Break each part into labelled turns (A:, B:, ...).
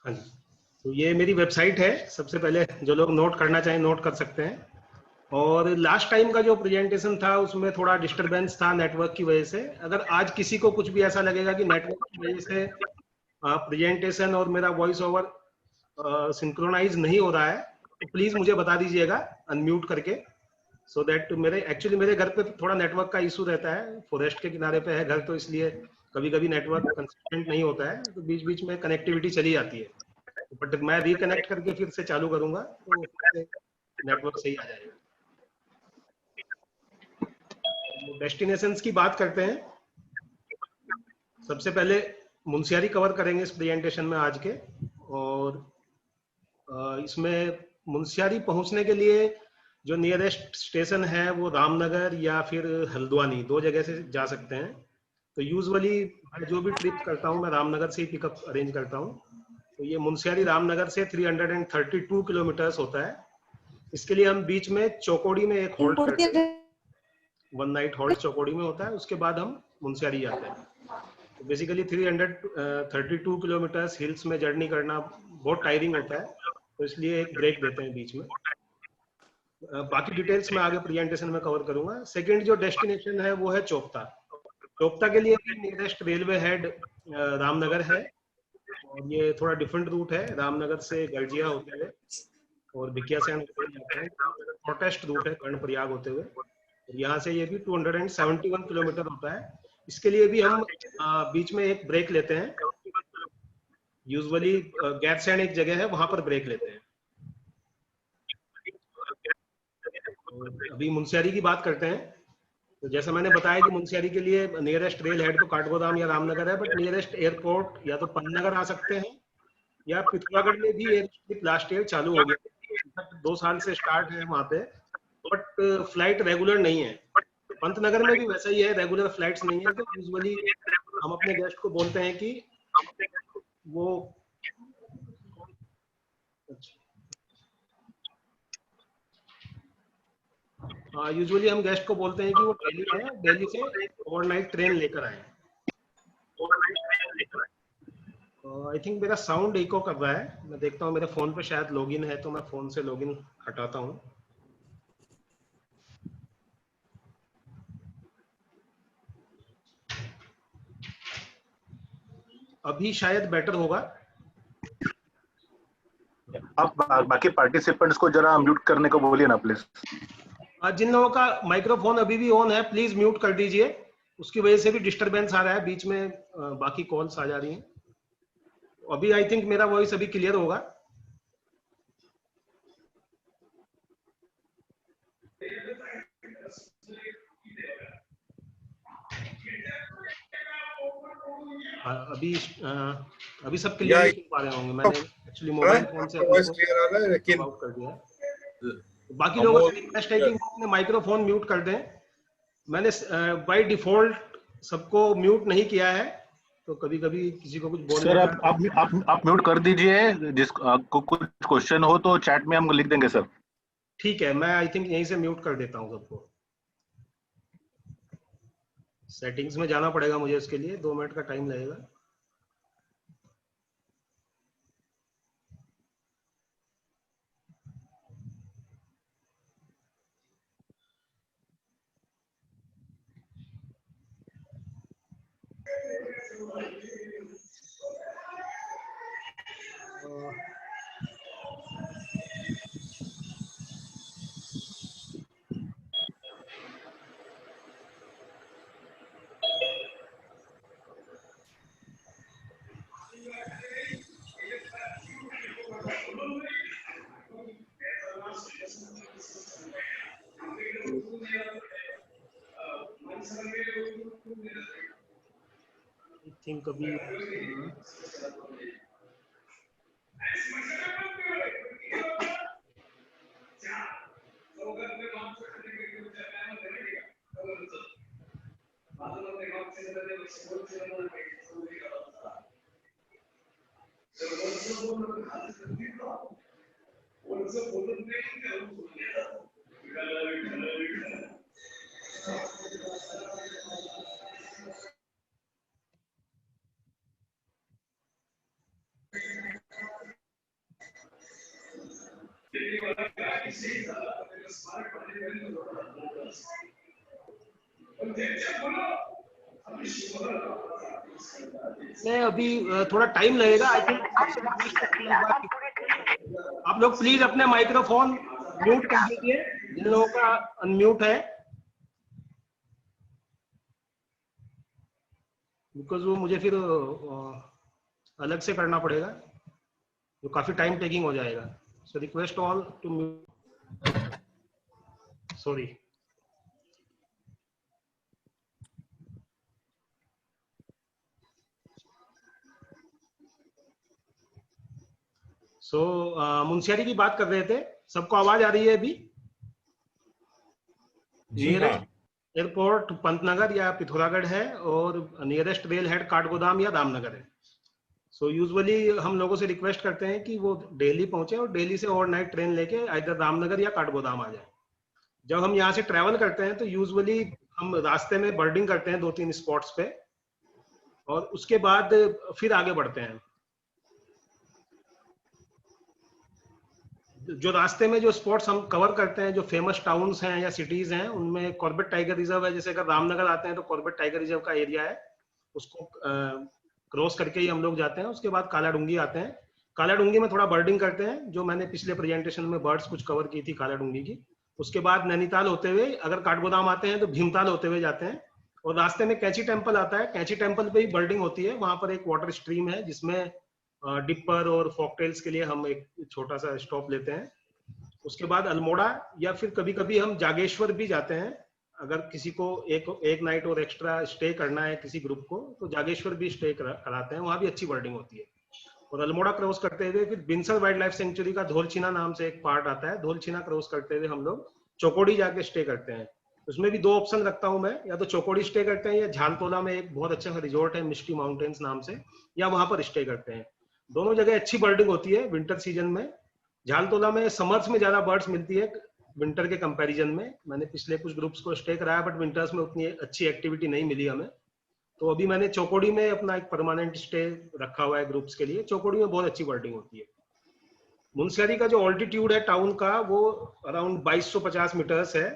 A: हाँ जी, तो ये मेरी वेबसाइट है। सबसे पहले जो लोग नोट करना चाहें नोट कर सकते हैं। और लास्ट टाइम का जो प्रेजेंटेशन था उसमें थोड़ा डिस्टरबेंस था नेटवर्क की वजह से। अगर आज किसी को कुछ भी ऐसा लगेगा कि नेटवर्क की वजह से प्रेजेंटेशन और मेरा वॉइस ओवर सिंक्रोनाइज नहीं हो रहा है, तो प्लीज मुझे बता दीजिएगा अनम्यूट करके, सो दैट मेरे घर पे थोड़ा नेटवर्क का इशू रहता है। फॉरेस्ट के किनारे पे है घर, तो इसलिए कभी कभी नेटवर्क कंसिस्टेंट नहीं होता है, तो बीच बीच में कनेक्टिविटी चली जाती है। बट मैं रिकनेक्ट करके फिर से चालू करूंगा तो नेटवर्क सही आ जाएगा। डेस्टिनेशंस की बात करते हैं। सबसे पहले मुनस्यारी कवर करेंगे इस प्रेजेंटेशन में आज के। और इसमें मुनस्यारी पहुंचने के लिए जो नियरेस्ट स्टेशन है वो रामनगर या फिर हल्द्वानी, दो जगह से जा सकते हैं। तो यूजुअली मैं जो भी ट्रिप करता हूँ मैं रामनगर से ही पिकअप अरेंज करता हूँ। तो ये मुनस्यारी रामनगर से 332 किलोमीटर्स होता है। इसके लिए हम बीच में चौकोड़ी में एक होल्ड करते हैं। 1 नाइट होल्ड चौकोड़ी में होता है, उसके बाद हम मुनस्यारी जाते हैं। तो बेसिकली 332 किलोमीटर्स हिल्स में जर्नी करना बहुत टायरिंग होता है, तो इसलिए एक ब्रेक देते हैं बीच में। बाकी डिटेल्स मैं आगे प्रेजेंटेशन में कवर करूंगा। सेकंड जो डेस्टिनेशन है वो है चोपता। चोपता के लिए भी नियरेस्ट रेलवे हेड रामनगर है। और ये थोड़ा डिफरेंट रूट है, रामनगर से गर्जिया होते हुए और भिकियासैन होते हुए जाते हैं। शॉर्टेस्ट रूट है कर्णप्रयाग होते हुए। यहाँ से ये भी 271 किलोमीटर होता है। इसके लिए भी हम बीच में एक ब्रेक लेते हैं। यूजुअली गैरसैंण एक जगह है, वहां पर ब्रेक लेते हैं। तो अभी मुनस्यारी की बात करते हैं। तो जैसा मैंने बताया कि मुनस्यारी के लिए नियरेस्ट रेल हेड तो काठगोदाम या रामनगर है, बट नियरेस्ट एयरपोर्ट या तो पन्नगर आ सकते हैं या पिथौरागढ़ में भी एयर लास्ट ईयर चालू हो गया, 2 साल से स्टार्ट है वहां पे। बट फ्लाइट रेगुलर नहीं है। पंतनगर में भी वैसा ही है, रेगुलर फ्लाइट्स नहीं है। तो यूजुअली हम अपने गेस्ट को बोलते हैं कि वो यूजुअली हम गेस्ट को बोलते हैं कि वो दिल्ली है, दिल्ली से ओवरनाइट ट्रेन लेकर आए। आई थिंक मेरा साउंड इको कर रहा है। मैं देखता हूँ मेरे फोन पे शायद लॉगिन है, तो मैं फोन से लॉगिन हटाता हूँ। अभी शायद बेटर होगा।
B: आप बाकी पार्टिसिपेंट्स को जरा म्यूट करने को बोलिए ना प्लीज।
A: जिन लोगों का माइक्रोफोन अभी भी ऑन है प्लीज म्यूट कर दीजिए। उसकी वजह से भी डिस्टरबेंस आ रहा है बीच में, बाकी कॉल्स आ जा रही हैं। अभी आई थिंक मेरा वॉइस अभी क्लियर होगा। अभी सब क्लियर नहीं सुन पा रहे होंगे। मैंने एक्चुअली मोबाइल फोन से अपने को
C: क्लियर आ रहा है, लेकिन
A: आउट कर दिया। बाकी लोगों से रिक्वेस्ट है कि वो अपने माइक्रोफोन म्यूट कर दें। मैंने बाय डिफॉल्ट सबको म्यूट नहीं किया है, तो कभी कभी किसी को कुछ बोलने
B: सर
A: का
B: आप म्यूट कर दीजिए। जिसको कुछ क्वेश्चन हो तो चैट में हम लिख देंगे सर।
A: ठीक है, मैं आई थिंक यहीं से म्यूट कर देता हूँ सबको। सेटिंग्स में जाना पड़ेगा मुझे, इसके लिए 2 मिनट का टाइम लगेगा। आई थिंक अभी मैं अभी थोड़ा टाइम लगेगा, आई थिंक आप लोग प्लीज अपने माइक्रोफोन म्यूट कर दीजिए जिन लोगों का अनम्यूट है, बिकॉज वो मुझे फिर अलग से करना पड़ेगा, तो काफी टाइम टेकिंग हो जाएगा। So request all to mute, sorry. So Munsiyari की बात कर रहे थे, सबको आवाज आ रही है अभी? नियरेस्ट एयरपोर्ट पंतनगर या पिथौरागढ़ है और नियरेस्ट रेल हेड काठगोदाम या रामनगर है। सो यूजुअली हम लोगों से रिक्वेस्ट करते हैं कि वो दिल्ली पहुंचे और दिल्ली से ओवरनाइट ट्रेन लेके इधर रामनगर या काठगोदाम आ जाए। जब हम यहाँ से ट्रेवल करते हैं तो यूजुअली हम रास्ते में बर्डिंग करते हैं 2-3 स्पॉट्स पे और उसके बाद फिर आगे बढ़ते हैं। जो रास्ते में जो स्पॉट्स हम कवर करते हैं, जो फेमस टाउन्स हैं या सिटीज हैं, उनमें कॉर्बेट टाइगर रिजर्व है। जैसे अगर रामनगर आते हैं तो कॉर्बेट टाइगर रिजर्व का एरिया है, उसको क्रॉस करके ही हम लोग जाते हैं। उसके बाद कालाडूंगी आते हैं। कालाडूंगी में थोड़ा बर्डिंग करते हैं, जो मैंने पिछले प्रेजेंटेशन में बर्ड्स कुछ कवर की थी कालाडूंगी की। उसके बाद नैनीताल होते हुए अगर काठगोदाम आते हैं तो भीमताल होते हुए जाते हैं और रास्ते में कैंची टेम्पल आता है। कैंची टेम्पल पे ही बर्डिंग होती है। वहां पर एक वाटर स्ट्रीम है जिसमें डिपर और फॉकटेल्स के लिए हम एक छोटा सा स्टॉप लेते हैं। उसके बाद अल्मोड़ा या फिर कभी कभी हम जागेश्वर भी जाते हैं। अगर किसी को एक नाइट और एक्स्ट्रा स्टे करना है किसी ग्रुप को, तो जागेश्वर भी स्टे कराते हैं, वहां भी अच्छी बर्डिंग होती है। और अल्मोड़ा क्रॉस करते हुए फिर बिनसर वाइल्ड लाइफ सेंचुरी का धौलछिना नाम से एक पार्ट आता है। धौलछिना क्रॉस करते हुए हम लोग चौकोड़ी जाके स्टे करते हैं। उसमें भी 2 ऑप्शन रखता हूं मैं, या तो चौकोड़ी स्टे करते हैं या झालतोला में एक बहुत अच्छा रिजॉर्ट है मिस्टी माउंटेन्स नाम से, या वहां पर स्टे करते हैं। दोनों जगह अच्छी बर्डिंग होती है विंटर सीजन में। झालतोला में समर्स में ज्यादा बर्ड्स मिलती है विंटर के कंपैरिजन में। मैंने पिछले कुछ ग्रुप्स को स्टे कराया बट विंटर्स में उतनी अच्छी एक्टिविटी नहीं मिली हमें, तो अभी मैंने चौकोड़ी में अपना एक परमानेंट स्टे रखा हुआ है ग्रुप्स के लिए। चौकोड़ी में बहुत अच्छी बर्डिंग होती है। मुनस्यारी का जो ऑल्टीट्यूड है टाउन का वो अराउंड 2250 मीटर्स है,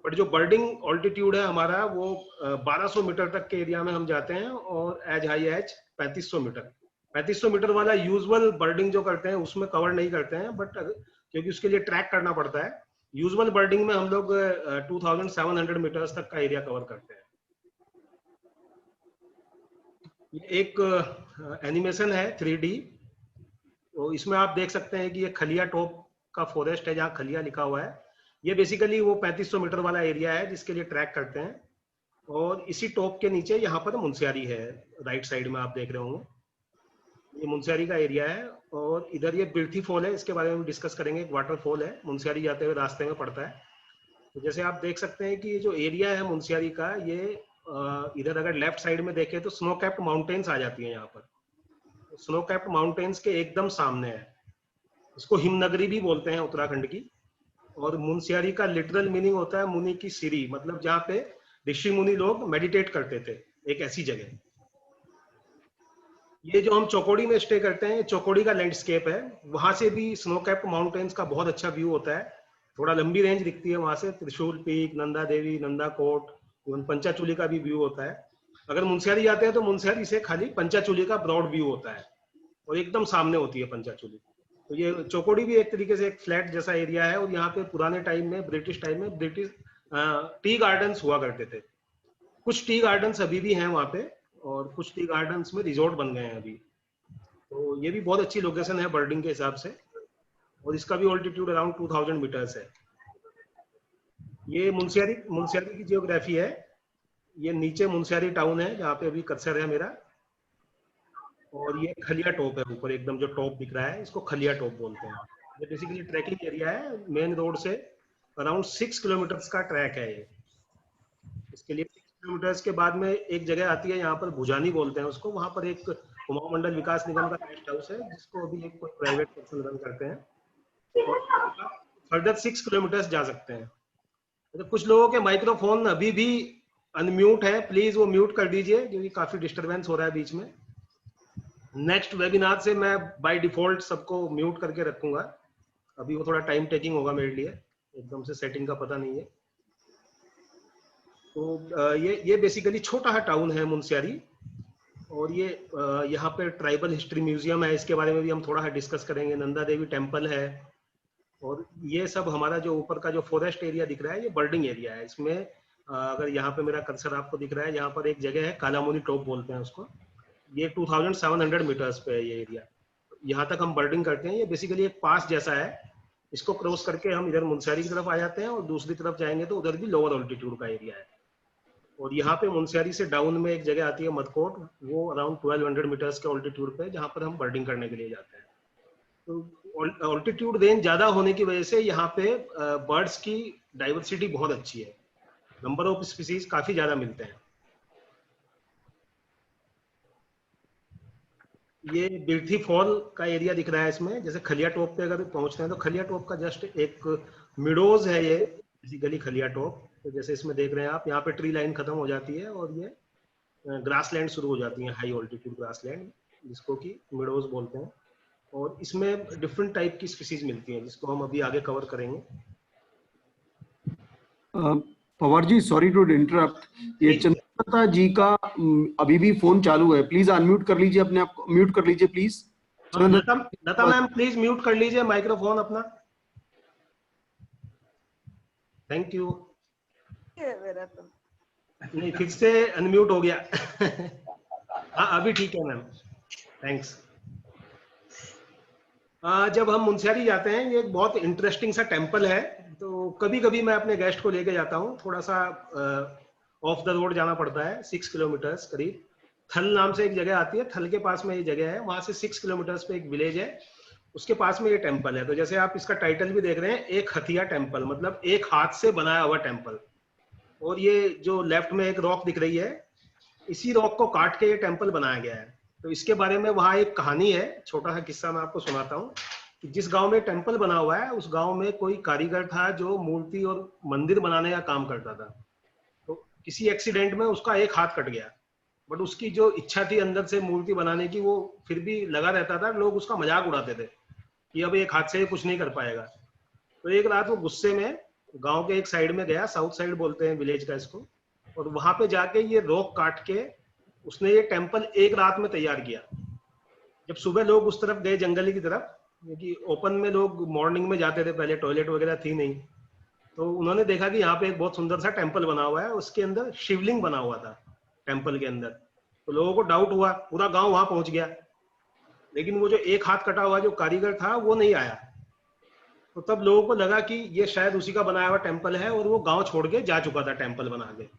A: बट जो बर्डिंग ऑल्टीट्यूड है हमारा वो 1200 मीटर तक के एरिया में हम जाते हैं और एज हाई एज 3500 मीटर। 3500 मीटर वाला यूजुअल बर्डिंग जो करते हैं उसमें कवर नहीं करते हैं, बट क्योंकि उसके लिए ट्रैक करना पड़ता है। यूजुअल बर्डिंग में हम लोग 2700 मीटर्स तक का एरिया कवर करते हैं। ये एक एनिमेशन है 3D, तो इसमें आप देख सकते हैं कि ये खलिया टॉप का फॉरेस्ट है जहाँ खलिया लिखा हुआ है। ये बेसिकली वो 3500 मीटर वाला एरिया है जिसके लिए ट्रैक करते हैं। और इसी टॉप के नीचे यहाँ पर मुनस्यारी है, राइट साइड में आप देख रहे होंगे, ये मुनस्यारी का एरिया है। और इधर ये बिरथी फॉल है, इसके बारे में डिस्कस करेंगे। एक वाटरफॉल है, मुनस्यारी जाते हुए रास्ते में पड़ता है। तो जैसे आप देख सकते हैं कि ये जो एरिया है मुनस्यारी का, ये इधर अगर लेफ्ट साइड में देखें तो स्नो कैप्ड माउंटेन्स आ जाती है यहाँ पर। स्नो कैप्ड माउंटेन्स के एकदम सामने है। इसको हिमनगरी भी बोलते हैं उत्तराखंड की। और मुनस्यारी का लिटरल मीनिंग होता है मुनि की सीरी, मतलब जहाँ पे ऋषि मुनि लोग मेडिटेट करते थे, एक ऐसी जगह। ये जो हम चौकोड़ी में स्टे करते हैं, चौकोड़ी का लैंडस्केप है। वहां से भी स्नो कैप्ड माउंटेन्स का बहुत अच्छा व्यू होता है। थोड़ा लंबी रेंज दिखती है वहां से, त्रिशूल पीक, नंदा देवी, नंदा कोट, पंचाचूली का भी व्यू होता है। अगर मुनस्यारी जाते हैं तो मुनस्यारी से खाली पंचाचूली का ब्रॉड व्यू होता है और एकदम सामने होती है पंचाचूली। तो ये चौकोड़ी भी एक तरीके से एक फ्लैट जैसा एरिया है। और यहाँ पे पुराने टाइम में, ब्रिटिश टाइम में, ब्रिटिश टी गार्डन्स हुआ करते थे। कुछ टी गार्डन्स अभी भी हैं वहाँ पे और कुछ टी गार्डन्स में रिजॉर्ट बन गए हैं अभी। तो ये भी बहुत अच्छी लोकेशन है बर्डिंग के हिसाब से। और इसका भी ऑल्टीट्यूड अराउंड 2000 मीटर्स है। ये मुनस्यारी की जियोग्राफी है। ये नीचे मुनस्यारी टाउन है जहाँ पे अभी कर्सर है मेरा, और ये खलिया टॉप है ऊपर एकदम, जो टॉप दिख रहा है इसको खलिया टॉप बोलते हैं। ये बेसिकली ट्रैकिंग एरिया है। मेन रोड से अराउंड 6 किलोमीटर्स का ट्रैक है ये। इसके लिए 6 किलोमीटर्स के बाद में एक जगह आती है, यहाँ पर भुजानी बोलते हैं उसको। वहां पर एक कुमाऊं मंडल विकास निगम का गेस्ट हाउस है जिसको अभी एक कोई प्राइवेट पर्सन रन करते हैं। और फर्दर 6 किलोमीटर्स जा सकते हैं। तो कुछ लोगों के माइक्रोफोन अभी भी अनम्यूट है, प्लीज वो म्यूट कर दीजिए क्योंकि काफी डिस्टरबेंस हो रहा है बीच में। नेक्स्ट वेबिनार से मैं बाय डिफॉल्ट सबको म्यूट करके रखूंगा। अभी वो थोड़ा टाइम टेकिंग होगा मेरे लिए, एकदम से सेटिंग का पता नहीं है। तो ये बेसिकली छोटा है टाउन है मुनस्यारी, और ये यहाँ पे ट्राइबल हिस्ट्री म्यूजियम है, इसके बारे में भी हम थोड़ा डिस्कस करेंगे। नंदा देवी टेम्पल है, और ये सब हमारा जो ऊपर का जो फॉरेस्ट एरिया दिख रहा है ये बर्डिंग एरिया है। इसमें अगर यहाँ पे मेरा कर्सर आपको दिख रहा है, यहाँ पर एक जगह है कालामुनी टॉप बोलते हैं उसको, ये 2700 मीटर्स पे है ये एरिया। यहाँ तक हम बर्डिंग करते हैं। ये बेसिकली एक पास जैसा है, इसको क्रॉस करके हम इधर मुनस्यारी की तरफ आ जाते हैं, और दूसरी तरफ जाएंगे तो उधर भी लोअर ऑल्टीट्यूड का एरिया है। और यहाँ पे मुनस्यारी से डाउन में एक जगह आती है मदकोट, वो अराउंड 1200 मीटर्स के ऑल्टीट्यूड पे, जहाँ पर हम बर्डिंग करने के लिए जाते हैं। तो ऑल्टीट्यूड रेंज ज्यादा होने की वजह से यहाँ पे बर्ड्स की डाइवर्सिटी बहुत अच्छी है, नंबर ऑफ स्पीसीज काफी ज्यादा मिलते हैं। ये बिरथी फॉल का एरिया दिख रहा है इसमें। जैसे खलिया टॉप पे अगर पहुंचते हैं तो खलिया टॉप का जस्ट एक मिडोज है ये, बेसिकली खलिया टॉप। तो जैसे इसमें देख रहे हैं आप, यहाँ पे ट्री लाइन खत्म हो जाती है और ये ग्रास लैंड शुरू हो जाती है, हाई ऑल्टीट्यूड ग्रास लैंड, जिसको कि मिडोज बोलते हैं। और इसमें डिफरेंट टाइप की स्पीसीज मिलती हैं, जिसको हम अभी आगे कवर करेंगे।
C: Pawar ji, sorry to interrupt, ये चंद्रलता जी का अभी भी फोन चालू है, प्लीज अनम्यूट कर लीजिए, अपने आप को म्यूट कर लीजिए please.
A: Lata ma'am please mute कर लीजिए माइक्रोफोन अपना, थैंक यू।
D: मेरा तो
A: नहीं, फिर से अनम्यूट हो गया। हाँ अभी ठीक है मैम, थैंक्स। जब हम मुनस्यारी जाते हैं, ये एक बहुत इंटरेस्टिंग सा टेम्पल है। तो कभी कभी मैं अपने गेस्ट को लेके जाता हूँ, थोड़ा सा ऑफ द रोड जाना पड़ता है, 6 किलोमीटर्स करीब। थल नाम से एक जगह आती है, थल के पास में ये जगह है, वहां से 6 किलोमीटर्स पे एक विलेज है, उसके पास में ये टेम्पल है। तो जैसे आप इसका टाइटल भी देख रहे हैं, एक हथिया टेम्पल, मतलब एक हाथ से बनाया हुआ टेम्पल। और ये जो लेफ्ट में एक रॉक दिख रही है, इसी रॉक को काट के ये टेम्पल बनाया गया है। तो इसके बारे में वहाँ एक कहानी है, छोटा सा किस्सा मैं आपको सुनाता हूँ। कि जिस गांव में टेम्पल बना हुआ है, उस गांव में कोई कारीगर था जो मूर्ति और मंदिर बनाने का काम करता था। तो किसी एक्सीडेंट में उसका एक हाथ कट गया, बट उसकी जो इच्छा थी अंदर से मूर्ति बनाने की, वो फिर भी लगा रहता था। लोग उसका मजाक उड़ाते थे कि अब एक हाथ से कुछ नहीं कर पाएगा। तो एक रात वो गुस्से में गांव के एक साइड में गया, साउथ साइड बोलते हैं विलेज का इसको, और वहां पे जाके ये रॉक काट के उसने ये टेम्पल एक रात में तैयार किया। जब सुबह लोग उस तरफ गए जंगल की तरफ, क्योंकि ओपन में लोग मॉर्निंग में जाते थे, पहले टॉयलेट वगैरह थी नहीं, तो उन्होंने देखा कि यहाँ पे एक बहुत सुंदर सा टेम्पल बना हुआ है, उसके अंदर शिवलिंग बना हुआ था टेम्पल के अंदर। तो लोगों को डाउट हुआ, पूरा गांव वहां पहुंच गया, लेकिन वो जो एक हाथ कटा हुआ जो कारीगर था वो नहीं आया। तो तब लोगों को लगा कि ये शायद उसी का बनाया हुआ टेम्पल है, और वो गांव छोड़ के जा चुका था टेम्पल बना के।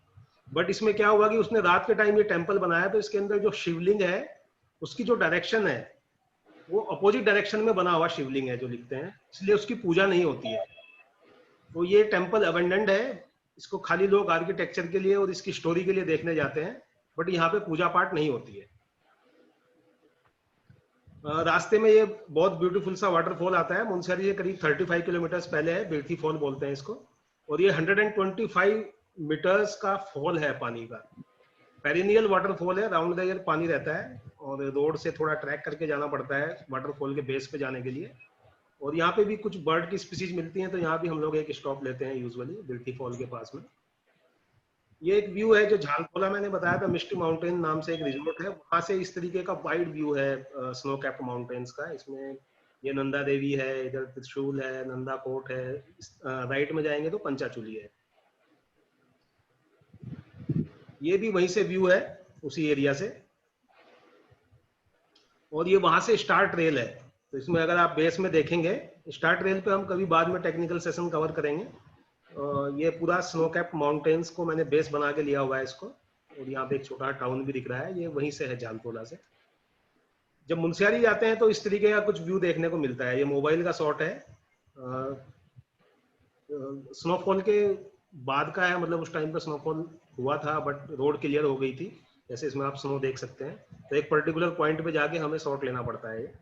A: बट इसमें क्या हुआ कि उसने रात के टाइम ये टेम्पल बनाया, तो इसके अंदर जो शिवलिंग है उसकी जो डायरेक्शन है वो अपोजिट डायरेक्शन में बना हुआ शिवलिंग है जो लिखते हैं, इसलिए उसकी पूजा नहीं होती है। तो ये टेम्पल अबेंडेंड है, इसको खाली लोग आर्किटेक्चर के लिए और इसकी स्टोरी के लिए देखने जाते हैं, बट यहाँ पे पूजा पाठ नहीं होती है। रास्ते में ये बहुत ब्यूटीफुल सा वाटरफॉल आता है, मुनस्यारी से करीब 35 किलोमीटर्स पहले है, बिरथी फॉल बोलते हैं इसको। और ये 125 मीटर्स का फॉल है पानी का, पेरिनियल वाटरफॉल है, राउंड द ईयर पानी रहता है, और रोड से थोड़ा ट्रैक करके जाना पड़ता है वाटरफॉल के बेस पे जाने के लिए। और यहाँ पे भी कुछ बर्ड की स्पीसीज मिलती हैं, तो यहाँ भी हम लोग एक स्टॉप लेते हैं यूजुअली बिरथी फॉल के पास में। ये एक व्यू है जो झालपोला मैंने बताया था, मिस्टी माउंटेन नाम से एक रिजोर्ट है, वहां से इस तरीके का वाइड व्यू है स्नो कैप्ड माउंटेन्स का। इसमें ये नंदा देवी है, इधर त्रिशूल है, नंदा कोट है, राइट में जाएंगे तो पंचाचूली है। ये भी वहीं से व्यू है, उसी एरिया से। और ये वहां से स्टार्ट रेल है, तो इसमें अगर आप बेस में देखेंगे, स्टार्ट रेल पे हम कभी बाद में टेक्निकल सेशन कवर करेंगे। ये पूरा स्नो कैप माउंटेन्स को मैंने बेस बना के लिया हुआ है इसको। और यहाँ पे एक छोटा टाउन भी दिख रहा है, ये वहीं से है झालपोला से। जब मुनस्यारी जाते हैं तो इस तरीके का कुछ व्यू देखने को मिलता है। ये मोबाइल का शॉट है, स्नोफॉल के बाद का है, मतलब उस टाइम पे स्नोफॉल हुआ था बट रोड क्लियर हो गई थी, जैसे इसमें आप स्नो देख सकते हैं। तो एक पर्टिकुलर पॉइंट पे जाके हमें शॉट लेना पड़ता है ये।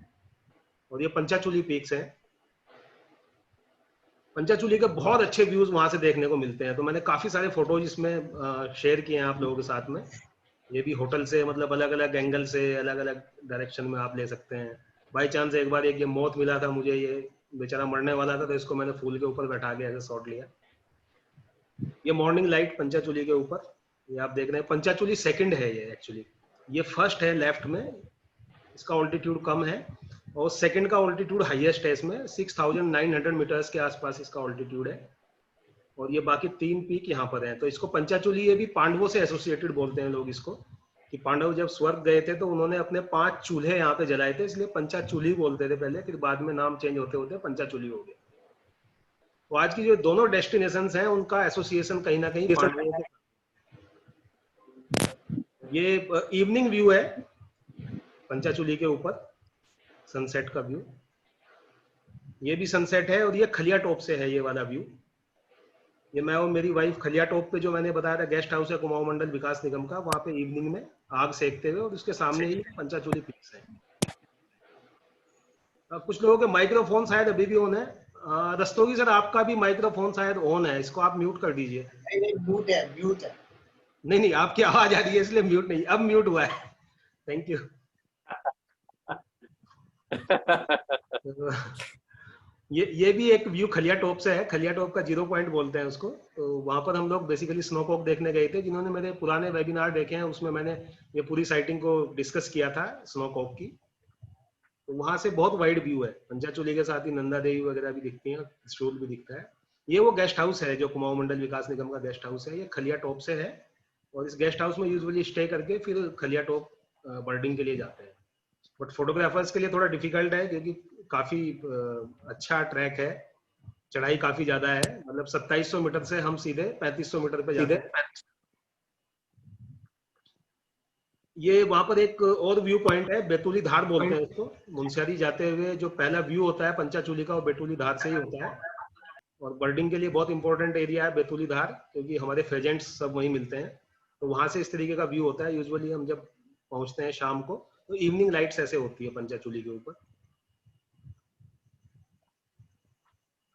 A: और ये पंचाचूली पीक्स हैं, पंचाचूली के बहुत अच्छे व्यूज वहां से देखने को मिलते हैं। तो मैंने काफी सारे फोटोज इसमें शेयर किए हैं आप लोगों के साथ में। ये भी होटल से, मतलब अलग अलग एंगल से अलग अलग डायरेक्शन में आप ले सकते हैं। बाई चांस एक बार एक ये मौत मिला था मुझे, ये बेचारा मरने वाला था तो इसको मैंने फूल के ऊपर बैठा के ऐसे शॉट लिया। ये मॉर्निंग लाइट पंचाचूली के ऊपर, ये आप देख रहे हैं पंचाचूली सेकंड है ये एक्चुअली, ये फर्स्ट है लेफ्ट में, इसका ऑल्टीट्यूड कम है और सेकंड का ऑल्टीट्यूड हाईएस्ट है इसमें, 6900 मीटर्स के आसपास इसका ऑल्टीट्यूड है और ये बाकी 3 पीक यहाँ पर हैं। तो इसको पंचाचूली, ये भी पांडवों से एसोसिएटेड बोलते हैं लोग इसको, कि पांडव जब स्वर्ग गए थे तो उन्होंने अपने 5 चूल्हे यहाँ पे जलाए थे, इसलिए पंचाचूली बोलते थे पहले, फिर बाद में नाम चेंज होते होते पंचाचूली हो गया। तो आज की जो दोनों डेस्टिनेशंस हैं उनका एसोसिएशन कहीं ना कहीं पांडवों से। ये इवनिंग व्यू है पंचाचूली के ऊपर, सनसेट का व्यू, ये भी सनसेट है और ये खलिया टॉप से है ये वाला व्यू। ये मैं और मेरी वाइफ खलिया टॉप पे, जो मैंने बताया था गेस्ट हाउस है कुमाऊं मंडल विकास निगम का, वहां पे इवनिंग में आग सेकते हुए, और उसके सामने ही पंचाचूली पीक्स है। कुछ लोगों के माइक्रोफोन शायद अभी भी ऑन है। रस्तोगी सर आपका भी माइक्रोफोन शायद ऑन है, इसको आप म्यूट कर दीजिए।
E: म्यूट है, म्यूट है।
A: नहीं आपकी आवाज आ रही है इसलिए म्यूट नहीं, अब म्यूट हुआ है। Thank you. ये भी एक व्यू खलिया टॉप से है, खलिया टॉप का 0 पॉइंट बोलते हैं उसको। तो वहां पर हम लोग बेसिकली स्नोकॉक देखने गए थे, जिन्होंने मेरे पुराने वेबिनार देखे हैं उसमें मैंने ये पूरी साइटिंग को डिस्कस किया था स्नोकॉक की। तो वहां से बहुत वाइड व्यू है, पंचाचूली के साथ ही नंदा देवी वगैरह भी दिखती है, स्टूल भी दिखता है। ये वो गेस्ट हाउस है जो कुमाऊं मंडल विकास निगम का गेस्ट हाउस है, ये खलिया टॉप से है और इस गेस्ट हाउस में यूजुअली स्टे करके फिर खलिया टॉप बर्डिंग के लिए जाते हैं। बट फोटोग्राफर्स के लिए थोड़ा डिफिकल्ट है क्योंकि काफी अच्छा ट्रैक है, चढ़ाई काफी ज्यादा है, मतलब 2700 मीटर से हम सीधे 3500 मीटर पे जाते हैं। ये वहां पर एक और व्यू पॉइंट है, बेतुली धार बोलते हैं इसको। मुनस्यारी जाते हुए जो पहला व्यू होता है पंचाचूली का वो बेतुली धार से ही होता है और बर्डिंग के लिए बहुत इंपॉर्टेंट एरिया है बेतुली धार, क्योंकि हमारे फेजेंट्स सब वहीं मिलते हैं। तो वहां से इस तरीके का व्यू होता है। यूजुअली हम जब पहुंचते हैं शाम को तो इवनिंग लाइट्स ऐसे होती है पंचाचूली के ऊपर।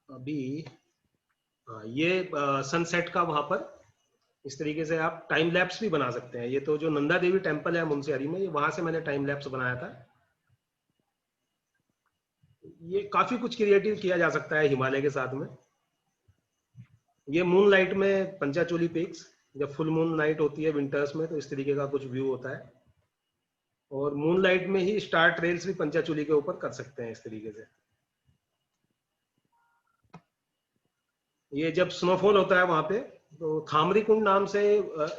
A: अभी ये सनसेट का वहां पर इस तरीके से आप टाइम लैप्स भी बना सकते हैं। ये तो जो नंदा देवी टेम्पल है मुनस्यारी में, ये वहां से मैंने टाइम लैप्स बनाया था। ये काफी कुछ क्रिएटिव किया जा सकता है हिमालय के साथ में। ये मून लाइट में पंचाचूली पीक्स, जब फुल मून नाइट होती है विंटर्स में तो इस तरीके का कुछ व्यू होता है। और मून लाइट में ही स्टार ट्रेल्स भी पंचाचूली के ऊपर कर सकते हैं इस तरीके से। ये जब स्नोफॉल होता है वहां पे तो थामरी कुंड नाम से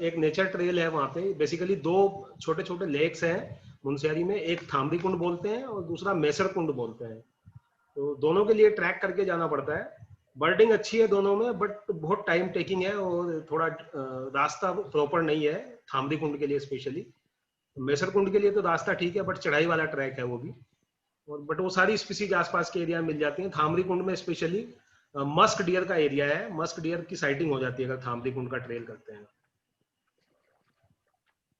A: एक नेचर ट्रेल है वहां पे। बेसिकली 2 छोटे छोटे लेक्स हैं मुनस्यारी में, एक थामरी कुंड बोलते हैं और दूसरा मेसर कुंड बोलते हैं। तो दोनों के लिए ट्रैक करके जाना पड़ता है। बर्डिंग अच्छी है दोनों में, बट बहुत टाइम टेकिंग है और थोड़ा रास्ता प्रॉपर नहीं है थामरी कुंड के लिए स्पेशली। मेसर कुंड के लिए तो रास्ता ठीक है बट चढ़ाई वाला ट्रैक है वो भी। और बट वो सारी स्पीसीज आसपास के एरिया में मिल जाती हैं। थामरी कुंड में स्पेशली मस्क डियर का एरिया है, मस्क डियर की साइटिंग हो जाती है अगर थामरी कुंड का ट्रेल करते हैं।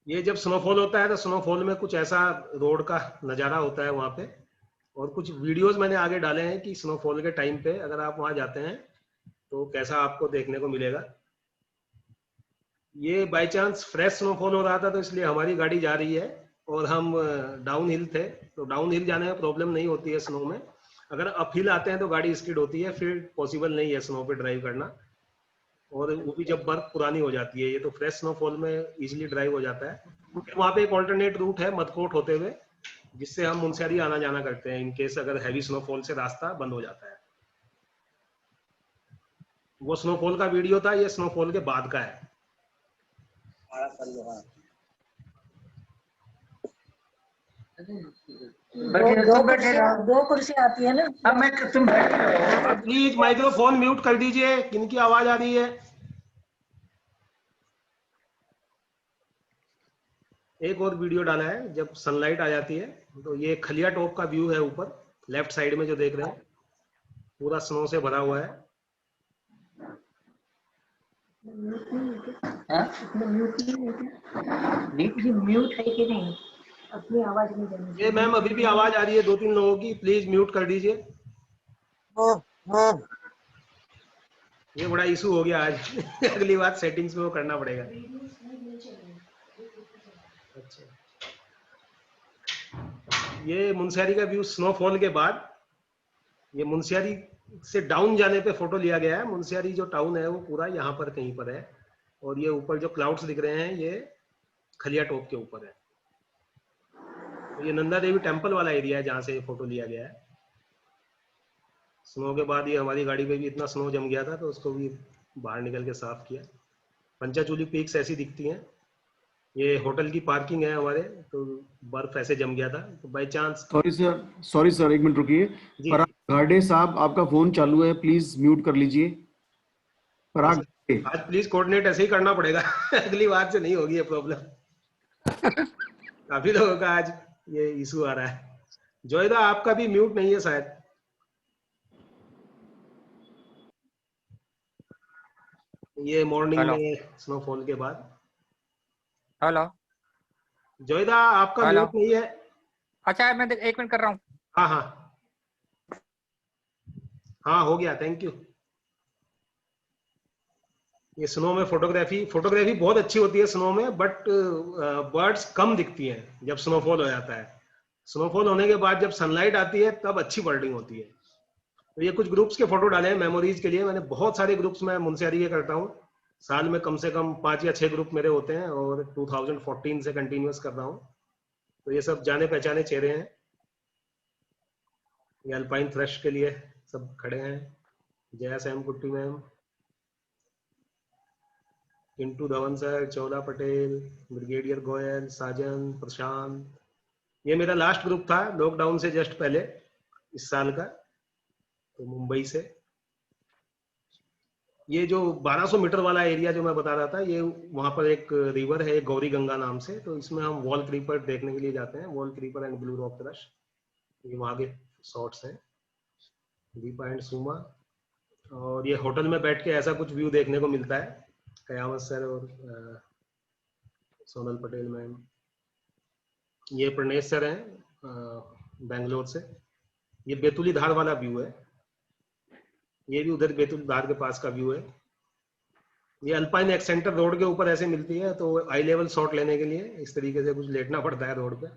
A: ये जब स्नोफॉल होता है तो स्नोफॉल में कुछ ऐसा रोड का नज़ारा होता है वहाँ पे। और कुछ वीडियोस मैंने आगे डाले हैं कि स्नोफॉल के टाइम पे अगर आप वहाँ जाते हैं तो कैसा आपको देखने को मिलेगा। ये बाय चांस फ्रेश स्नोफॉल हो रहा था तो इसलिए हमारी गाड़ी जा रही है और हम डाउन हिल थे, तो डाउन हिल जाने में प्रॉब्लम नहीं होती है स्नो में। अगर अप हिल आते हैं तो गाड़ी स्किड होती है, फिर पॉसिबल नहीं है स्नो पे ड्राइव करना, और वो भी जब बर्फ पुरानी हो जाती है। ये तो फ्रेश स्नोफॉल में इजीली ड्राइव हो जाता है। वहाँ पे एक ऑल्टरनेट रूट है मदकोट होते हुए, जिससे हम मुनस्यारी आना जाना करते हैं इन केस अगर हैवी स्नोफॉल से रास्ता बंद हो जाता है। वो स्नोफॉल का वीडियो था, ये स्नोफॉल के बाद का है।
D: दो कुर्सी आती है ना।
E: अब मैं तुम बैठे
A: प्लीज माइक्रोफोन म्यूट कर दीजिए, किनकी आवाज आ रही है। एक और वीडियो डाला है जब सनलाइट आ जाती है, तो ये खलिया टॉप का व्यू है ऊपर लेफ्ट साइड में जो देख रहे हैं, पूरा स्नो से भरा हुआ है।
D: म्यूट है कि नहीं, अपनी आवाज नहीं देनी।
A: ये मैम अभी भी आवाज आ रही है 2-3 लोगों की, प्लीज म्यूट कर दीजिए। ये बड़ा इशू हो गया आज। अगली बार सेटिंग्स में वो करना पड़ेगा। अच्छा ये मुनस्यारी का व्यू स्नोफॉल के बाद, ये मुनस्यारी से डाउन जाने पे फोटो लिया गया है। मुनस्यारी जो टाउन है वो पूरा यहाँ पर कहीं पर है, और ये ऊपर जो क्लाउड्स दिख रहे हैं ये खलिया टॉप के ऊपर है। तो ये नंदा देवी टेम्पल वाला एरिया है जहाँ से ये फोटो लिया गया है। स्नो के बाद ये हमारी गाड़ी पे भी इतना स्नो जम गया था तो उसको भी बाहर निकल के साफ किया। पंचाचूली पीक्स ऐसी दिखती हैं। ये होटल की पार्किंग है हमारे, तो बर्फ ऐसे जम गया था तो बाय चांस।
C: सॉरी सर, एक मिनट रुकिए।
A: जी
C: पराग घाटे साहब, आपका फोन चालू है, प्लीज म्यूट कर लीजिए। पराग घाटे।
A: आज प्लीज कोऑर्डिनेट ऐसे ही करना पड़ेगा अगली बार से नहीं होगी ये प्रॉब्लम काफी लोगों का आज ये इशू आ रहा है। जोयदा आपका भी म्यूट नहीं है शायद। ये मॉर्निंग में स्नोफॉल के बाद।
F: हेलो
A: जोयदा आपका
F: हेलो।
A: म्यूट नहीं है।
F: अच्छा मैं 1 मिनट कर रहा हूँ।
A: हाँ हाँ हाँ, हो गया, थैंक यू। ये स्नो में फोटोग्राफी बहुत अच्छी होती है स्नो में, बट बर्ड्स कम दिखती हैं जब स्नोफॉल हो जाता है। स्नोफॉल होने के बाद जब सनलाइट आती है तब अच्छी बर्डिंग होती है। तो ये कुछ ग्रुप्स के फोटो डाले हैं मेमोरीज के लिए। मैंने बहुत सारे ग्रुप्स में मुनस्यारी के करता हूँ, साल में कम से कम 5 या 6 ग्रुप मेरे होते हैं, और 2014 से कंटिन्यूअस कर रहा हूँ। तो ये सब जाने पहचाने चेहरे हैं। ये अल्पाइन थ्रश के लिए सब खड़े हैं। Jaya Sam Kutty ma'am, Kintu Dhawan sir, Chaula Patel, brigadier Goyal, Sajan, Prashant. ये मेरा लास्ट ग्रुप था लॉकडाउन से जस्ट पहले इस साल का, तो मुंबई से। ये जो 1200 मीटर वाला एरिया जो मैं बता रहा था, ये वहां पर एक रिवर है गौरी गंगा नाम से, तो इसमें हम वॉल क्रीपर देखने के लिए जाते हैं। Wall creeper and blue rock thrust, ये वहां के शॉट्स हैं। दीपा एंड सुमा। और ये होटल में बैठ के ऐसा कुछ व्यू देखने को मिलता है। कयामत सर और सोनल पटेल मैम। ये प्रणेश सर हैं बेंगलोर से। ये बेतुली धार वाला व्यू है। ये भी उधर बेतुल धार के पास का व्यू है। ये अल्पाइन एक्सेंटर रोड के ऊपर ऐसे मिलती है, तो आई लेवल शॉट लेने के लिए इस तरीके से कुछ लेटना पड़ता है रोड पे।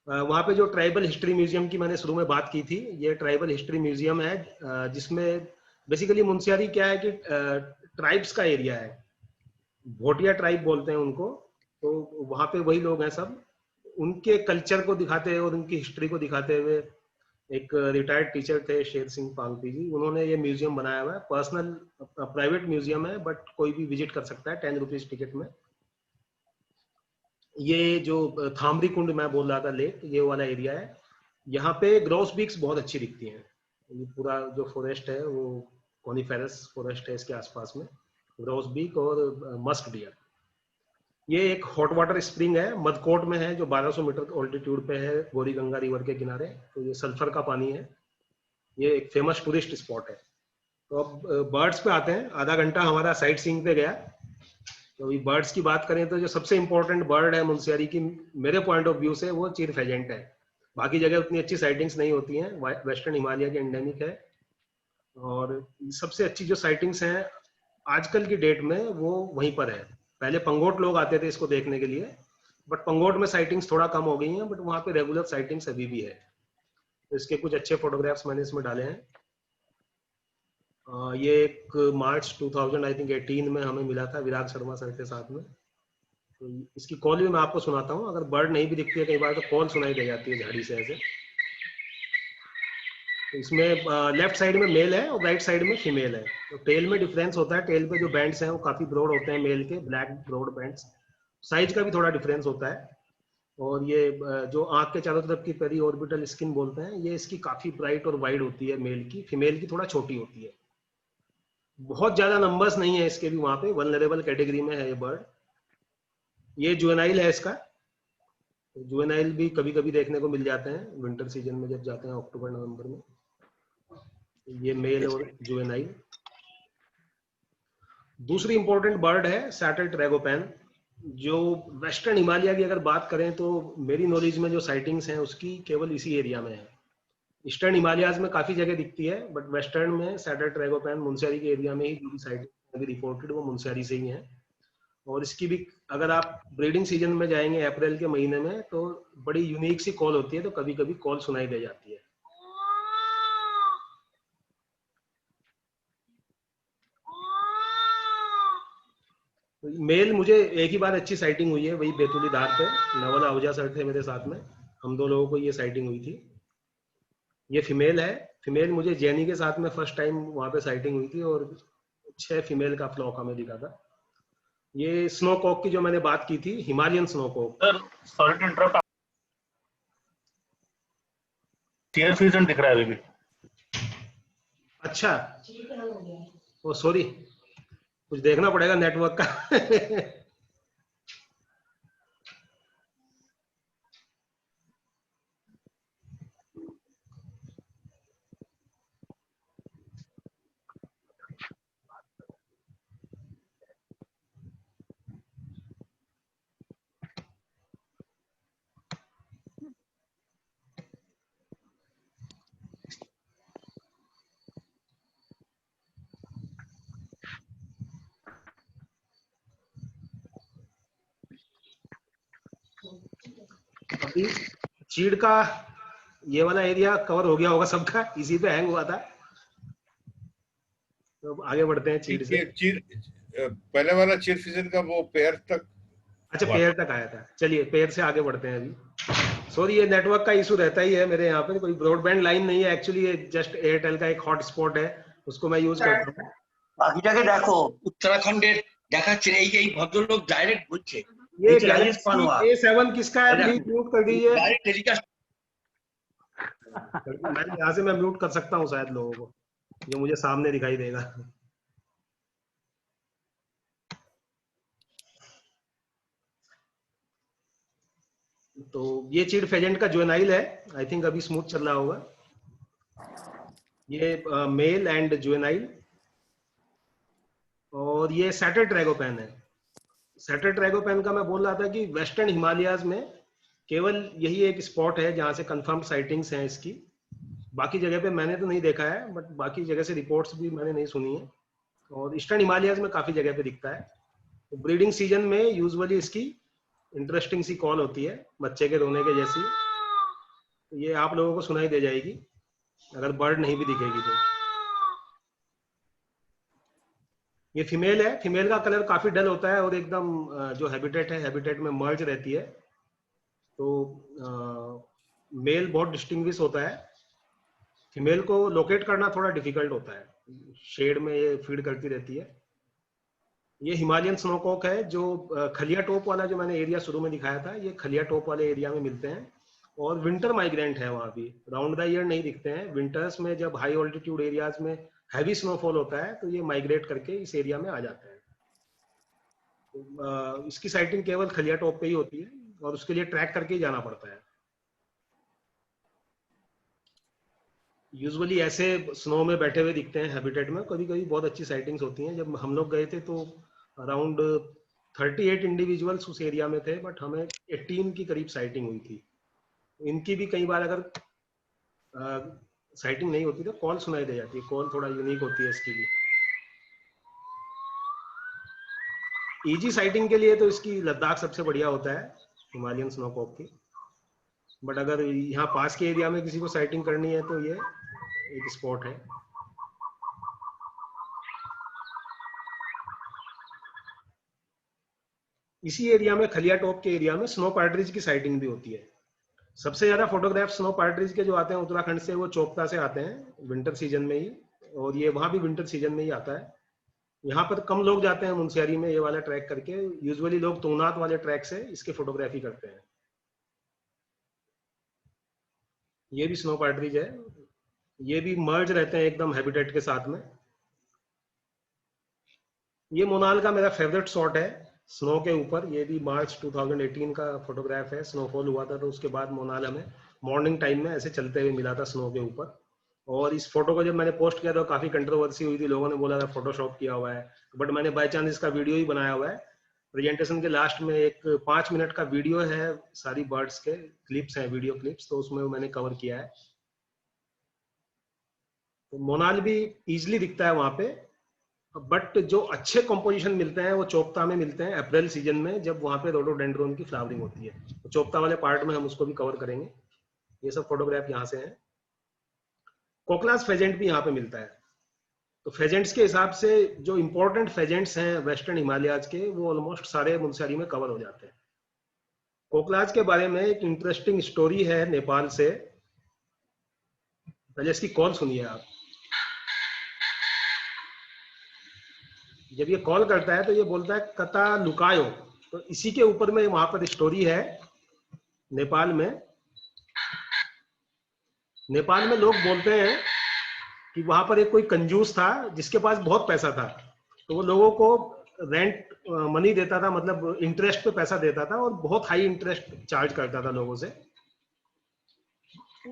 A: वहाँ पे जो ट्राइबल हिस्ट्री म्यूजियम की मैंने शुरू में बात की थी, ये ट्राइबल हिस्ट्री म्यूजियम है जिसमें बेसिकली मुनस्यारी क्या है कि ट्राइब्स का एरिया है। भोटिया ट्राइब बोलते हैं उनको। तो वहाँ पे वही लोग हैं सब, उनके कल्चर को दिखाते हुए और उनकी हिस्ट्री को दिखाते हुए एक रिटायर्ड टीचर थे शेर सिंह पांगती जी, उन्होंने ये म्यूजियम बनाया हुआ है। पर्सनल प्राइवेट म्यूजियम है, बट कोई भी विजिट कर सकता है 10 रुपीज टिकट में। ये जो थामरी कुंड मैं बोल रहा था लेक, ये वाला एरिया है। यहाँ पे ग्रोस बीक्स बहुत अच्छी दिखती हैं। ये पूरा जो फॉरेस्ट है वो कॉनिफेरस फॉरेस्ट है इसके आसपास में, ग्रोस बीक और मस्क डियर। ये एक हॉट वाटर स्प्रिंग है, मदकोट में है, जो 1200 मीटर ऑल्टीट्यूड पे है गौरी गंगा रिवर के किनारे। तो ये सल्फर का पानी है। ये एक फेमस टूरिस्ट स्पॉट है। तो अब बर्ड्स पे आते हैं। आधा घंटा हमारा साइट सीइंग पे गया। तो अभी बर्ड्स की बात करें तो जो सबसे इंपॉर्टेंट बर्ड है मुनस्यारी की मेरे पॉइंट ऑफ व्यू से, वो चीर फेजेंट है। बाकी जगह उतनी अच्छी साइटिंग्स नहीं होती हैं, वेस्टर्न हिमालय के एंडेमिक है। और सबसे अच्छी जो साइटिंग्स हैं आजकल की डेट में वो वहीं पर है। पहले पंगोट लोग आते थे इसको देखने के लिए, बट पंगोट में साइटिंग्स थोड़ा कम हो गई हैं, बट वहाँ पे रेगुलर साइटिंग्स अभी भी है। तो इसके कुछ अच्छे फोटोग्राफ्स मैंने इसमें डाले हैं। ये एक मार्च 2018 में हमें मिला था विराग शर्मा सर के साथ में। तो इसकी कॉल भी मैं आपको सुनाता हूँ। अगर बर्ड नहीं भी दिखती है कई बार तो कॉल सुनाई दे जाती है झाड़ी से ऐसे। तो इसमें लेफ्ट साइड में मेल है और राइट साइड में फीमेल है। तो टेल में डिफरेंस होता है। टेल पे जो बैंड्स हैं वो काफी ब्रॉड होते हैं मेल के, ब्लैक ब्रॉड बैंड्स। साइज का भी थोड़ा डिफरेंस होता है। और ये जो आंख के चारों तरफ की पेरी ऑर्बिटल स्किन बोलते हैं, ये इसकी काफी ब्राइट और वाइड होती है मेल की। फीमेल की थोड़ा छोटी होती है। बहुत ज्यादा नंबर्स नहीं है इसके भी वहां पे, वल्नरेबल कैटेगरी में है ये बर्ड। ये जुवेनाइल है इसका। जुवेनाइल भी कभी कभी देखने को मिल जाते हैं विंटर सीजन में जब जाते हैं अक्टूबर नवंबर में। ये मेल और जुवेनाइल। दूसरी इंपॉर्टेंट बर्ड है सैटल ट्रैगोपैन, जो वेस्टर्न हिमालय की अगर बात करें तो मेरी नॉलेज में जो साइटिंग्स हैं उसकी केवल इसी एरिया में है। ईस्टर्न हिमालयाज में काफी जगह दिखती है, बट वेस्टर्न में सैटल ट्रैगोपैन मुनस्यारी के एरिया में ही जो भी साइटिंग अभी रिपोर्टेड वो मुनस्यारी से ही है। और इसकी भी अगर आप ब्रीडिंग सीजन में जाएंगे अप्रैल के महीने में तो बड़ी यूनिक सी कॉल होती है, तो कभी कभी कॉल सुनाई दे जाती है। मेल मुझे एक ही बार अच्छी साइटिंग हुई है, वही बेतुली धार पे, नवल आहूजा सर थे मेरे साथ में, हम दो लोगों को ये साइटिंग हुई थी। ये फीमेल है, फीमेल मुझे जैनी के साथ में फर्स्ट टाइम वहां पे साइटिंग हुई थी और 6 फीमेल का फ्लॉक हमें दिखा था। ये स्नो कॉक की जो मैंने बात की थी, Himalayan snow cock.
B: Sir sorry to interrupt, tear fusion दिख रहा है अभी भी।
A: अच्छा, ओ सॉरी, कुछ देखना पड़ेगा नेटवर्क का। अभी चीड़ का ये वाला एरिया कवर हो गया होगा सबका, इसी पे हैंग हुआ था। तो अब आगे बढ़ते हैं चीड़ से।
G: पहले वाला चीर फिजन का वो पैर तक।
A: अच्छा, पेयर तक आया था, चलिए पेयर से आगे बढ़ते हैं अभी। सॉरी, ये नेटवर्क का इशू रहता ही है मेरे यहाँ पे, कोई ब्रॉडबैंड लाइन नहीं है एक्चुअली, ये जस्ट एयरटेल का एक हॉटस्पॉट है, उसको मैं यूज करता हूँ।
E: বাকিটাকে দেখো, উত্তরাখণ্ডের দেখাচ্ছে এই ভদ্রলোক ডাইরেক্ট বলছে
A: ये
E: এই যে রাজেশ
A: गैलेक्सी
E: पानवार
A: A7 किसका है, प्लीज म्यूट कर दीजिए।
E: Direct telecast.
A: मैं यहाँ से मैं म्यूट कर सकता हूँ शायद लोगों को, जो मुझे सामने दिखाई देगा। तो ये चीड़ फेजेंट का जुवेनाइल है, आई थिंक अभी स्मूथ चल रहा होगा। ये मेल एंड जुवेनाइल, और ये सैटर ट्रैगोपैन है। सैटर ट्रैगोपैन का मैं बोल रहा था कि वेस्टर्न हिमालयाज में केवल यही एक स्पॉट है जहां से कंफर्म साइटिंग्स हैं इसकी। बाकी जगह पे मैंने तो नहीं देखा है, बट बाकी जगह से रिपोर्ट्स भी मैंने नहीं सुनी है। और ईस्टर्न हिमालयाज में काफी जगह पे दिखता है। तो ब्रीडिंग सीजन में यूजुअली इसकी इंटरेस्टिंग सी कॉल होती है, बच्चे के रोने के जैसी। तो ये आप लोगों को सुनाई दे जाएगी अगर बर्ड नहीं भी दिखेगी तो। ये फीमेल है, फीमेल का कलर काफी डल होता है और एकदम जो हैबिटेट है, हैबिटेट में मर्ज रहती है। तो मेल बहुत डिस्टिंग्विश होता है। फीमेल को लोकेट करना थोड़ा डिफिकल्ट होता है, शेड में ये फीड करती रहती है। ये हिमालयन स्नोकॉक है, जो खलिया टॉप वाला जो मैंने एरिया शुरू में दिखाया था, ये खलिया टॉप वाले एरिया में मिलते हैं। और विंटर माइग्रेंट है वहां भी, राउंड द ईयर नहीं दिखते हैं। विंटर्स में जब हाई ऑल्टीट्यूड एरियाज में हैवी स्नोफॉल होता है तो ये माइग्रेट करके इस एरिया में आ जाते हैं। तो इसकी साइटिंग केवल खलिया टॉप पे ही होती है और उसके लिए ट्रैक करके ही जाना पड़ता है। यूजुअली ऐसे स्नो में बैठे हुए दिखते हैं हैबिटेट में। कभी कभी बहुत अच्छी साइटिंग्स होती हैं। जब हम लोग गए थे तो अराउंड 38 इंडिविजुअल्स उस एरिया में थे, बट हमें 18 की करीब साइटिंग हुई थी। इनकी भी कई बार अगर साइटिंग नहीं होती तो कॉल सुनाई दे जाती है। कॉल थोड़ा यूनिक होती है इसकी भी। इजी साइटिंग के लिए तो इसकी लद्दाख सबसे बढ़िया होता है, हिमालयन स्नोकॉक की। बट अगर यहाँ पास के एरिया में किसी को साइटिंग करनी है तो ये एक स्पॉट है। इसी एरिया में, खलिया टॉप के एरिया में, स्नो पार्ट्रिज की साइटिंग भी होती है। सबसे ज्यादा फोटोग्राफ स्नो पार्ट्रिज के जो आते हैं उत्तराखंड से, वो चोपता से आते हैं विंटर सीजन में ही, और ये वहां भी विंटर सीजन में ही आता है। यहाँ पर कम लोग जाते हैं मुनस्यारी में ये वाला ट्रैक करके। यूजुअली लोग तुंगनाथ वाले ट्रैक से इसके फोटोग्राफी करते हैं। ये भी स्नो पार्ट्रिज है, ये भी मर्ज रहते हैं एकदम हैबिटेट के साथ में। ये मोनाल का मेरा फेवरेट शॉट है स्नो के ऊपर। ये भी मार्च 2018 का फोटोग्राफ है। स्नोफॉल हुआ था तो उसके बाद मोनाल हमें मॉर्निंग टाइम में ऐसे चलते हुए मिला था स्नो के ऊपर। और इस फोटो को जब मैंने पोस्ट किया तो काफी कंट्रोवर्सी हुई थी, लोगों ने बोला था फोटोशॉप किया हुआ है, बट मैंने बाय चांस इसका वीडियो ही बनाया हुआ है। प्रेजेंटेशन के लास्ट में एक 5 मिनट का वीडियो है, सारी बर्ड्स के क्लिप्स हैं, वीडियो क्लिप्स, तो उसमें मैंने कवर किया है। तो मोनाल भी इजिली दिखता है वहां पे। बट जो अच्छे कंपोजिशन मिलते हैं वो चोपता में मिलते हैं अप्रैल सीजन में, जब वहां पे रोडोडेंड्रोन की फ्लावरिंग होती है। तो चोपता वाले पार्ट में हम उसको भी कवर करेंगे। ये सब फोटोग्राफ यहाँ से हैं। कोकलास फेजेंट भी यहाँ पे मिलता है। तो फेजेंट्स के हिसाब से जो इंपॉर्टेंट फेजेंट्स हैं वेस्टर्न हिमालयाज के, वो ऑलमोस्ट सारे मुनस्यारी में कवर हो जाते हैं। कोकलाज के बारे में एक इंटरेस्टिंग स्टोरी है नेपाल से, पहले इसकी कॉल सुनिए आप। जब ये कॉल करता है तो ये बोलता है कता लुकायो, तो इसी के ऊपर में वहां पर स्टोरी है। नेपाल में लोग बोलते हैं कि वहां पर एक कोई कंजूस था जिसके पास बहुत पैसा था, तो वो लोगों को रेंट मनी देता था, मतलब इंटरेस्ट पे पैसा देता था और बहुत हाई इंटरेस्ट चार्ज करता था लोगों से।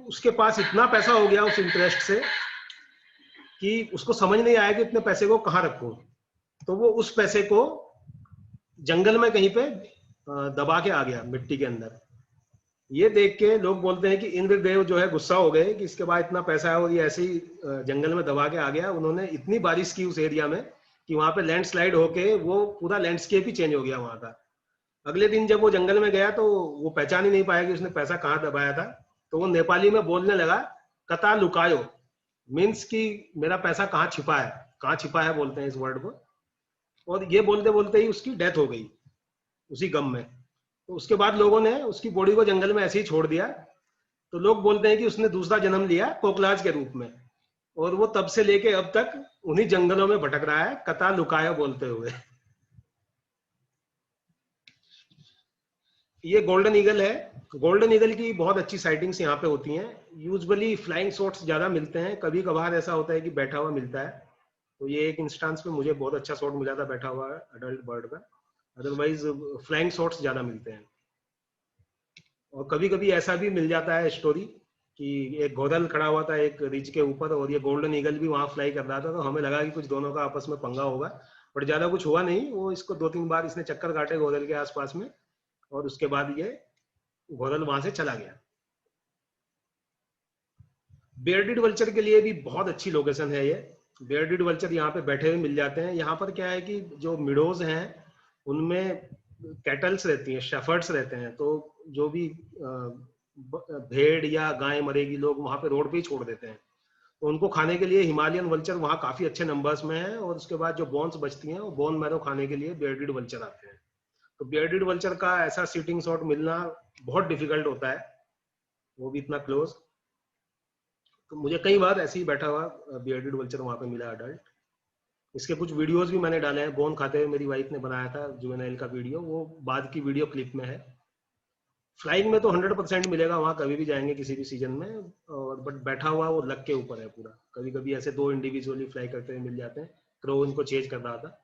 A: उसके पास इतना पैसा हो गया उस इंटरेस्ट से कि उसको समझ नहीं आया कि इतने पैसे को कहाँ रखूं। तो वो उस पैसे को जंगल में कहीं पे दबा के आ गया मिट्टी के अंदर। ये देख के लोग बोलते हैं कि इंद्रदेव जो है गुस्सा हो गए कि इसके बाद इतना पैसा है और ये ऐसे ही जंगल में दबा के आ गया। उन्होंने इतनी बारिश की उस एरिया में कि वहां पे लैंडस्लाइड होके वो पूरा लैंडस्केप ही चेंज हो गया वहां का। अगले दिन जब वो जंगल में गया तो वो पहचान ही नहीं पाया कि उसने पैसा कहाँ दबाया था। तो वो नेपाली में बोलने लगा कता लुकायो, मीन्स कि मेरा पैसा कहाँ छिपा है, कहाँ छिपा है बोलते हैं इस वर्ड को। और ये बोलते बोलते ही उसकी डेथ हो गई उसी गम में। तो उसके बाद लोगों ने उसकी बॉडी को जंगल में ऐसे ही छोड़ दिया। तो लोग बोलते हैं कि उसने दूसरा जन्म लिया कोकलाज के रूप में, और वो तब से लेके अब तक उन्हीं जंगलों में भटक रहा है कता लुकाया बोलते हुए। ये गोल्डन ईगल है। गोल्डन ईगल की बहुत अच्छी साइटिंग्स यहाँ पे होती हैं। यूजुअली फ्लाइंग शॉट्स ज्यादा मिलते हैं, कभी कभार ऐसा होता है कि बैठा हुआ मिलता है। तो ये एक इंस्टांस पे मुझे बहुत अच्छा शॉट मिला था बैठा हुआ अडल्ट बर्ड का। अदरवाइज फ्लाइंग शॉट्स ज्यादा मिलते हैं। और कभी कभी ऐसा भी मिल जाता है स्टोरी कि एक घोड़ल खड़ा हुआ था एक रिज के ऊपर और ये गोल्डन ईगल भी वहां फ्लाई कर रहा था। तो हमें लगा कि कुछ दोनों का आपस में पंगा होगा, बट ज्यादा कुछ हुआ नहीं। वो इसको 2-3 बार इसने चक्कर काटे घोड़ल के आसपास में, और उसके बाद ये घोड़ल वहां से चला गया। बियर्डेड वल्चर के लिए भी बहुत अच्छी लोकेशन है ये। बियर्डेड वल्चर यहाँ पे बैठे हुए मिल जाते हैं। यहाँ पर क्या है कि जो मिडोज हैं उनमें कैटल्स रहती हैं, शेफर्ड्स रहते हैं। तो जो भी भेड़ या गाय मरेगी लोग वहां पे रोड पे ही छोड़ देते हैं। तो उनको खाने के लिए हिमालयन वल्चर वहाँ काफी अच्छे नंबर्स में है। और उसके बाद जो बोन्स बचती हैं वो बोन मैरो खाने के लिए बियर्डेड वल्चर आते हैं। तो बियर्डेड वल्चर का ऐसा सीटिंग शॉट मिलना बहुत डिफिकल्ट होता है, वो भी इतना क्लोज। तो मुझे कई बार ऐसे ही बैठा हुआ बियर्डेड वल्चर वहां पे मिला अडल्ट। इसके कुछ वीडियोस भी मैंने डाले हैं। बोन खाते हुए मेरी वाइफ ने बनाया था जुवेनाइल का वीडियो, वो बाद की वीडियो क्लिप में है। फ्लाइंग में तो 100% मिलेगा वहां, कभी भी जाएंगे किसी भी सीजन में। और बट बैठा हुआ वो लक के ऊपर है पूरा। कभी कभी ऐसे 2 इंडिविजुअली फ्लाई करते हुए मिल जाते हैं। क्रो इनको चेज कर रहा था।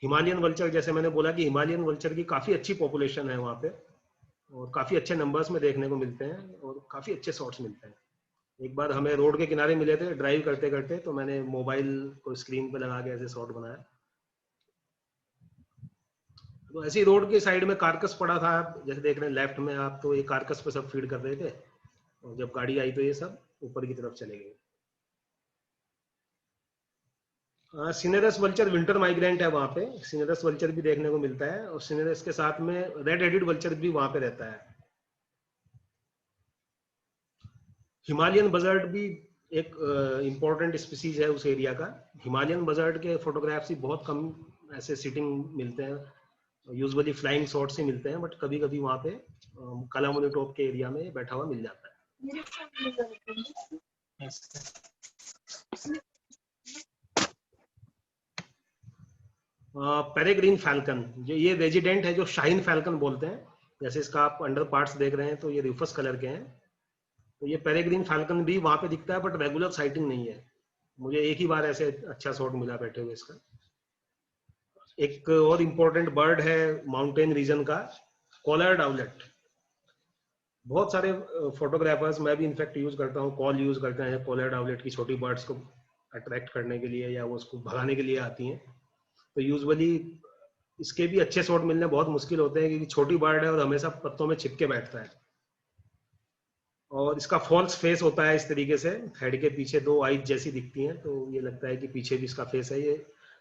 A: हिमालयन वल्चर, जैसे मैंने बोला कि हिमालयन वल्चर की काफी अच्छी पॉपुलेशन है वहां पे और काफी अच्छे नंबर्स में देखने को मिलते हैं और काफी अच्छे शॉट्स मिलते हैं। एक बार हमें रोड के किनारे मिले थे ड्राइव करते करते, तो मैंने मोबाइल को स्क्रीन पे लगा के ऐसे शॉट बनाया। तो ऐसी रोड के साइड में कारकस पड़ा था, आप जैसे देख रहे हैं लेफ्ट में आप, तो ये कारकस पे सब फीड कर रहे थे। और जब गाड़ी आई तो ये सब ऊपर की तरफ चले गए। सिनेरस वल्चर विंटर माइग्रेंट है वहां पे। सिनेरस वल्चर भी देखने को मिलता है और सिनेरस के साथ में रेड हेडेड वल्चर भी वहां पे रहता है। हिमालयन बजर्ड भी एक इम्पोर्टेंट स्पीसीज है उस एरिया का। हिमालयन बजर्ड के फोटोग्राफ्स ही बहुत कम ऐसे सिटिंग मिलते हैं, यूजुअली फ्लाइंग शॉट्स ही मिलते हैं। बट कभी कभी वहां पे कालामुनी टॉप के एरिया में बैठा हुआ मिल जाता है। पेरेग्रीन फैल्कन, जो ये रेजिडेंट है, जो शाइन फैल्कन बोलते हैं। जैसे इसका आप अंडर पार्ट्स देख रहे हैं तो ये रिफस कलर के हैं। तो ये पेरेग्रीन फैल्कन भी वहां पे दिखता है, बट रेगुलर साइटिंग नहीं है। मुझे एक ही बार ऐसे अच्छा शॉट मिला बैठे हुए इसका। एक और इम्पोर्टेंट बर्ड है माउंटेन रीजन का, कॉलर्ड आउलेट। बहुत सारे फोटोग्राफर्स, मैं भी इनफैक्ट यूज करता हूँ, कॉल यूज करते हैं कॉलर्ड आउलेट की छोटी बर्ड्स को अट्रैक्ट करने के लिए या वो उसको भगाने के लिए आती हैं। तो यूजुअली इसके भी अच्छे शॉट मिलने बहुत मुश्किल होते हैं क्योंकि छोटी बर्ड है और हमेशा पत्तों में छिप के बैठता है। और इसका फॉल्स फेस होता है इस तरीके से, हेड के पीछे दो आईज जैसी दिखती हैं, तो ये लगता है कि पीछे भी इसका फेस है। ये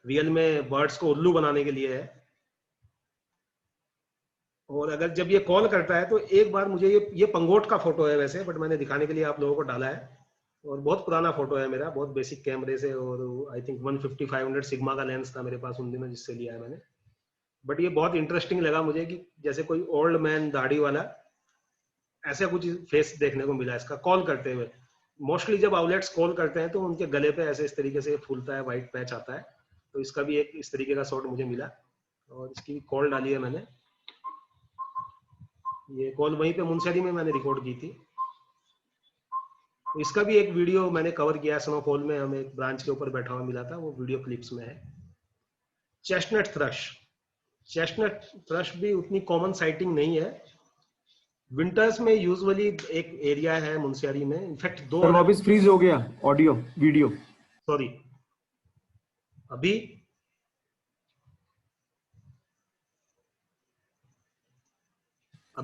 A: रियल में बर्ड्स को उल्लू बनाने के लिए है। और अगर जब ये कॉल करता है तो एक बार मुझे ये पंगोट का फोटो है वैसे, बट मैंने दिखाने के लिए आप लोगों को डाला है। और बहुत पुराना फोटो है मेरा, बहुत बेसिक कैमरे से, और आई थिंक 150-500 सिग्मा का लेंस था मेरे पास उन दिनों जिससे लिया है मैंने। बट ये बहुत इंटरेस्टिंग लगा मुझे कि जैसे कोई ओल्ड मैन दाढ़ी वाला, ऐसा कुछ फेस देखने को मिला इसका कॉल करते हुए। मोस्टली जब आउटलेट्स कॉल करते हैं तो उनके गले पे ऐसे इस तरीके से फूलता है, व्हाइट पैच आता है, तो इसका भी एक इस तरीके का शॉट मुझे मिला और इसकी कॉल डाली है मैंने। ये कॉल वहीं पे मुनस्यारी में मैंने रिकॉर्ड की थी। तो इसका भी एक वीडियो मैंने कवर किया, स्नोफॉल में हमें एक ब्रांच के ऊपर बैठा हुआ मिला था, वो वीडियो क्लिप्स में है। चेस्टनट थ्रश, चेस्टनट थ्रश भी उतनी कॉमन साइटिंग नहीं है। विंटर्स में यूजुअली एक एरिया है मुनस्यारी में, इनफैक्ट दो
C: सर वापस फ्रीज हो गया ऑडियो वीडियो।
A: सॉरी, अभी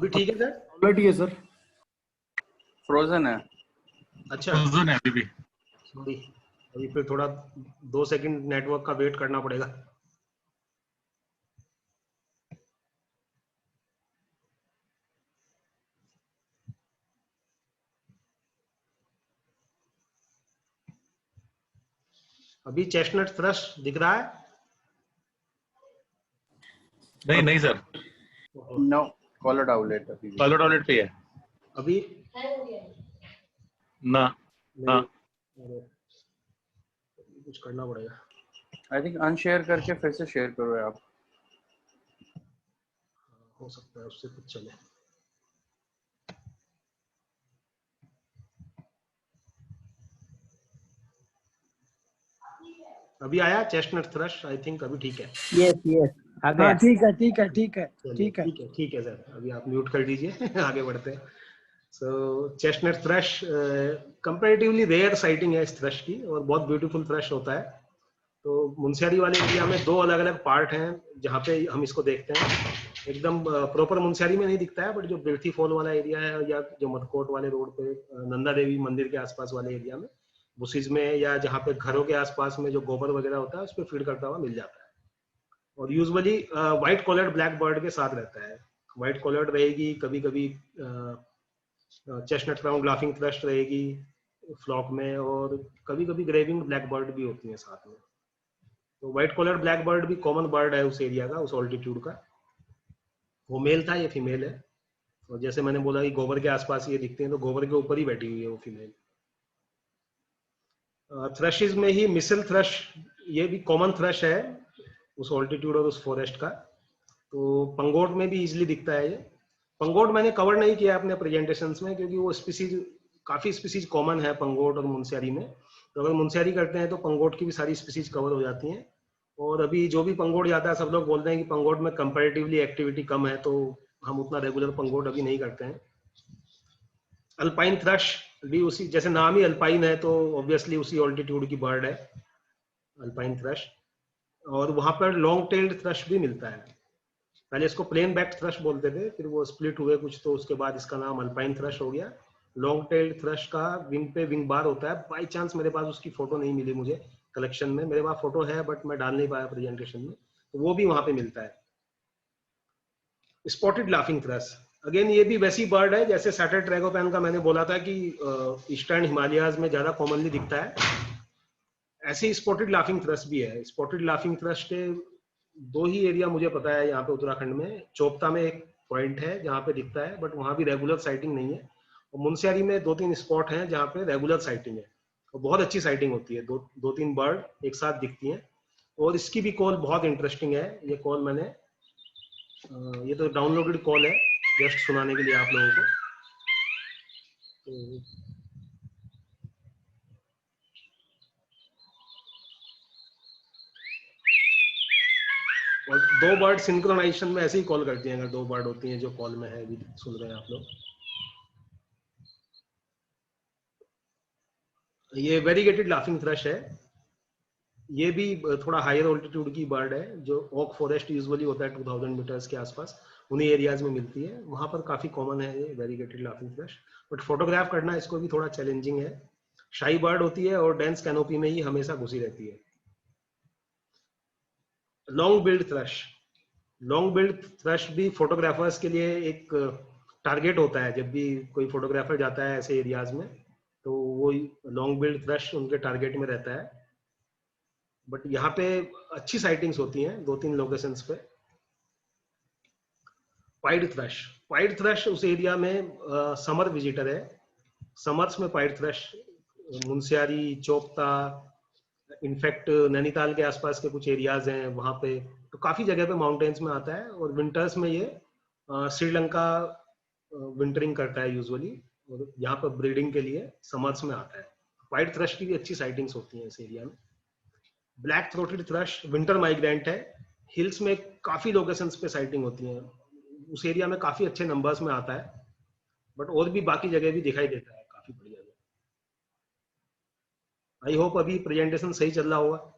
A: ठीक है सर?
C: ऑलरेडी है सर,
F: फ्रोजन है।
A: अच्छा,
B: फ्रोजन है अभी भी।
A: सॉरी, अभी फिर थोड़ा 2 सेकंड नेटवर्क का वेट करना पड़ेगा। अभी चेस्टनट थ्रश दिख रहा है?
B: नहीं सर,
F: नो, कॉलर आउटलेट अभी भी।
B: कॉलर आउटलेट पे है
A: अभी
B: ना। हाँ,
A: अरे, कुछ करना पड़ेगा।
F: आई थिंक अनशेयर करके फिर से शेयर करो आप।
A: हो सकता है उससे कुछ चले। अभी आया चेस्टनट थ्रश? आई थिंक अभी ठीक है।
H: यस यस, हाँ ठीक है ठीक है ठीक है ठीक है
A: ठीक है सर, अभी आप म्यूट कर दीजिए। आगे बढ़ते हैं। So chestnut thrush comparatively rare sighting है इस थ्रश की, और बहुत ब्यूटीफुल थ्रश होता है। तो मुनस्यारी वाले एरिया में 2 अलग अलग पार्ट हैं जहाँ पे हम इसको देखते हैं। एकदम प्रॉपर मुनस्यारी में नहीं दिखता है, बट जो बिरथी फॉल वाला एरिया है, या जो मदकोट वाले रोड पे नंदा देवी मंदिर के आसपास वाले एरिया में, बुशीज में, या जहाँ पे घरों के आसपास में जो गोबर वगैरह होता है उस पर फीड करता हुआ मिल जाता है। और usually white collared black bird के साथ रहता है। व्हाइट कॉलर्ड रहेगी, कभी कभी चेस्टनट क्राउन लाफिंग थ्रश रहेगी फ्लॉक में, और कभी कभी ग्रेविंग ब्लैक बर्ड भी होती है साथ में। तो व्हाइट कॉलर्ड ब्लैक बर्ड भी कॉमन बर्ड है उस एरिया का, उस ऑल्टीट्यूड का। वो मेल था, ये फीमेल है। और जैसे मैंने बोला कि गोबर के आसपास ये दिखते हैं, तो गोबर के ऊपर ही बैठी हुई है वो फीमेल। थ्रशेज में ही मिसल थ्रश, ये भी कॉमन थ्रश है उस ऑल्टीट्यूड और उस फॉरेस्ट का। तो पंगोट में भी इजीली दिखता है ये। पंगोट मैंने कवर नहीं किया अपने प्रेजेंटेशंस में, क्योंकि वो स्पीसीज, काफी स्पीसीज कॉमन है पंगोट और मुनस्यारी में। तो अगर मुनस्यारी करते हैं तो पंगोट की भी सारी स्पीसीज कवर हो जाती हैं। और अभी जो भी पंगोट जाता है, सब लोग बोलते हैं कि पंगोट में कंपैरेटिवली एक्टिविटी कम है, तो हम उतना रेगुलर पंगोट अभी नहीं करते हैं। अल्पाइन थ्रश भी उसी, जैसे नाम ही अल्पाइन है, तो ऑब्वियसली उसी ऑल्टीट्यूड की बर्ड है अल्पाइन थ्रश। और वहां पर लॉन्ग टेल्ड थ्रश भी मिलता है। पहले इसको प्लेन बैक थ्रश बोलते थे, फिर वो स्प्लिट हुए कुछ, तो उसके बाद इसका नाम अल्पाइन थ्रश हो गया। लॉन्ग टेल्ड थ्रश का विंग पे विंग बार होता है। बाई चांस मेरे पास उसकी फोटो नहीं मिली मुझे कलेक्शन में, मेरे पास फोटो है बट मैं डाल नहीं पाया प्रेजेंटेशन में, तो वो भी वहां पे मिलता है। स्पॉटेड लाफिंग थ्रश, अगेन ये भी वैसी बर्ड है जैसे सैटर ट्रैगोपैन का मैंने बोला था कि ईस्टर्न हिमालयाज में ज्यादा कॉमनली दिखता है, ऐसे ही स्पॉटेड लाफिंग थ्रश भी है। स्पॉटेड लाफिंग थ्रश के 2 ही एरिया मुझे पता है यहाँ पे उत्तराखंड में। चोपता में एक पॉइंट है जहाँ पे दिखता है, बट वहां भी रेगुलर साइटिंग नहीं है। और मुनस्यारी में 2-3 स्पॉट हैं जहाँ पे रेगुलर साइटिंग है, और बहुत अच्छी साइटिंग होती है। 2-3 बर्ड एक साथ दिखती हैं। और इसकी भी कॉल बहुत इंटरेस्टिंग है। ये कॉल मैंने, ये तो डाउनलोडेड कॉल है जस्ट सुनाने के लिए आप लोगों को। और 2 बर्ड सिंक्रोनाइजेशन में ऐसे ही कॉल करती हैं, अगर 2 बर्ड होती हैं जो कॉल में है, अभी सुन रहे हैं आप लोग। ये वेरीगेटेड लाफिंग थ्रश है। ये भी थोड़ा हायर ऑल्टीट्यूड की बर्ड है, जो ओक फॉरेस्ट यूजुअली होता है 2000 मीटर्स के आसपास, उन्हीं एरियाज में मिलती है, वहां पर काफी कॉमन है ये variegated laughing thrust. But photograph करना इसको भी थोड़ा चैलेंजिंग है। शाई बर्ड होती है और डेंस कैनोपी में ही हमेशा घुसी रहती है। Long billed thrust, long billed thrust भी फोटोग्राफर्स के लिए एक टारगेट होता है। जब भी कोई फोटोग्राफर जाता है ऐसे एरियाज में तो वो लॉन्ग बिल्ड थ्रश उनके टारगेट में रहता है। बट यहाँ पे अच्छी साइटिंग्स होती हैं 2-3 लोकेशंस पे। पाइड थ्रश, पाइड थ्रश उस एरिया में समर विजिटर है। समर्स में pied thrust Munsiyari, Chopta, in fact Nainital के आसपास के कुछ एरियाज हैं वहां पे, तो काफी जगह पे माउंटेन्स में आता है। और विंटर्स में ये श्रीलंका विंटरिंग करता है यूजुअली, और यहाँ पर ब्रीडिंग के लिए समर्स में आता है। वाइट थ्रश की भी अच्छी साइटिंग्स होती हैं इस एरिया में। Black throated thrust winter migrant है, हिल्स में काफी लोकेशंस पे साइटिंग होती है, उस एरिया में काफी अच्छे नंबर्स में आता है। बट और भी बाकी जगह भी दिखाई देता है काफी बढ़िया। आई होप अभी प्रेजेंटेशन सही चल रहा होगा।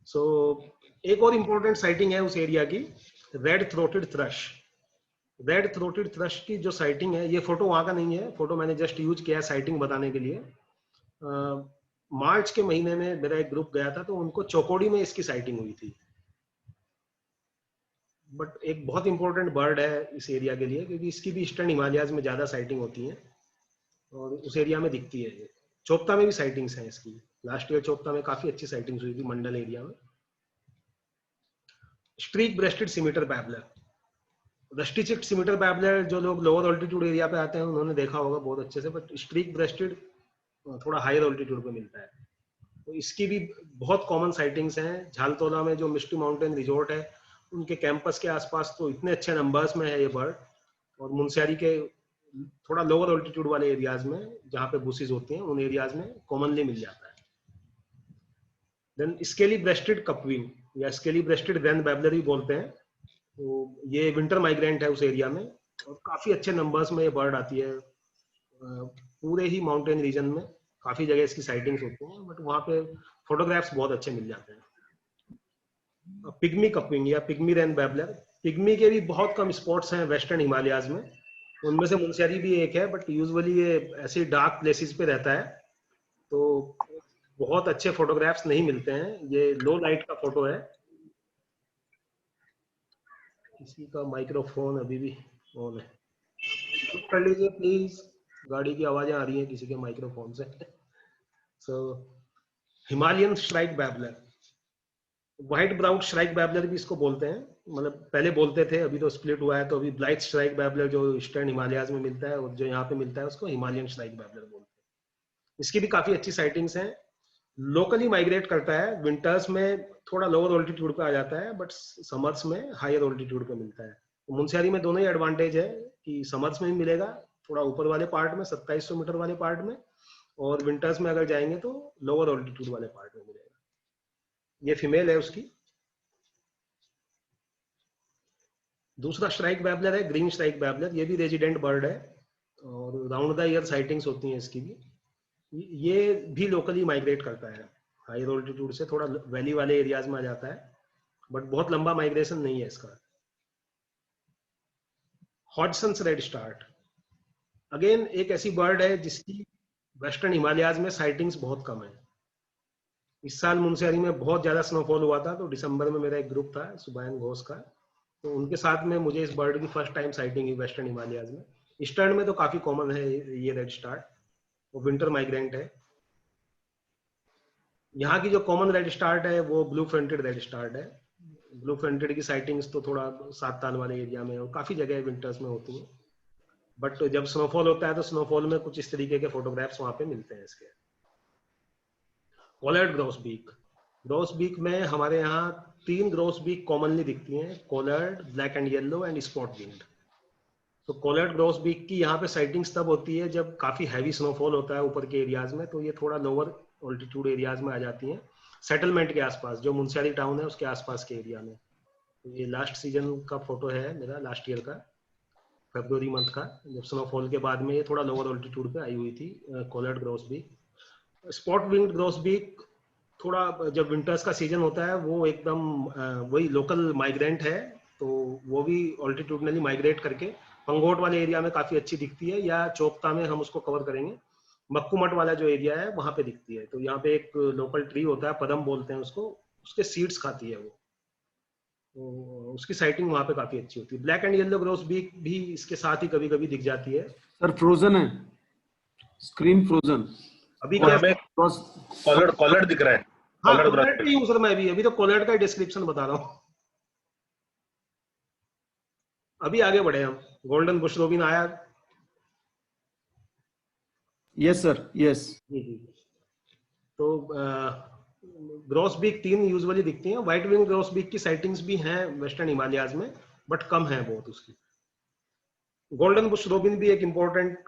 A: सो एक और इम्पोर्टेंट साइटिंग है उस एरिया की, red throated thrust. Red throated thrust की जो साइटिंग है, ये फोटो वहां का नहीं है, फोटो मैंने जस्ट यूज किया है साइटिंग बताने के लिए। मार्च के महीने में मेरा एक ग्रुप गया था तो उनको चौकोड़ी में इसकी साइटिंग हुई थी। बट एक बहुत इंपॉर्टेंट बर्ड है इस एरिया के लिए, क्योंकि इसकी भी ईस्टर्न हिमालयाज में ज्यादा साइटिंग होती है और उस एरिया में दिखती है। ये चोपता में भी साइटिंग्स हैं इसकी, लास्ट ईयर चोपता में काफी अच्छी साइटिंग्स हुई थी मंडल एरिया में। Streak breasted scimitar babbler, rusty cheeked scimitar babbler जो लोग लोअर ऑल्टीट्यूड एरिया पे आते हैं उन्होंने देखा होगा बहुत अच्छे से, बट स्ट्रीक ब्रेस्टेड थोड़ा हायर ऑल्टीट्यूड पे मिलता है। तो इसकी भी बहुत कॉमन साइटिंग्स हैं। झालतोला में जो मिस्टी माउंटेन रिजॉर्ट है उनके कैंपस के आसपास तो इतने अच्छे नंबर्स में है ये बर्ड, और मुंशियारी के थोड़ा लोअर ऑल्टीट्यूड वाले एरियाज में जहाँ पे बुशेस होती हैं उन एरियाज में कॉमनली मिल जाता है। देन स्केली ब्रेस्टेड कपविंग या स्केली ब्रेस्टेड रैन बैबलर भी बोलते हैं, तो ये विंटर माइग्रेंट है उस एरिया में और काफी अच्छे नंबर्स में ये बर्ड आती है। पूरे ही माउंटेन रीजन में काफी जगह इसकी साइटिंग्स होती हैं, बट वहाँ पे फोटोग्राफ्स बहुत अच्छे मिल जाते हैं। पिग्मी कपविंग या पिग्मी रैन बैबलर, पिग्मी के भी बहुत कम स्पॉट्स हैं वेस्टर्न हिमालयाज में, उनमें से मुंशियारी भी एक है, बट यूजुअली ये ऐसे डार्क प्लेसेस पे रहता है तो बहुत अच्छे फोटोग्राफ्स नहीं मिलते हैं। ये लो लाइट का फोटो है। किसी का माइक्रोफोन अभी भी ऑन है, कर लीजिए प्लीज, गाड़ी की आवाजें आ रही हैं किसी के माइक्रोफोन से। So Himalayan shrike babbler, white browed shrike babbler भी इसको बोलते हैं, मतलब पहले बोलते थे, अभी तो स्प्लिट हुआ है, तो अभी ब्लाइट श्राइक बैबलर जो ईस्टर्न हिमालयाज में मिलता है और जो यहाँ पे मिलता है उसको हिमालयन श्राइक बैबलर बोलते हैं। इसकी भी काफी अच्छी साइटिंग्स हैं। लोकली माइग्रेट करता है, विंटर्स में थोड़ा लोअर ऑल्टीट्यूड पे आ जाता है, बट समर्स में हायर ऑल्टीट्यूड पे मिलता है। तो मुंशियारी में दोनों ही एडवांटेज है कि समर्स में भी मिलेगा थोड़ा ऊपर वाले पार्ट में 2700 मीटर वाले पार्ट में, और विंटर्स में अगर जाएंगे तो लोअर ऑल्टीट्यूड वाले पार्ट में मिलेगा। ये फीमेल है उसकी। दूसरा श्राइक बैबलर है ग्रीन श्राइक बैबलर, ये भी रेजिडेंट बर्ड है और राउंड द ईयर साइटिंग्स होती हैं इसकी भी। ये भी लोकली माइग्रेट करता है, हायर ऑल्टीट्यूड से थोड़ा वैली वाले एरियाज में आ जाता है, बट बहुत लंबा माइग्रेशन नहीं है इसका। हॉडसन्स रेड स्टार्ट, अगेन एक ऐसी बर्ड है जिसकी वेस्टर्न हिमालयाज में साइटिंग्स बहुत कम है। इस साल मुंशियारी में बहुत ज्यादा स्नोफॉल हुआ था, तो दिसंबर में मेरा एक ग्रुप था सुबैन घोष का, तो उनके साथ में मुझे इस बर्ड की फर्स्ट टाइम साइटिंग हुई वेस्टर्न हिमालयाज में। ईस्टर्न में तो काफी कॉमन है ये रेड स्टार्ट, वो विंटर माइग्रेंट है। यहाँ की जो कॉमन रेड स्टार्ट है वो ब्लू फ्रंटेड रेड स्टार्ट है। ब्लू फ्रंटेड की साइटिंग्स तो थोड़ा सात ताल वाले एरिया में और काफी जगह विंटर्स में होती है, बट जब स्नोफॉल होता है तो स्नोफॉल में कुछ इस तरीके के फोटोग्राफ्स वहां पे मिलते हैं इसके। कॉलर्ड ग्रोसबीक, ग्रोसबीक में हमारे यहाँ 3 ग्रोसबीक कॉमनली दिखती हैं, collared, black and yellow and spot winged. तो कॉलर्ड ग्रोसबीक की यहाँ पे साइटिंग्स तब होती है जब काफी हैवी स्नोफॉल होता है ऊपर के एरियाज में, तो ये थोड़ा लोअर ऑल्टीट्यूड एरियाज में आ जाती हैं, सेटलमेंट के आसपास, जो मुंशियारी टाउन है उसके आसपास के एरिया में। तो ये लास्ट सीजन का फोटो है मेरा, लास्ट ईयर का फरवरी मंथ का, जब स्नोफॉल के बाद में ये थोड़ा लोअर ऑल्टीट्यूड पे आई हुई थी कॉलर्ड ग्रोसबीक। स्पॉट विंग्ड ग्रोसबीक थोड़ा जब विंटर्स का सीजन होता है वो एकदम वही लोकल माइग्रेंट है, तो वो भी ऑल्टीट्यूडनली माइग्रेट करके पंगोट वाले एरिया में काफी अच्छी दिखती है, या चोपता में हम उसको कवर करेंगे, मक्कुमट वाला जो एरिया है वहां पे दिखती है। तो यहाँ पे एक लोकल ट्री होता है, पदम बोलते हैं उसको, उसके सीड्स खाती है वो, तो उसकी साइटिंग वहां पे काफी अच्छी होती है। Black and yellow grosbeak भी इसके साथ ही कभी कभी दिख जाती है।
C: सर फ्रोजन है, स्क्रीन फ्रोजन।
A: अभी
B: वो
A: क्या
B: हमें कॉलर्ड दिख रहा है।
A: हाँ
B: कॉलर्ड
A: कोलर्ड पे हूँ सर मैं अभी तो कोलर्ड का डिस्क्रिप्शन बता रहा हूँ। अभी आगे बढ़े हम, गोल्डन बुश रोबिन आया।
C: Yes sir, yes.
A: जी जी। तो ग्रोस बीक 3 यूजुअली दिखती हैं। व्हाइट विंग ग्रोस बीक की साइटिंग्स भी हैं वेस्टर्न हिमालयाज में, बट कम है बहुत उसकी। गोल्डन बुश रोबिन भी एक इम्पोर्टेंट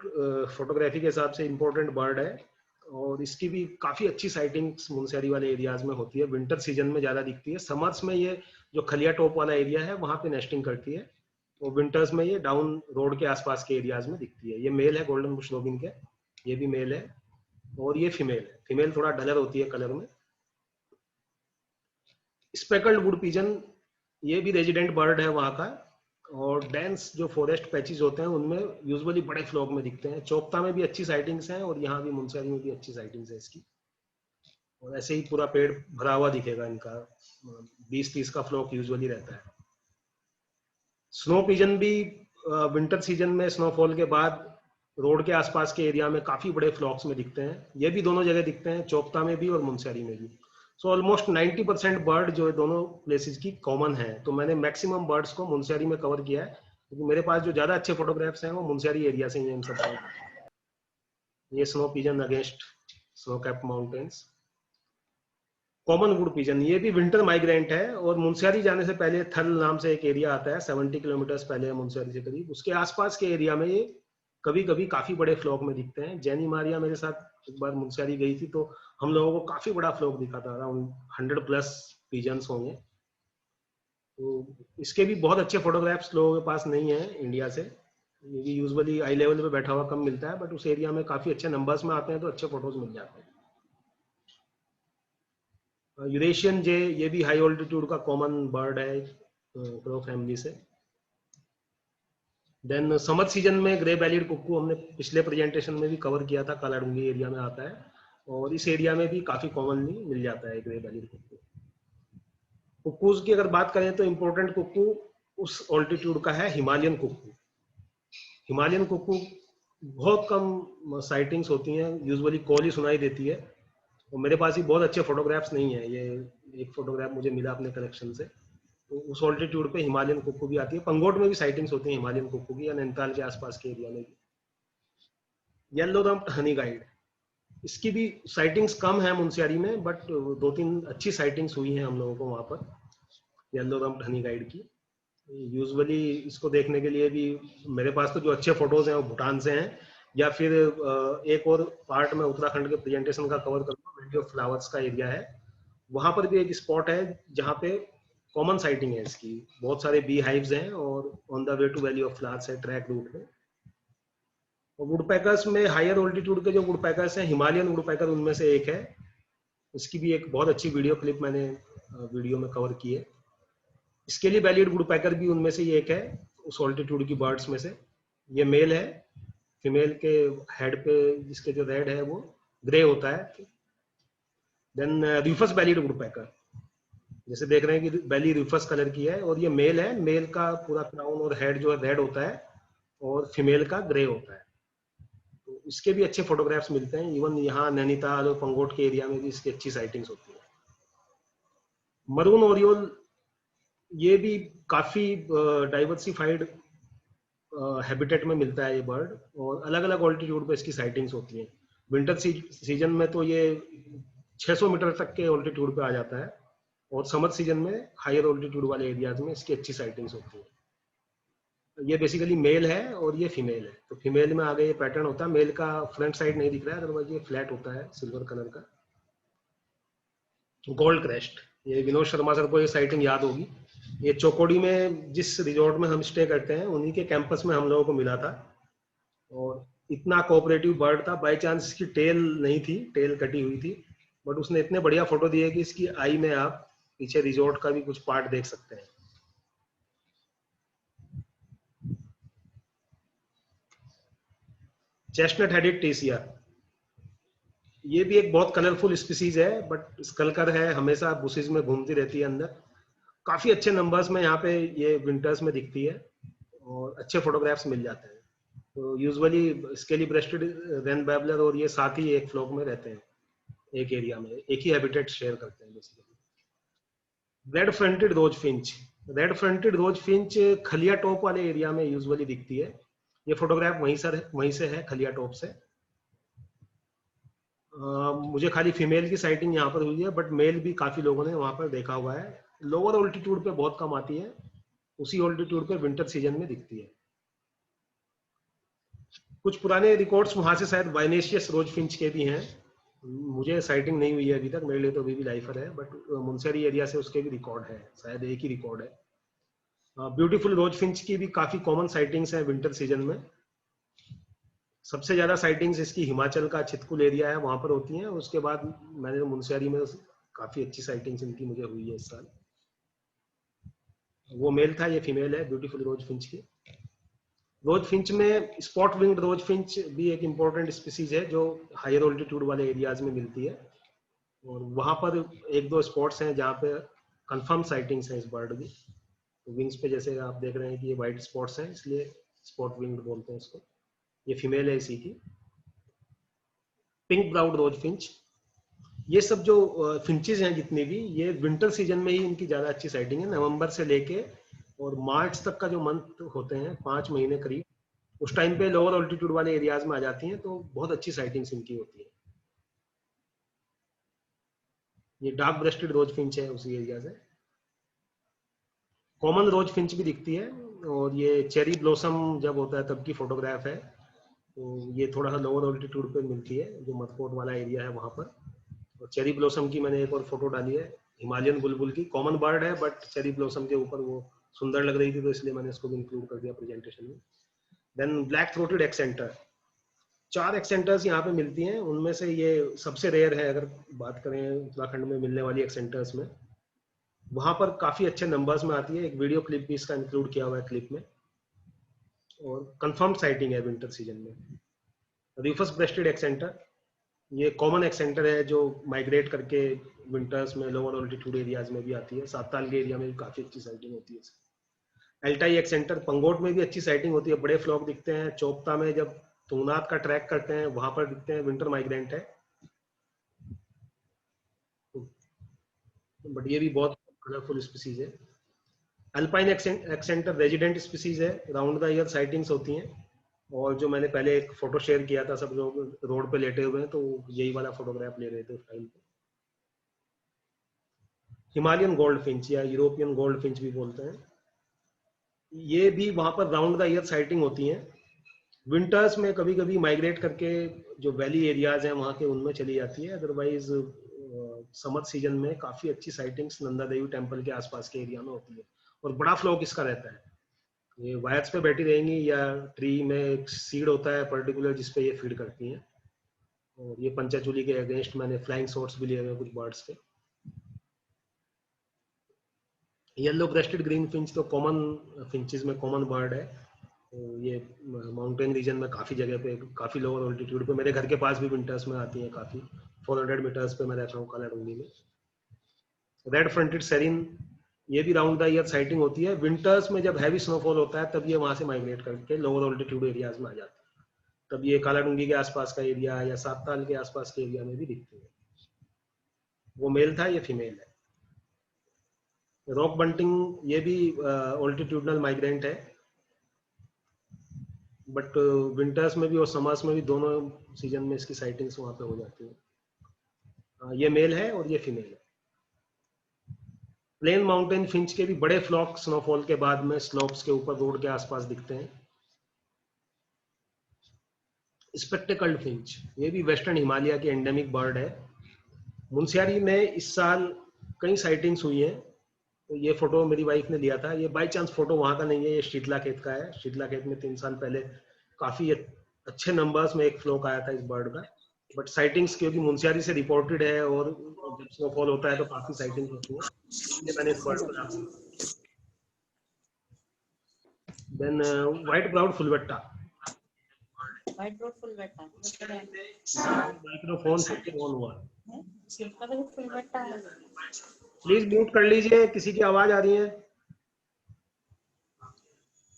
A: फोटोग्राफी के हिसाब से इम्पोर्टेंट बर्ड है, और इसकी भी काफी अच्छी साइटिंग्स मुनस्यारी वाले एरियाज में होती है। विंटर सीजन में ज्यादा दिखती है, समर्स में ये जो खलिया टॉप वाला एरिया है वहां पे नेस्टिंग करती है, और विंटर्स में ये डाउन रोड के आसपास के एरियाज में दिखती है। ये मेल है गोल्डन बुश रोबिन के, ये भी मेल है, और ये फीमेल है। फीमेल थोड़ा डलर होती है कलर में। स्पेकल्ड वुड पिजन, ये भी रेजिडेंट बर्ड है वहाँ का, और डेंस जो फॉरेस्ट पैचेस होते हैं उनमें यूजुअली बड़े फ्लॉक में दिखते हैं। चोपता में भी अच्छी साइटिंग्स हैं, और यहाँ भी मुनस्यारी में भी अच्छी साइटिंग्स है इसकी। और ऐसे ही पूरा पेड़ भरा हुआ दिखेगा इनका, 20-30 का फ्लॉक यूजुअली रहता है। स्नो पिजन भी विंटर सीजन में स्नोफॉल के बाद रोड के आसपास के एरिया में काफी बड़े फ्लॉक्स में दिखते हैं। ये भी दोनों जगह दिखते हैं, चोपता में भी और मुनस्यारी में भी। सो ऑलमोस्ट 90% बर्ड जो है दोनों प्लेसेस की कॉमन है। तो मैंने मैक्सिमम बर्ड्स को मुनस्यारी में कवर किया है, क्योंकि मेरे पास जो ज्यादा अच्छे फोटोग्राफ्स हैं वो मुनस्यारी एरिया से ही हैं इन सब। ये snow pigeon against snow cap mountains. Common would pigeon, ये भी विंटर माइग्रेंट है, और मुनस्यारी जाने से पहले थल नाम से एक एरिया आता है 70 किलोमीटर पहले मुनस्यारी से करीब, उसके आसपास के एरिया में ये कभी कभी काफी बड़े फ्लॉक में दिखते हैं। जैनी मारिया मेरे साथ एक बार मुनस्यारी गई थी, तो हम लोगों को काफी बड़ा फ्लॉक दिखा था, अराउंड 100+ पिजन्स होंगे। तो इसके भी बहुत अच्छे फोटोग्राफ्स लोगों के पास नहीं है इंडिया से, ये भी यूजुअली आई लेवल पे बैठा हुआ कम मिलता है, बट उस एरिया में काफी अच्छे नंबर्स में आते हैं, तो अच्छे फोटोज मिल जाते हैं। यूरेशियन जे, ये भी हाई ऑल्टीट्यूड का कॉमन बर्ड है क्रो फैमिली से। देन समर सीजन में ग्रे बैलिड कुक्कू हमने पिछले प्रेजेंटेशन में भी कवर किया था, कालाडूंगी एरिया में आता है, और इस एरिया में भी काफी कॉमनली मिल जाता है ग्रे बैलिड कुक्कू। कुक्कूज की अगर बात करें तो इम्पोर्टेंट कुक्कू उस ऑल्टीट्यूड का है हिमालयन कुक्कू। हिमालयन कुक्कू बहुत कम साइटिंग्स होती हैं, यूजुअली कॉल ही सुनाई देती है, और मेरे पास ही बहुत अच्छे फोटोग्राफ्स नहीं है। ये एक फोटोग्राफ मुझे मिला अपने कलेक्शन से, तो उस ऑल्टीट्यूड पे हिमालयन कुक्कू भी आती है। पंगोट में भी साइटिंग्स होती है हिमालयन कुक्कू की, या नैनीताल के आसपास के एरिया में भी। येलो रम्प्ड हनी गाइड, इसकी भी साइटिंग्स कम है मुनस्यारी में, बट 2-3 अच्छी साइटिंग्स हुई हैं हम लोगों को वहां पर येलो रम्प्ड हनी गाइड की। यूजुअली इसको देखने के लिए भी मेरे पास तो जो अच्छे फोटोज हैं वो भूटान से हैं, या फिर एक और पार्ट में उत्तराखंड के प्रेजेंटेशन का कवर करूंगा, वैली ऑफ फ्लावर्स का एरिया है, वहां पर भी एक स्पॉट है जहाँ पे कॉमन साइटिंग है इसकी। बहुत सारे बी हाइव्स हैं, और on the way to valley of flowers है ट्रैक रूट में। और वुडपैकर्स में हायर ऑल्टीट्यूड के जो वुडपैकर्स हैं, हिमालयन वुडपैकर उनमें से एक है। इसकी भी एक बहुत अच्छी वीडियो क्लिप मैंने वीडियो में कवर की है। इसके लिए वैलिड वुडपैकर भी उनमें से ही एक है, उस ऑल्टीट्यूड की बर्ड्स में से। ये मेल है, फीमेल के हेड पे जिसके जो रेड है वो ग्रे होता है। देन रिफस वैलिड वुडपैकर, जैसे देख रहे हैं कि बेली रिफस कलर की है, और ये मेल है। मेल का पूरा क्राउन और हेड जो है रेड होता है, और फीमेल का ग्रे होता है। तो इसके भी अच्छे फोटोग्राफ्स मिलते हैं, इवन यहाँ नैनीताल और पंगोट के एरिया में भी इसकी अच्छी साइटिंग्स होती है। मरून ओरियोल, ये भी काफी डाइवर्सिफाइड हैबिटेट में मिलता है ये बर्ड, और अलग अलग ऑल्टीट्यूड पे इसकी साइटिंग्स होती हैं। विंटर सीजन में तो ये 600 मीटर तक के ऑल्टीट्यूड पे आ जाता है, और समर सीजन में हायर ऑल्टीट्यूड वाले एरियाज में इसकी अच्छी साइटिंग्स होती है। ये बेसिकली मेल है और ये फीमेल है। तो फीमेल में आगे ये पैटर्न होता है, मेल का फ्रंट साइड नहीं दिख रहा है, अदरवाइज ये फ्लैट होता है सिल्वर कलर का। गोल्ड क्रेस्ट, ये विनोद शर्मा सर को ये साइटिंग याद होगी। ये चौकोड़ी में जिस रिजॉर्ट में हम स्टे करते हैं उन्हीं के कैंपस में हम लोगों को मिला था, और इतना कोऑपरेटिव बर्ड था। बाय चांस इसकी टेल नहीं थी, टेल कटी हुई थी, बट उसने इतने बढ़िया फोटो दिए कि इसकी आई में आप पीछे रिजॉर्ट का भी कुछ पार्ट देख सकते हैं। चेस्टनट हेडेड टेसिया, ये भी एक बहुत कलरफुल स्पीसीज है, बट स्कलकर है, हमेशा बुशेज में घूमती रहती है अंदर। काफी अच्छे नंबर्स में यहाँ पे ये विंटर्स में दिखती है और अच्छे फोटोग्राफ्स मिल जाते हैं। तो usually scaly rested rain babbler और ये साथ ही एक फ्लॉक में रहते हैं, एक एरिया में, एक ही हैबिटेट शेयर करते हैं बेसिकली। रेड फ्रंटेड रोज फिंच, रेड फ्रंटेड रोज फिंच खलिया टॉप वाले एरिया में यूजुअली दिखती है। ये फोटोग्राफ वहीं से है, खलिया टॉप से। मुझे खाली फीमेल की साइटिंग यहाँ पर हुई है, बट मेल भी काफी लोगों ने वहां पर देखा हुआ है। लोअर ऑल्टीट्यूड पे बहुत कम आती है, उसी ऑल्टीट्यूड पे विंटर सीजन में दिखती है। कुछ पुराने रिकॉर्ड्स वहां से शायद वाइनेशियस रोज फिंच के भी हैं, मुझे साइटिंग नहीं हुई है अभी तक, मेरे लिए तो अभी भी लाइफर है, बट मुंशियारी एरिया से उसके भी रिकॉर्ड है, शायद एक ही रिकॉर्ड है। ब्यूटीफुल रोज फिंच की भी काफी कॉमन साइटिंग्स हैं विंटर सीजन में। सबसे ज्यादा साइटिंग्स इसकी हिमाचल का चितकुल एरिया है, वहां पर होती हैं। उसके बाद मैंने मुंशियारी में काफी अच्छी साइटिंग्स इनकी मुझे हुई है इस साल। वो मेल था, ये फीमेल है ब्यूटीफुल रोज फिंच की। रोज फिंच में स्पॉट विंग्ड रोज फिंच भी एक इम्पोर्टेंट स्पीसीज है जो हायर ऑल्टीट्यूड वाले एरियाज में मिलती है, और वहां पर एक दो स्पॉट्स हैं जहाँ पे कंफर्म साइटिंग्स हैं इस बर्ड की। विंग्स पे जैसे आप देख रहे हैं कि ये वाइट स्पॉट्स हैं, इसलिए स्पॉट विंग्ड बोलते हैं इसको। ये फीमेल है इसी की। पिंक ब्राउड रोज फिंच, ये सब जो फिंचेस हैं जितनी भी, ये विंटर सीजन में ही इनकी ज्यादा अच्छी साइटिंग है। नवंबर से लेके और मार्च तक का जो मंथ होते हैं, 5 महीने करीब, उस टाइम पे लोअर ऑल्टीट्यूड वाले एरियाज में आ जाती हैं, तो बहुत अच्छी साइटिंग्स इनकी होती है। ये डार्क ब्रेस्टेड रोज फिंच है उसी एरिया से। कॉमन रोज फिंच भी दिखती है, और ये चेरी ब्लॉसम जब होता है तब की फोटोग्राफ है। तो ये थोड़ा सा लोअर ऑल्टीट्यूड पे मिलती है, जो मथकोट वाला एरिया है वहां पर। और चेरी ब्लॉसम की मैंने एक और फोटो डाली है, हिमालयन बुलबुल की। कॉमन बर्ड है, बट चेरी ब्लॉसम के ऊपर वो सुंदर लग रही थी, तो इसलिए मैंने इसको भी इंक्लूड कर दिया प्रेजेंटेशन में। देन ब्लैक थ्रोटेड एक्सेंटर, 4 एक्सेंटर्स यहाँ पे मिलती हैं। उनमें से ये सबसे रेयर है अगर बात करें उत्तराखंड में मिलने वाली एक्सेंटर्स में। वहां पर काफी अच्छे नंबर्स में आती है, एक वीडियो क्लिप भी इसका इंक्लूड किया हुआ है क्लिप में, और कंफर्म साइटिंग है विंटर सीजन में। रिफस ब्रेस्टेड एक्सेंटर, ये कॉमन एक्सेंटर है जो माइग्रेट करके विंटर्स में लोअर ऑल्टीट्यूड एरियाज में भी आती है। साताल के एरिया में भी काफी अच्छी साइटिंग होती है। एल्टाई एक्सेंटर पंगोट में भी अच्छी साइटिंग होती है, बड़े फ्लॉक दिखते हैं। चोपता में जब तुंगनाथ का ट्रैक करते हैं वहां पर दिखते हैं, विंटर माइग्रेंट है, बट ये भी बहुत कलरफुल स्पीसीज है। अल्पाइन एक्सेंटर रेजिडेंट स्पीसीज है, राउंड द ईयर साइटिंग्स होती हैं। और जो मैंने पहले एक फोटो शेयर किया था, सब लोग रोड पे लेटे हुए हैं, तो यही वाला फोटोग्राफ ले रहे थे उस टाइम पे। हिमालयन गोल्ड फिंच या यूरोपियन गोल्ड फिंच भी बोलते हैं, ये भी वहां पर राउंड द ईयर साइटिंग होती हैं। विंटर्स में कभी कभी माइग्रेट करके जो वैली एरियाज हैं वहां के, उनमें चली जाती है। अदरवाइज समर सीजन में काफी अच्छी साइटिंग्स नंदा देवी टेम्पल के आसपास के एरिया में होती है, और बड़ा फ्लॉक इसका रहता है। ये वायर्स पे बैठी रहेंगी, या ट्री में एक सीड होता है पर्टिकुलर जिसपे ये फीड करती हैं। और ये पंचाचूली के अगेंस्ट मैंने फ्लाइंग शॉट्स भी लिए हुए कुछ बर्ड्स के। येलो ब्रेस्टेड ग्रीन फिंच तो कॉमन फिंचेस में कॉमन बर्ड है। तो ये माउंटेन रीजन में काफी जगह पे, काफी लोअर ऑल्टीट्यूड पे, मेरे घर के पास भी विंटर्स में आती है काफी। 400 मीटर्स पे मैं रहता हूँ काला डूंगी में। रेड फ्रंटेड सेरिन, ये भी राउंड द ईयर साइटिंग होती है। विंटर्स में जब हैवी स्नोफॉल होता है तब ये वहां से माइग्रेट करके लोअर ऑल्टीट्यूड एरियाज में आ जाते हैं, तब ये काला डूंगी के आसपास का एरिया या सातताल के आसपास के एरिया में भी दिखते हैं। वो मेल था, ये फीमेल है। रॉक बंटिंग, ये भी ऑल्टीट्यूडनल माइग्रेंट है, बट विंटर्स में भी और समर्स में भी दोनों सीजन में इसकी साइटिंग्स वहां पे हो जाती है। ये मेल है और ये फीमेल है। प्लेन माउंटेन फिंच के भी बड़े फ्लॉक स्नोफॉल के बाद में स्लोप्स के ऊपर रोड के आसपास दिखते हैं। स्पेक्टिकल्ड फिंच, ये भी वेस्टर्न हिमालय की एंडेमिक बर्ड है। मुंशियारी में इस साल कई साइटिंग्स हुई हैं। तो ये फोटो मेरी वाइफ ने लिया था, ये बाय चांस फोटो वहां का नहीं है, ये शीतला खेत का है। शीतला खेत में 3 साल पहले काफी अच्छे नंबर्स में एक फ्लॉक आया था इस बर्ड का, बट साइटिंग्स क्योंकि मुंशियारी से रिपोर्टेड है और जब स्नोफॉल होता है तो काफी साइटिंग होती है, इसलिए मैंने इस बर्ड को नाम दिया। Then white browed fulvetta,
I: white browed fulvetta
A: microphone से ऑन हुआ।
I: शिल्पा का फुल बेटा है।
A: प्लीज म्यूट कर लीजिए, किसी की आवाज आ रही है।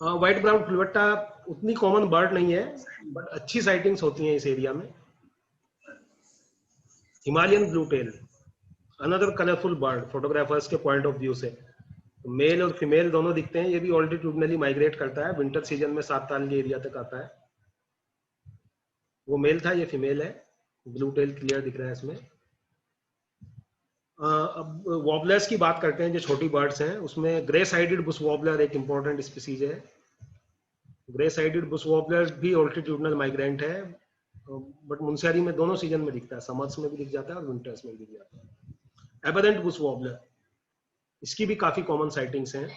A: व्हाइट ब्राउन फुलवट्टा उतनी कॉमन बर्ड नहीं है, बट अच्छी साइटिंग्स होती हैं इस एरिया में। Himalayan blue tail, another colourful bird photographers के पॉइंट ऑफ व्यू से। मेल और फीमेल दोनों दिखते हैं। ये भी ऑल्टीट्यूडनली माइग्रेट करता है, विंटर सीजन में 7 ताल के एरिया तक आता है। वो मेल था, ये फीमेल है। ब्लू टेल क्लियर दिख रहा है इसमें। अब वॉबलर्स की बात करते हैं, जो छोटी बर्ड्स हैं उसमें ग्रे साइडेड बुश वॉबलर एक इंपॉर्टेंट स्पीसीज है। ग्रे साइडेड बुश वॉबलर भी ऑल्टीट्यूडनल माइग्रेंट है, बट मुनस्यारी में दोनों सीजन में दिखता है, समर्स में भी दिख जाता है और विंटर्स में भी दिख जाता है। एबरेंट बुश वॉबलर, इसकी भी काफी कॉमन साइटिंग्स हैं,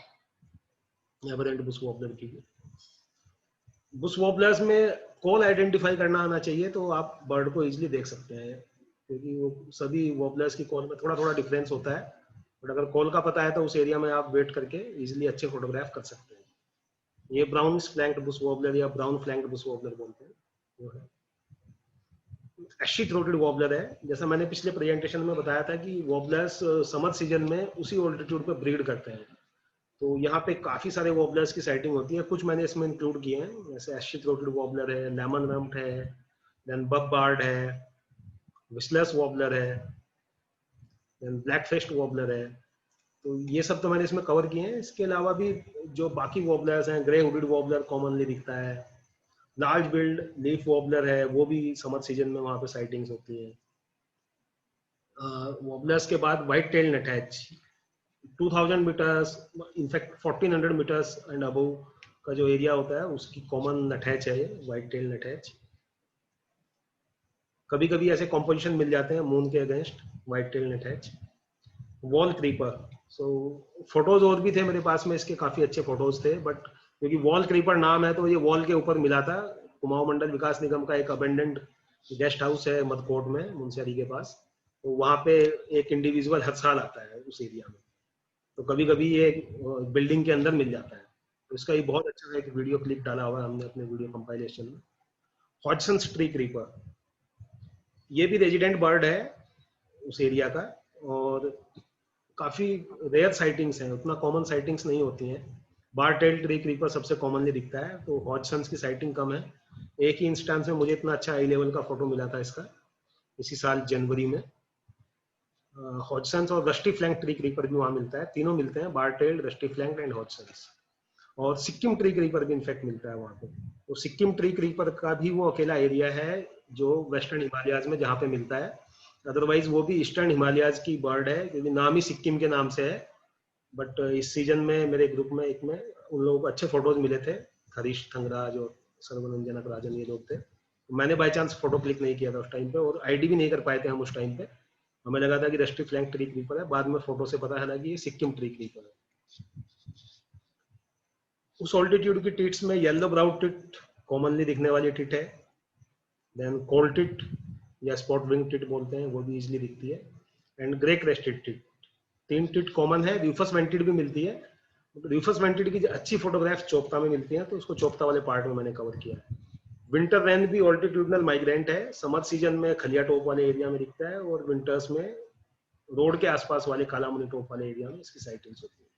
A: एबरेंट बुश वॉबलर की भी। बुश वॉबलर्स में कॉल आइडेंटिफाई करना आना चाहिए, तो आप बर्ड को इजीली देख सकते हैं, क्योंकि वो सभी वॉबलर्स की कॉल में थोड़ा थोड़ा डिफरेंस होता है। बट अगर कॉल का पता है तो उस एरिया में आप वेट करके इजीली अच्छे फोटोग्राफ कर सकते हैं। ये ब्राउन फ्लैंक्ड बुश वॉबलर या ब्राउन फ्लैंक्ड बुश वॉबलर बोलते हैं, वो है। एशी थ्रोटेड वॉबलर है। जैसा मैंने पिछले प्रेजेंटेशन में बताया था कि वॉबलर्स समर सीजन में उसी ऑल्टीट्यूड पे ब्रीड करते हैं, तो यहाँ पे काफी सारे वॉबलर्स की साइटिंग होती है। कुछ मैंने इसमें इंक्लूड किए हैं, जैसे एशी थ्रोटेड वॉबलर है, लेमन रम्ट है, देन बब बार्ड है, विस्लर्स वॉबलर है, देन ब्लैक फेस्ट वॉबलर है। तो ये सब तो मैंने इसमें कवर किए हैं। इसके अलावा भी जो बाकी वॉबलर्स हैं, ग्रे हुडेड वॉबलर कॉमनली दिखता है, लार्ज बिल्ड लीफ वॉबलर है, वो भी समर सीजन में वहां पे साइटिंग्स होती हैं। वॉबलर्स के बाद white tail nuthatch, 2000 metres, in fact 1400 metres and above का जो एरिया होता है उसकी कॉमन नटहैच है ये व्हाइट टेल नटहैच। कभी कभी ऐसे कॉम्पोजिशन मिल जाते हैं मून के against white tail nuthatch. Wall creeper, so photos और भी थे मेरे पास में, इसके काफी अच्छे फोटोज थे, बट क्योंकि वॉल क्रीपर नाम है तो ये वॉल के ऊपर मिला था। कुमाऊं मंडल विकास निगम का एक अबेंडेंट गेस्ट हाउस है मदकोट में, मुनस्यारी के पास, तो वहां पे एक इंडिविजुअल हर साल आता है उस एरिया में, तो कभी कभी ये बिल्डिंग के अंदर मिल जाता है। तो इसका एक बहुत अच्छा एक वीडियो क्लिप डाला हुआ है हमने अपने वीडियो कंपाइलेशन में। हॉजसन्स ट्री क्रीपर, ये भी रेजिडेंट बर्ड है उस एरिया का, और काफी रेयर साइटिंग्स हैं, उतना कॉमन साइटिंग्स नहीं होती हैं। बार टेल ट्री क्रीपर सबसे कॉमनली दिखता है, तो हॉजसन्स की साइटिंग कम है। एक ही इंस्टेंस में मुझे इतना अच्छा आई लेवल का फोटो मिला था इसका, इसी साल जनवरी में। हॉजसन्स और रस्टी फ्लैंक ट्री क्रीपर भी वहां मिलता है, तीनों मिलते हैं, बार टेल, रस्टी फ्लैंक एंड हॉजसन्स। और सिक्किम ट्री क्रीपर भी इनफैक्ट मिलता है वहां पे। तो सिक्किम ट्री क्रीपर का भी वो अकेला एरिया है जो वेस्टर्न हिमालयाज में जहाँ पे मिलता है, अदरवाइज वो भी ईस्टर्न हिमालयाज की बर्ड है, क्योंकि नाम ही सिक्किम के नाम से है। बट इस सीजन में मेरे ग्रुप में एक में उन लोगों को अच्छे फोटोज मिले थे, हरीश थंगराज और सर्वनंदन राजन, ये लोग थे। तो मैंने बाई चांस फोटो क्लिक नहीं किया था उस टाइम पे, और आईडी भी नहीं कर पाए थे हम उस टाइम पे। हमें लगा था कि रस्टी फ्लैंक ट्री क्रीपर है, बाद में फोटो से पता चला कि ये सिक्किम ट्री क्रीपर है। उस ऑल्टीट्यूड की टिट्स में येलो ब्राउन टिट कॉमनली दिखने वाली टिट है, देन कोल्ड टिट या स्पॉट विंग टिट बोलते हैं, वो भी इजीली दिखती है, and grey crested tit. 3 tit common है। रूफस वेंटेड भी मिलती है, रूफस वेंटेड की अच्छी फोटोग्राफ चोपता में मिलती है, तो उसको चोपता वाले पार्ट में मैंने कवर किया है। विंटर रैन भी ऑल्टीट्यूडनल माइग्रेंट है, समर सीजन में खलिया टॉप वाले एरिया में दिखता है, और विंटर्स में रोड के आसपास वाले कालामुनी टॉप वाले एरिया में इसकी साइटिंग्स होती है।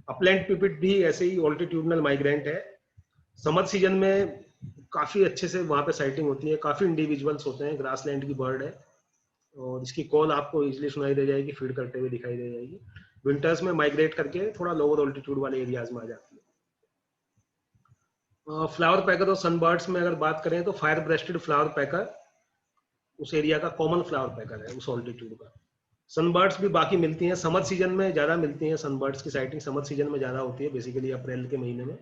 A: अपलैंड पिपिट भी ऐसे ही ऑल्टीट्यूडनल माइग्रेंट है, समर सीजन में काफी अच्छे से वहां पे साइटिंग होती है, काफी इंडिविजुअल्स होते हैं, ग्रासलैंड की बर्ड है, और इसकी कॉल आपको इजीली सुनाई दे जाएगी, फीड करते हुए दिखाई दे जाएगी। विंटर्स में माइग्रेट करके थोड़ा लोअर ऑल्टीट्यूड वाले एरियाज में आ जाती है। फ्लावर पैकर और सनबर्ड्स में अगर बात करें तो फायर ब्रेस्टेड फ्लावर पैकर उस एरिया का कॉमन फ्लावर पैकर है, उस ऑल्टीट्यूड का। सनबर्ड्स भी बाकी मिलती हैं, समर सीजन में ज्यादा मिलती हैं, सनबर्ड्स की साइटिंग समर सीजन में ज्यादा होती है, बेसिकली अप्रैल के महीने में।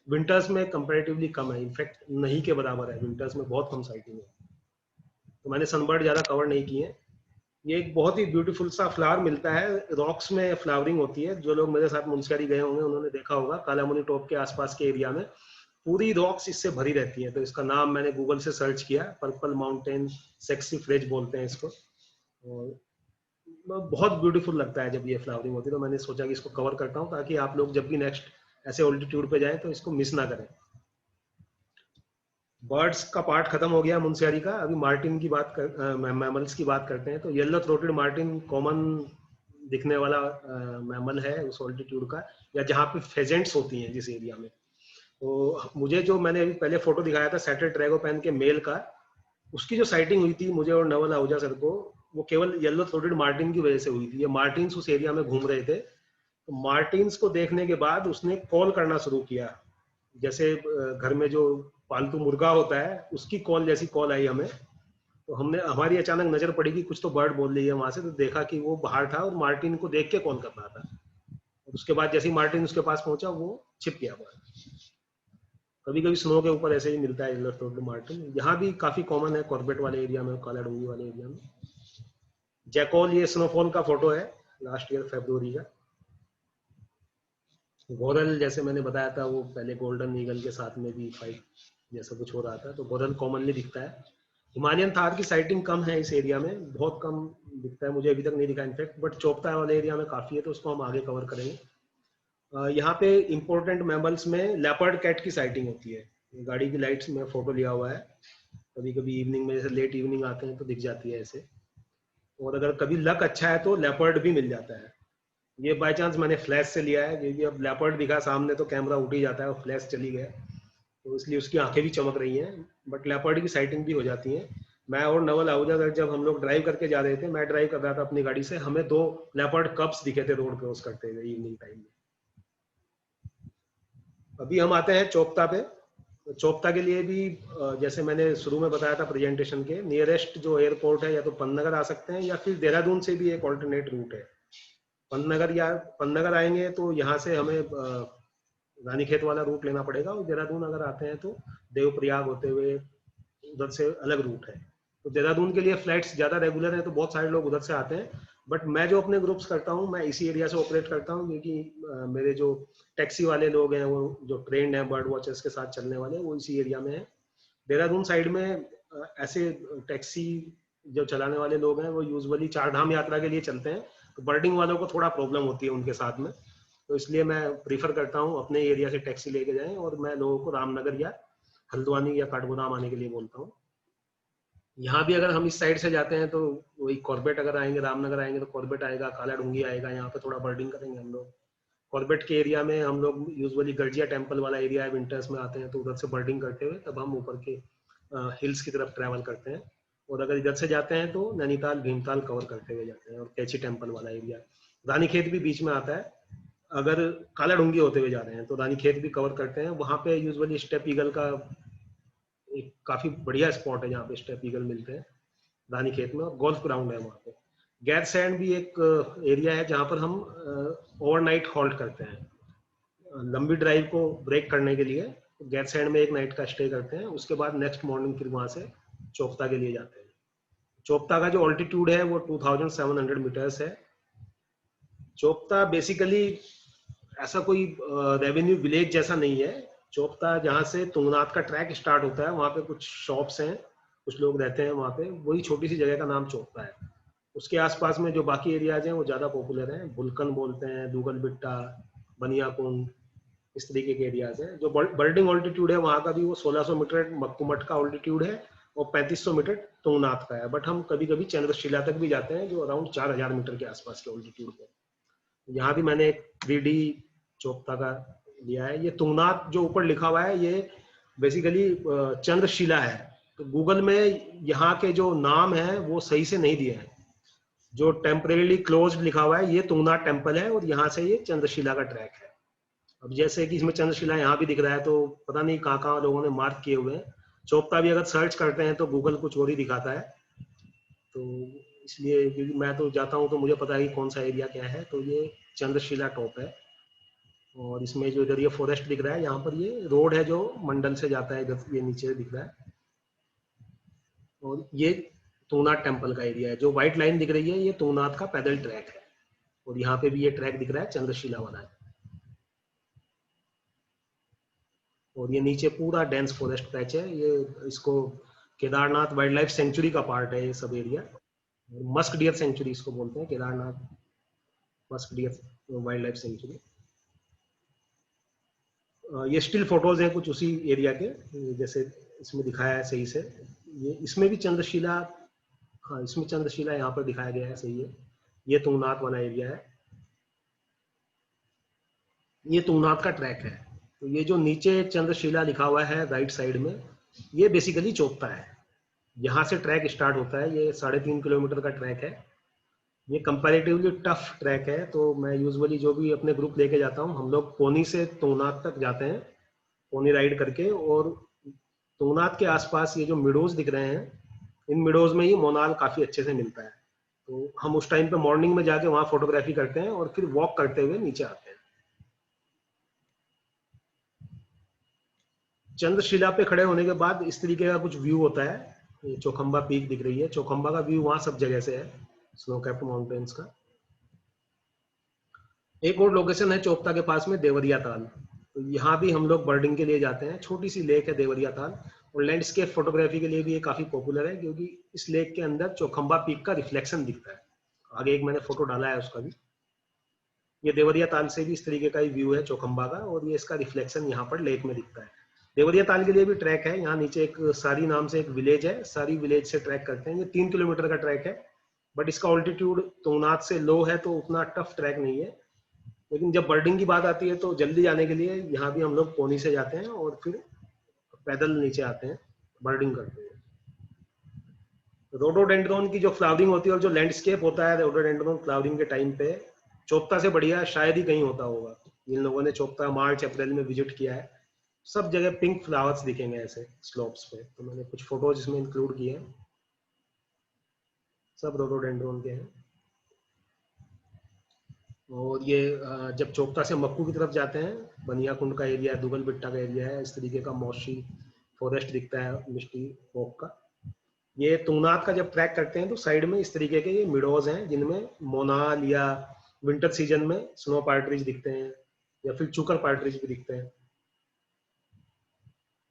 A: विंटर्स में कंपैरेटिवली कम है, इनफैक्ट नहीं के बराबर है, विंटर्स में बहुत कम साइटिंग है, तो मैंने सनबर्ड ज्यादा कवर नहीं किए। ये एक बहुत ही ब्यूटीफुल सा फ्लावर मिलता है, रॉक्स में फ्लावरिंग होती है। जो लोग मेरे साथ मुनस्यारी गए होंगे उन्होंने देखा होगा, कालामुनी टॉप के आसपास के एरिया में पूरी रॉक्स इससे भरी रहती है। तो इसका नाम मैंने गूगल से सर्च किया, पर्पल माउंटेन सेक्सी फ्रेज बोलते हैं इसको, और बहुत ब्यूटीफुल लगता है जब ये फ्लावरिंग होती है। तो मैंने सोचा कि इसको कवर करता हूँ, ताकि आप लोग जब भी नेक्स्ट ऐसे ऑल्टीट्यूड पे जाएं तो इसको मिस ना करें। बर्ड्स का पार्ट खत्म हो गया मुंशियारी का। अभी मार्टिन की बात कर मैमल्स की बात करते हैं। तो येलो थ्रोटेड मार्टिन कॉमन दिखने वाला मैमल है उस ऑल्टीट्यूड का, या जहाँ पे फेजेंट्स होती हैं जिस एरिया में। तो मुझे जो मैंने अभी पहले फोटो दिखाया था सैटल ट्रैगोपैन के मेल का, उसकी जो साइटिंग हुई थी मुझे और नवल आहूजा सर को, वो केवल येलो थ्रोटेड मार्टिन की वजह से हुई थी। ये मार्टिन्स उस एरिया में घूम रहे थे, तो मार्टिन्स को देखने के बाद उसने कॉल करना शुरू किया। जैसे घर में जो पालतू मुर्गा होता है उसकी कॉल जैसी कॉल आई हमें। तो हमने, हमारी अचानक नजर पड़ी कि कुछ तो बर्ड बोल रही है वहां से, तो देखा कि वो बाहर था और मार्टिन को देख के कॉल कर रहा था। और उसके बाद जैसे ही मार्टिन उसके पास पहुंचा वो छिप गया बर्ड। कभी कभी स्नो के ऊपर ऐसे ही मिलता है येलो थ्रोटेड मार्टिन। यहाँ भी काफी कॉमन है कॉर्बेट वाले एरिया में, काला डूंगी वाले एरिया में। जैकॉल, ये स्नोफॉल का फोटो है लास्ट ईयर फरवरी का। गोरल जैसे मैंने बताया था, वो पहले गोल्डन ईगल के साथ में भी फाइट जैसा कुछ हो रहा था, तो गोरल कॉमनली दिखता है। हिमालयन थार की साइटिंग कम है इस एरिया में, बहुत कम दिखता है, मुझे अभी तक नहीं दिखा इनफैक्ट, बट चोपता वाले एरिया में काफी है, तो उसको हम आगे कवर करेंगे। यहाँ पे इंपॉर्टेंट मैमल्स में लेपर्ड कैट की साइटिंग होती है। गाड़ी की लाइट्स में फोटो लिया हुआ है, कभी कभी इवनिंग में, जैसे लेट इवनिंग आते हैं तो दिख जाती है ऐसे। और अगर कभी लक अच्छा है तो लेपर्ड भी मिल जाता है। ये बाय चांस मैंने फ्लैश से लिया है, क्योंकि अब लेपर्ड दिखा सामने तो कैमरा उठ ही जाता है, और फ्लैश चली गया तो इसलिए उसकी आंखें भी चमक रही हैं, बट लेपर्ड की साइटिंग भी हो जाती है। मैं और नवल आहूजा सर जब हम लोग ड्राइव करके जा रहे थे, मैं ड्राइव कर रहा था अपनी गाड़ी से, हमें 2 लेपर्ड कप्स दिखे थे रोड क्रॉस करते हुए इवनिंग टाइम में। अभी हम आते हैं चोपता पे। तो चोपता के लिए भी जैसे मैंने शुरू में बताया था प्रेजेंटेशन के, नियरेस्ट जो एयरपोर्ट है या तो पन्नगर आ सकते हैं, या फिर देहरादून से भी एक ऑल्टरनेट रूट है। पन्नगर आएंगे तो यहाँ से हमें रानीखेत वाला रूट लेना पड़ेगा, और देहरादून अगर आते हैं तो देवप्रयाग होते हुए उधर से अलग रूट है। तो देहरादून के लिए फ्लाइट्स ज्यादा रेगुलर है, तो बहुत सारे लोग उधर से आते हैं। बट मैं जो अपने ग्रुप्स करता हूँ, मैं इसी एरिया से ऑपरेट करता हूँ, क्योंकि मेरे जो टैक्सी वाले लोग हैं, वो जो ट्रेंड है बर्ड वॉचर्स के साथ चलने वाले, वो इसी एरिया में है। देहरादून साइड में ऐसे टैक्सी जो चलाने वाले लोग हैं, वो यूजुअली 4 धाम यात्रा के लिए चलते हैं, तो बर्डिंग वालों को थोड़ा प्रॉब्लम होती है उनके साथ में। तो इसलिए मैं प्रीफर करता हूँ अपने एरिया से टैक्सी लेके जाएं, और मैं लोगों को रामनगर या हल्द्वानी या काठगोदाम आने के लिए बोलता हूँ। यहाँ भी अगर हम इस साइड से जाते हैं तो वही कॉर्बेट, अगर आएंगे रामनगर आएंगे तो कॉर्बेट आएगा, काला डूंगी आएगा, यहाँ पे थोड़ा बर्डिंग करेंगे हम लोग। कॉर्बेट के एरिया में हम लोग यूजुअली गर्जिया टेम्पल वाला एरिया है, विंटर्स में आते हैं तो उधर से बर्डिंग करते हुए तब हम ऊपर के हिल्स की तरफ ट्रैवल करते हैं। और अगर इधर से जाते हैं तो नैनीताल भीमताल कवर करते हुए जाते हैं, और कैची टेम्पल वाला एरिया, रानीखेत भी बीच में आता है। अगर काला डूंगी होते हुए जा रहे हैं तो रानीखेत भी कवर करते हैं। वहाँ पे यूजुअली स्टेप ईगल का एक काफी बढ़िया स्पॉट है जहाँ पे स्टेप ईगल मिलते हैं रानीखेत में, और गोल्फ ग्राउंड है वहाँ पे। गैर सैंड भी एक एरिया है जहाँ पर हम ओवरनाइट हॉल्ट करते हैं, लंबी ड्राइव को ब्रेक करने के लिए गैर सैंड में एक नाइट का स्टे करते हैं। उसके बाद नेक्स्ट मॉर्निंग फिर वहाँ से चोपता के लिए जाते हैं। चोपता का जो ऑल्टीट्यूड है वो 2700 मीटर्स है। चोपता बेसिकली ऐसा कोई रेवेन्यू विलेज जैसा नहीं है। चोपता जहाँ से तुंगनाथ का ट्रैक स्टार्ट होता है, वहाँ पे कुछ शॉप्स हैं, कुछ लोग रहते हैं वहाँ पे, वही छोटी सी जगह का नाम चोपता है। उसके आसपास में जो बाकी एरियाज हैं वो ज्यादा पॉपुलर हैं, बुलकन बोलते हैं, दूगल बिट्टा, बनियाकुंड, इस तरीके के एरियाज हैं। जो बर्डिंग ऑल्टीट्यूड है वहाँ का भी वो 1600 मीटर मक्कुमठ का ऑल्टीट्यूड है, और 3500 मीटर तुंगनाथ का है। बट हम कभी कभी चंद्रशिला तक भी जाते हैं, जो अराउंड 4000 मीटर के आसपास के ऑल्टीट्यूड पे। यहाँ भी मैंने एक 3D चोपता का लिया है। ये तुंगनाथ जो ऊपर लिखा हुआ है ये बेसिकली चंद्रशिला है। तो गूगल में यहाँ के जो नाम है वो सही से नहीं दिए हैं। जो टेम्परेली क्लोज्ड लिखा हुआ है ये तुंगनाथ टेम्पल है, और यहाँ से ये चंद्रशिला का ट्रैक है। अब जैसे कि इसमें चंद्रशिला यहाँ भी दिख रहा है, तो पता नहीं कहाँ कहाँ लोगों ने मार्क किए हुए हैं। चोपता भी अगर सर्च करते हैं तो गूगल कुछ और ही दिखाता है। तो इसलिए क्योंकि मैं तो जाता हूँ तो मुझे पता है कि कौन सा एरिया क्या है। तो ये चंद्रशिला टॉप है, और इसमें जो इधर ये फॉरेस्ट दिख रहा है, यहाँ पर ये रोड है जो मंडल से जाता है, इधर ये नीचे दिख रहा है। और ये तुंगनाथ टेम्पल का एरिया है। जो व्हाइट लाइन दिख रही है ये तुंगनाथ का पैदल ट्रैक है, और यहाँ पे भी ये ट्रैक दिख रहा है चंद्रशिला वाला है। और ये नीचे पूरा डेंस फॉरेस्ट पैच है। ये इसको केदारनाथ वाइल्ड लाइफ सेंचुरी का पार्ट है ये सब एरिया। मस्क डियर सेंचुरी इसको बोलते हैं, Kedarnath musk deer wild life sanctuary. ये स्टिल फोटोज हैं कुछ उसी एरिया के, जैसे इसमें दिखाया है सही से। ये इसमें भी चंद्रशिला, हाँ इसमें चंद्रशिला यहाँ पर दिखाया गया है, सही है। ये तुंगनाथ वाला एरिया है, ये तुंगनाथ का ट्रैक है। तो ये जो नीचे चंद्रशिला लिखा हुआ है राइट साइड में, ये बेसिकली चोपता है। यहाँ से ट्रैक स्टार्ट होता है, ये 3.5 किलोमीटर का ट्रैक है। ये कंपैरेटिवली टफ ट्रैक है, तो मैं यूजुअली जो भी अपने ग्रुप लेके जाता हूँ, हम लोग पोनी से तुंगनाथ तक जाते हैं, पोनी राइड करके। और तुंगनाथ के आसपास ये जो मिडोज दिख रहे हैं, इन मिडोज में ही मोनाल काफी अच्छे से मिलता है। तो हम उस टाइम पे मॉर्निंग में जाके वहाँ फोटोग्राफी करते हैं और फिर वॉक करते हुए नीचे आते हैं। चंद्रशिला पे खड़े होने के बाद इस तरीके का कुछ व्यू होता है। ये चौखंबा पीक दिख रही है, चौखंबा का व्यू वहाँ सब जगह से है, स्नो कैप्ड माउंटेन्स का। एक और लोकेशन है चोपता के पास में, देवरिया ताल। तो यहाँ भी हम लोग बर्डिंग के लिए जाते हैं। छोटी सी लेक है देवरिया ताल, और लैंडस्केप फोटोग्राफी के लिए भी ये काफी पॉपुलर है, क्योंकि इस लेक के अंदर चौखंबा पीक का रिफ्लेक्शन दिखता है। आगे एक मैंने फोटो डाला है उसका भी। ये देवरिया ताल से भी इस तरीके का ही व्यू है चौखंबा का, और ये इसका रिफ्लेक्शन यहाँ पर लेक में दिखता है। देवरिया ताल के लिए भी ट्रैक है। यहाँ नीचे एक सारी नाम से एक विलेज है, सारी विलेज से ट्रैक करते हैं। ये 3 किलोमीटर का ट्रैक है, बट इसका ऑल्टीट्यूड तुंगनाथ से लो है, तो उतना टफ ट्रैक नहीं है। लेकिन जब बर्डिंग की बात आती है तो जल्दी जाने के लिए यहाँ भी हम लोग पोनी से जाते हैं और फिर पैदल नीचे आते हैं, बर्डिंग करते हैं। रोडोडेंड्रोन की जो फ्लावरिंग होती है और जो लैंडस्केप होता है रोडोडेंड्रोन फ्लावरिंग के टाइम पे, चोपता से बढ़िया शायद ही कहीं होता होगा। जिन लोगों ने चोपता मार्च अप्रैल में विजिट किया है, सब जगह पिंक फ्लावर्स दिखेंगे ऐसे स्लोप्स पे। तो मैंने कुछ फोटोज इसमें इंक्लूड किए हैं, सब रोडोडेंड्रोन के हैं। और ये जब चोपता से मक्कू की तरफ जाते हैं, बनिया कुंड का एरिया, दुगल बिट्टा का एरिया है, इस तरीके का मौशी फॉरेस्ट दिखता है, मिष्टी ओक का। ये तुंगनाथ का जब ट्रैक करते हैं तो साइड में इस तरीके के ये मिडोज हैं, जिनमें मोनाल या विंटर सीजन में स्नो पार्ट्रिज दिखते हैं, या फिर चुकर पार्ट्रिज भी दिखते हैं।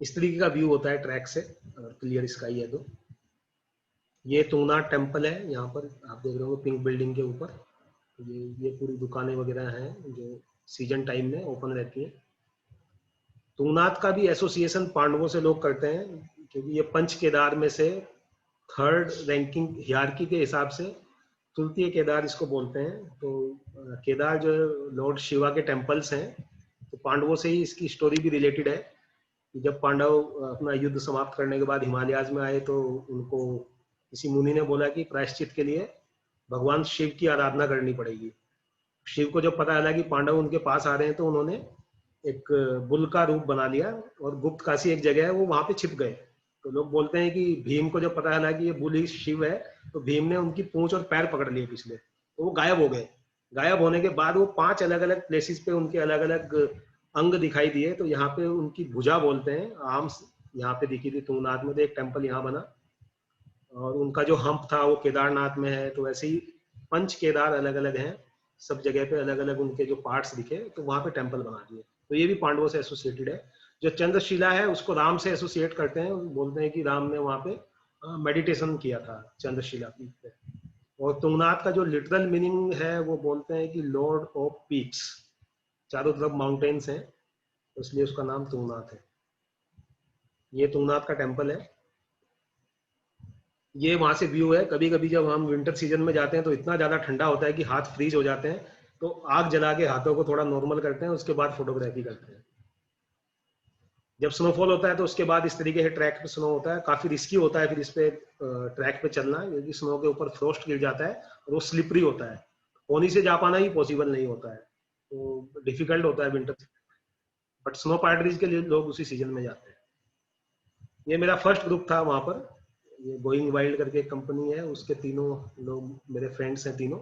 A: इस तरीके का व्यू होता है ट्रैक से, अगर क्लियर स्काई है तो। ये तुंगनाथ टेम्पल है, यहाँ पर आप देख रहे हो पिंक बिल्डिंग के ऊपर। ये पूरी दुकानें वगैरह हैं जो सीजन टाइम में ओपन रहती हैं। तुंगनाथ का भी एसोसिएशन पांडवों से लोग करते हैं, क्योंकि ये पंच केदार में से 3rd रैंकिंग हियरार्की के हिसाब से तृतीय केदार इसको बोलते हैं। तो केदार जो लॉर्ड शिवा के टेम्पल्स हैं, तो पांडवों से ही इसकी स्टोरी भी रिलेटेड है। जब पांडव अपना युद्ध समाप्त करने के बाद हिमालयाज में आए, तो उनको किसी मुनि ने बोला कि प्रायश्चित के लिए भगवान शिव की आराधना करनी पड़ेगी। शिव को जब पता चला कि पांडव उनके पास आ रहे हैं, तो उन्होंने एक बुल का रूप बना लिया, और गुप्त काशी एक जगह है, वो वहां पे छिप गए। तो लोग बोलते हैं कि भीम को जब पता चला कि ये बुल ही शिव है, तो भीम ने उनकी पूंछ और पैर पकड़ लिए पिछले, तो वो गायब हो गए। गायब होने के बाद वो 5 अलग अलग प्लेसेस पे उनके अलग अलग अंग दिखाई दिए। तो यहाँ पे उनकी भुजा बोलते हैं, आर्म्स यहाँ पे दिखी थी तुंगनाथ में, तो एक टेम्पल यहाँ बना। और उनका जो हम्प था वो केदारनाथ में है। तो वैसे ही पंच केदार अलग अलग हैं, सब जगह पे अलग अलग उनके जो पार्ट्स दिखे, तो वहां पे टेम्पल बना दिए। तो ये भी पांडवों से एसोसिएटेड है। जो चंद्रशिला है उसको राम से एसोसिएट करते हैं, बोलते हैं कि राम ने वहां पे मेडिटेशन किया था चंद्रशिला पीक पे। और तुंगनाथ का जो लिटरल मीनिंग है वो बोलते हैं कि लॉर्ड ऑफ पीक्स, चारों तरफ माउंटेन्स हैं, तो इसलिए उसका नाम तुंगनाथ है। ये तुंगनाथ का टेम्पल है। ये वहां से व्यू है। कभी कभी जब हम विंटर सीजन में जाते हैं तो इतना ज्यादा ठंडा होता है कि हाथ फ्रीज हो जाते हैं, तो आग जला के हाथों को थोड़ा नॉर्मल करते हैं, उसके बाद फोटोग्राफी करते हैं। जब स्नोफॉल होता है तो उसके बाद इस तरीके से ट्रैक पे स्नो होता है। काफी रिस्की होता है फिर इस पे ट्रैक पे चलना, क्योंकि स्नो के ऊपर फ्रोस्ट गिर जाता है और वो स्लिपरी होता है। पोनी से जा पाना ही पॉसिबल नहीं होता है, तो डिफिकल्ट होता है विंटर, बट स्नो पार्ट्रीज के लिए लोग उसी सीजन में जाते हैं। ये मेरा फर्स्ट ग्रुप था वहां पर। ये गोइंग वाइल्ड करके एक कंपनी है, उसके तीनों लोग मेरे फ्रेंड्स हैं तीनों।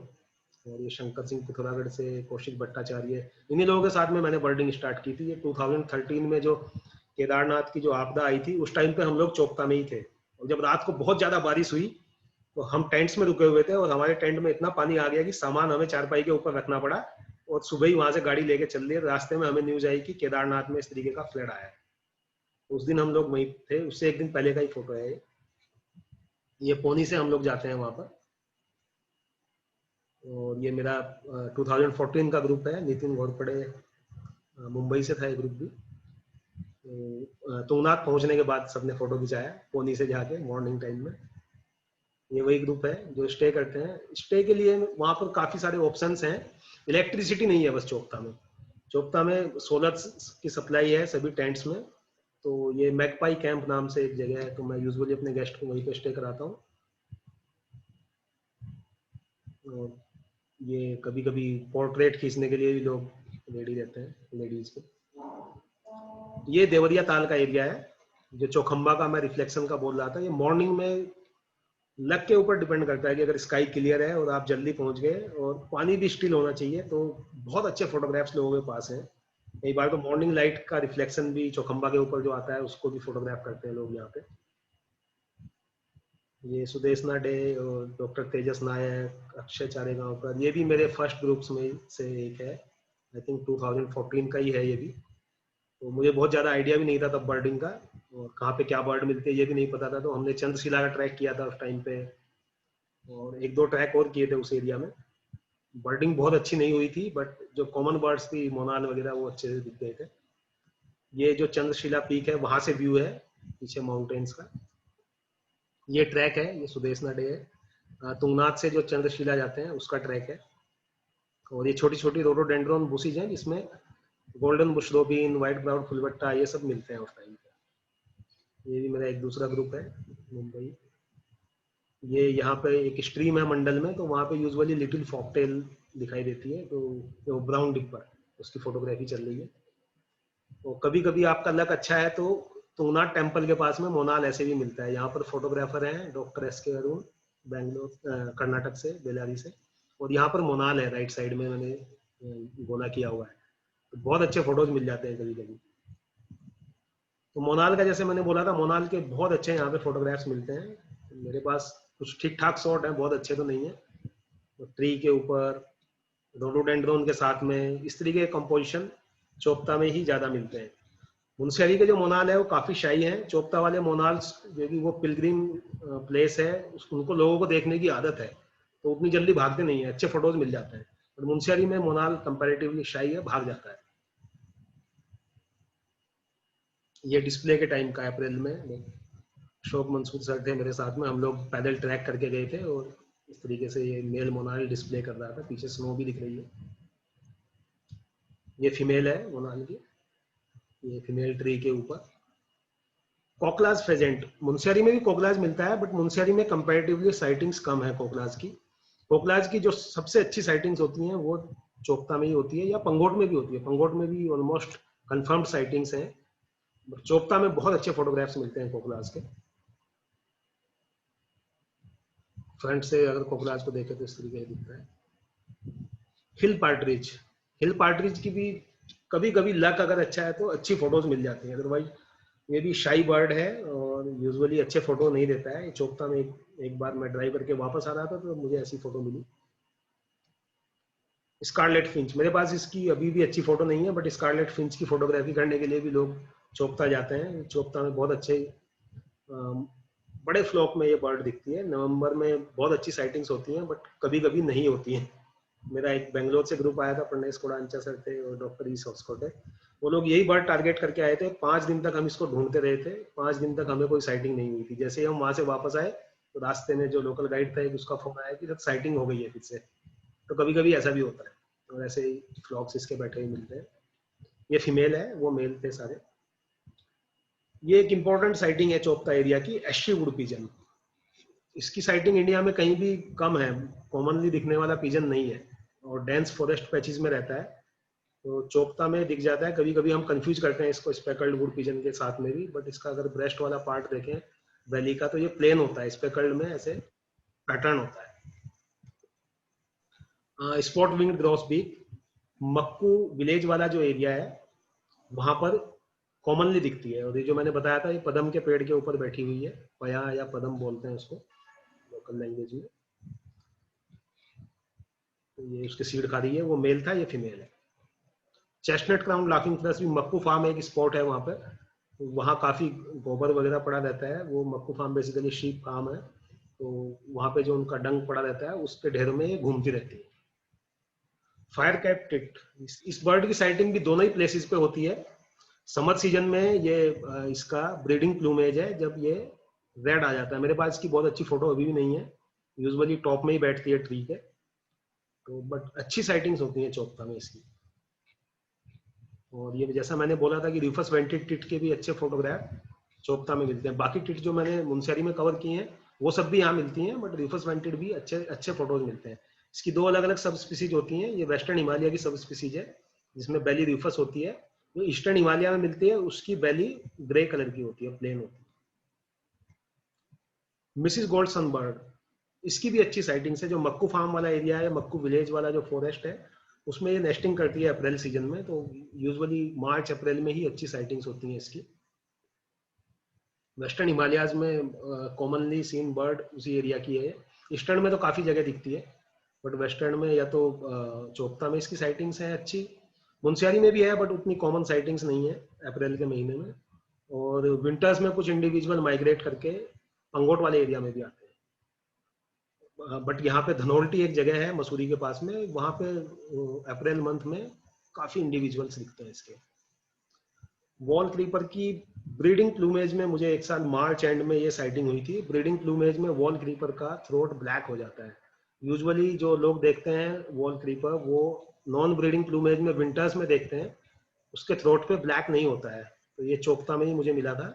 A: और ये शंकर सिंह पिथौरागढ़ से, कौशिक भट्टाचार्य, इन्हीं लोगों के साथ में मैंने बर्डिंग स्टार्ट की थी। ये 2013 में जो केदारनाथ की जो आपदा आई थी, उस टाइम पे हम लोग चोपता में ही थे। और जब रात को बहुत ज्यादा बारिश हुई तो हम टेंट्स में रुके हुए थे, और हमारे टेंट में इतना पानी आ गया कि सामान हमें चारपाई के ऊपर रखना पड़ा, और सुबह ही वहां से गाड़ी लेके चल दिए। रास्ते में हमें न्यूज आई कि केदारनाथ में इस तरीके का फ्लड आया है। उस दिन हम लोग वहीं थे, उससे एक दिन पहले का ही फोटो है ये पोनी से हम लोग जाते हैं वहां पर। और ये मेरा 2014 का ग्रुप है, नितिन घोरपड़े मुंबई से था ये ग्रुप भी। तो तुंगनाथ पहुंचने के बाद सबने फोटो खिंचाया पोनी से जाके मॉर्निंग टाइम में। ये वही ग्रुप है जो स्टे करते हैं। स्टे के लिए वहां पर काफी सारे ऑप्शंस हैं। इलेक्ट्रिसिटी नहीं है बस चोपता में। चोपता में सोलर की सप्लाई है सभी टेंट्स में। तो ये मैकपाई कैंप नाम से एक जगह है, तो मैं यूजुअली अपने गेस्ट को वहीं पे स्टे कराता हूँ। और ये कभी कभी पोर्ट्रेट खींचने के लिए भी लोग रेडी रहते हैं, लेडीज के। ये देवरिया ताल का एरिया है, जो चौखंबा का मैं रिफ्लेक्शन का बोल रहा था। ये मॉर्निंग में लक के ऊपर डिपेंड करता है कि अगर स्काई क्लियर है और आप जल्दी पहुंच गए और पानी भी स्टिल होना चाहिए तो बहुत अच्छे फोटोग्राफ्स लोगों के पास हैं। कई बार तो मॉर्निंग लाइट का रिफ्लेक्शन भी चौखंबा के ऊपर जो आता है उसको भी फोटोग्राफ करते हैं लोग यहाँ पे। ये सुदेशना डे और डॉक्टर तेजस नायक, अक्षय चारेगांवकर, ये भी मेरे फर्स्ट ग्रुप्स में से एक है। आई थिंक 2014 का ही है ये भी। तो मुझे बहुत ज्यादा आइडिया भी नहीं था तब बर्डिंग का, और कहाँ पे क्या बर्ड मिलती है ये भी नहीं पता था। तो हमने चंद्रशिला का ट्रैक किया था उस टाइम पे, और एक दो ट्रैक और किए थे उस एरिया में। बर्डिंग बहुत अच्छी नहीं हुई थी, बट जो कॉमन बर्ड्स थी मोनाल वगैरह वो अच्छे से दिख गए थे। ये जो चंद्रशिला पीक है वहां से व्यू है पीछे माउंटेन्स का। ये ट्रैक है, ये सुदेशना डे है। तुंगनाथ से जो चंद्रशिला जाते हैं उसका ट्रैक है। और ये छोटी छोटी रोडोडेंड्रॉन बुशीज हैं जिसमें golden bush robin, white browed fulvetta ये सब मिलते हैं उस टाइम पे। ये भी मेरा एक दूसरा ग्रुप है मुंबई। ये यहाँ पे एक स्ट्रीम है मंडल में, तो वहाँ पे यूजुअली लिटिल फॉकटेल दिखाई देती है, तो ब्राउन डिपर उसकी फोटोग्राफी चल रही है। तो कभी कभी आपका लक अच्छा है तो तुंगनाथ टेम्पल के पास में मोनाल ऐसे भी मिलता है। यहाँ पर फोटोग्राफर हैं डॉक्टर SK अरुण, बैंगलोर कर्नाटक से, बेलारी से। और यहाँ पर मोनाल है राइट साइड में, मैंने गोला किया हुआ है। तो बहुत अच्छे फोटोज मिल जाते हैं कभी कभी। तो मोनाल का जैसे मैंने बोला था, मोनाल के बहुत अच्छे यहाँ पे फोटोग्राफ्स मिलते हैं। मेरे पास कुछ ठीक ठाक शॉट है, बहुत अच्छे तो नहीं है। तो ट्री के ऊपर रोडोडेंड्रोन के साथ में इस तरीके के कंपोजिशन चोपता में ही ज्यादा मिलते हैं। मुंशियारी के जो मोनाल है वो काफी शाही है। चोपता वाले मोनाल्स जो कि वो पिलग्रिम प्लेस है, उनको लोगों को देखने की आदत है, तो उतनी जल्दी भागते नहीं है, अच्छे फोटोज मिल जाते हैं। और मुंशियारी में मोनाल कंपैरेटिवली शाही है, भाग जाता है। ये डिस्प्ले के टाइम का अप्रैल में, अशोक मंसूर सर थे मेरे साथ में, हम लोग पैदल ट्रैक करके गए थे और इस तरीके से ये मेल मोनाल डिस्प्ले कर रहा था। पीछे स्नो भी दिख रही है। ये फीमेल है मोनाल की, ये फीमेल ट्री के ऊपर। कोकलाज फेजेंट, मुंशियारी में भी कोकलाज मिलता है, बट मुंशियारी में कंपैरेटिवली साइटिंग्स कम है कोकलाज की। कोकलाज की जो सबसे अच्छी साइटिंग्स होती हैं वो चोपता में ही होती है, या पंगोट में भी होती है। पंगोट में भी ऑलमोस्ट कंफर्म्ड साइटिंग्स हैं, बट चोपता में बहुत अच्छे फोटोग्राफ्स मिलते हैं कोकलाज के। फ्रंट से अगर कोकलाज को देखें तो इस तरीके से दिखता है। हिल पार्ट्रिज, हिल पार्ट्रिज की भी कभी कभी लक अगर अच्छा है तो अच्छी फोटोज मिल जाती हैं। अदरवाइज ये भी शाई बर्ड है और यूजुअली अच्छे फोटो नहीं देता है। चोपता में एक बार मैं ड्राइव करके वापस आ रहा था तो मुझे ऐसी फोटो मिली। स्कारलेट फिंच, मेरे पास इसकी अभी भी अच्छी फोटो नहीं है, बट स्कारलेट फिंच की फोटोग्राफी करने के लिए भी लोग चोपता जाते हैं। चोपता में बहुत अच्छे बड़े फ्लॉक में ये बर्ड दिखती है। नवंबर में बहुत अच्छी साइटिंग्स होती हैं, बट कभी कभी नहीं होती हैं। मेरा एक बेंगलोर से ग्रुप आया था, प्रणेश कोडांचा सर थे और डॉक्टर ई सॉक्सकोट है। वो लोग यही बर्ड टारगेट करके आए थे। 5 दिन तक हम इसको ढूंढते रहे थे, 5 दिन तक हमें कोई साइटिंग नहीं हुई थी। जैसे ही हम वहां से वापस आए तो रास्ते में जो लोकल गाइड था उसका फोन आया कि साइटिंग हो गई है फिर से। तो कभी कभी ऐसा भी होता है, और ऐसे ही फ्लॉक्स इसके बैठे हुए मिलते हैं। ये फीमेल है, वो मेल थे सारे। ये एक इंपॉर्टेंट साइटिंग है चोपता एरिया की, एशी वुड पिजन। इसकी साइटिंग इंडिया में कहीं भी कम है, कॉमनली दिखने वाला पिजन नहीं है, और डेंस फॉरेस्ट पैचेस में रहता है। तो चोपता में दिख जाता है। कभी कभी हम कंफ्यूज करते हैं इसको स्पेकल्ड वुड पिजन के साथ में भी, बट इसका अगर ब्रेस्ट वाला पार्ट देखें बेली का तो ये प्लेन होता है, स्पेकल्ड में ऐसे पैटर्न होता है। स्पॉट विंग्ड ग्रॉसबीक, मक्कू विलेज वाला जो एरिया है वहां पर कॉमनली दिखती है। और ये जो मैंने बताया था, ये पदम के पेड़ के ऊपर बैठी हुई है, पया या पदम बोलते हैं उसको लोकल लैंग्वेज में। तो ये उसके सीड खा रही है, वो मेल था, ये फीमेल है। चेस्टनट क्राउन लाफिंग थ्रश भी मक्कू फार्म एक स्पॉट है वहां पर, वहाँ काफी गोबर वगैरह पड़ा रहता है। वो Makku farm basically sheep farm है, तो वहां पे जो उनका डंग पड़ा रहता है उसके ढेरों में ये घूमती रहती है। फायर कैप टिट, इस बर्ड की साइटिंग भी दोनों ही प्लेसेस पे होती है। समर सीजन में ये इसका ब्रीडिंग प्लूमेज है जब ये रेड आ जाता है। मेरे पास इसकी बहुत अच्छी फोटो अभी भी नहीं है, यूजुअली टॉप में ही बैठती है ट्री के, तो बट अच्छी साइटिंग्स होती हैं चोपता में इसकी। और ये जैसा मैंने बोला था कि रिफस वेंटेड टिट के भी अच्छे फोटोग्राफ चोपता में मिलते हैं। बाकी टिट जो मैंने मुनस्यारी में कवर किए हैं वो सब भी यहाँ मिलती हैं, बट रिफस वेंटेड भी अच्छे अच्छे फोटोज मिलते हैं। इसकी दो अलग अलग सब स्पीसीज होती हैं। ये वेस्टर्न हिमालय की सब स्पीसीज है जिसमें बेली रिफस होती है। जो ईस्टर्न हिमालय में मिलती है उसकी बेली ग्रे कलर की होती है, प्लेन होती है। मिसिस गोल्ड सनबर्ड, इसकी भी अच्छी साइटिंग्स है। जो मक्कू फार्म वाला एरिया है, मक्कू विलेज वाला जो फॉरेस्ट है, उसमें ये नेस्टिंग करती है अप्रैल सीजन में, तो यूजुअली मार्च अप्रैल में ही अच्छी साइटिंग्स होती हैं इसकी। वेस्टर्न हिमालयाज में कॉमनली सीन बर्ड उसी एरिया की है। ईस्टर्न में तो काफी जगह दिखती है, बट वेस्टर्न में या तो चोपता में इसकी साइटिंग्स है अच्छी। मुनस्यारी में भी है बट उतनी कॉमन साइटिंग्स नहीं है अप्रैल के महीने में। और विंटर्स में कुछ इंडिविजुअल माइग्रेट करके पंगोट वाले एरिया में भी आते हैं। बट यहाँ पे धनोल्टी एक जगह है मसूरी के पास में, वहां पे अप्रैल मंथ में काफी इंडिविजुअल्स दिखते हैं इसके। वॉल क्रीपर की ब्रीडिंग प्लूमेज में मुझे एक साल मार्च एंड में ये साइटिंग हुई थी। ब्रीडिंग प्लूमेज में वॉल क्रीपर का थ्रोट ब्लैक हो जाता है। यूजुअली जो लोग देखते हैं वॉल क्रीपर वो नॉन ब्रीडिंग प्लूमेज में विंटर्स में देखते हैं, उसके थ्रोट पे ब्लैक नहीं होता है। तो ये चोपता में ही मुझे मिला था,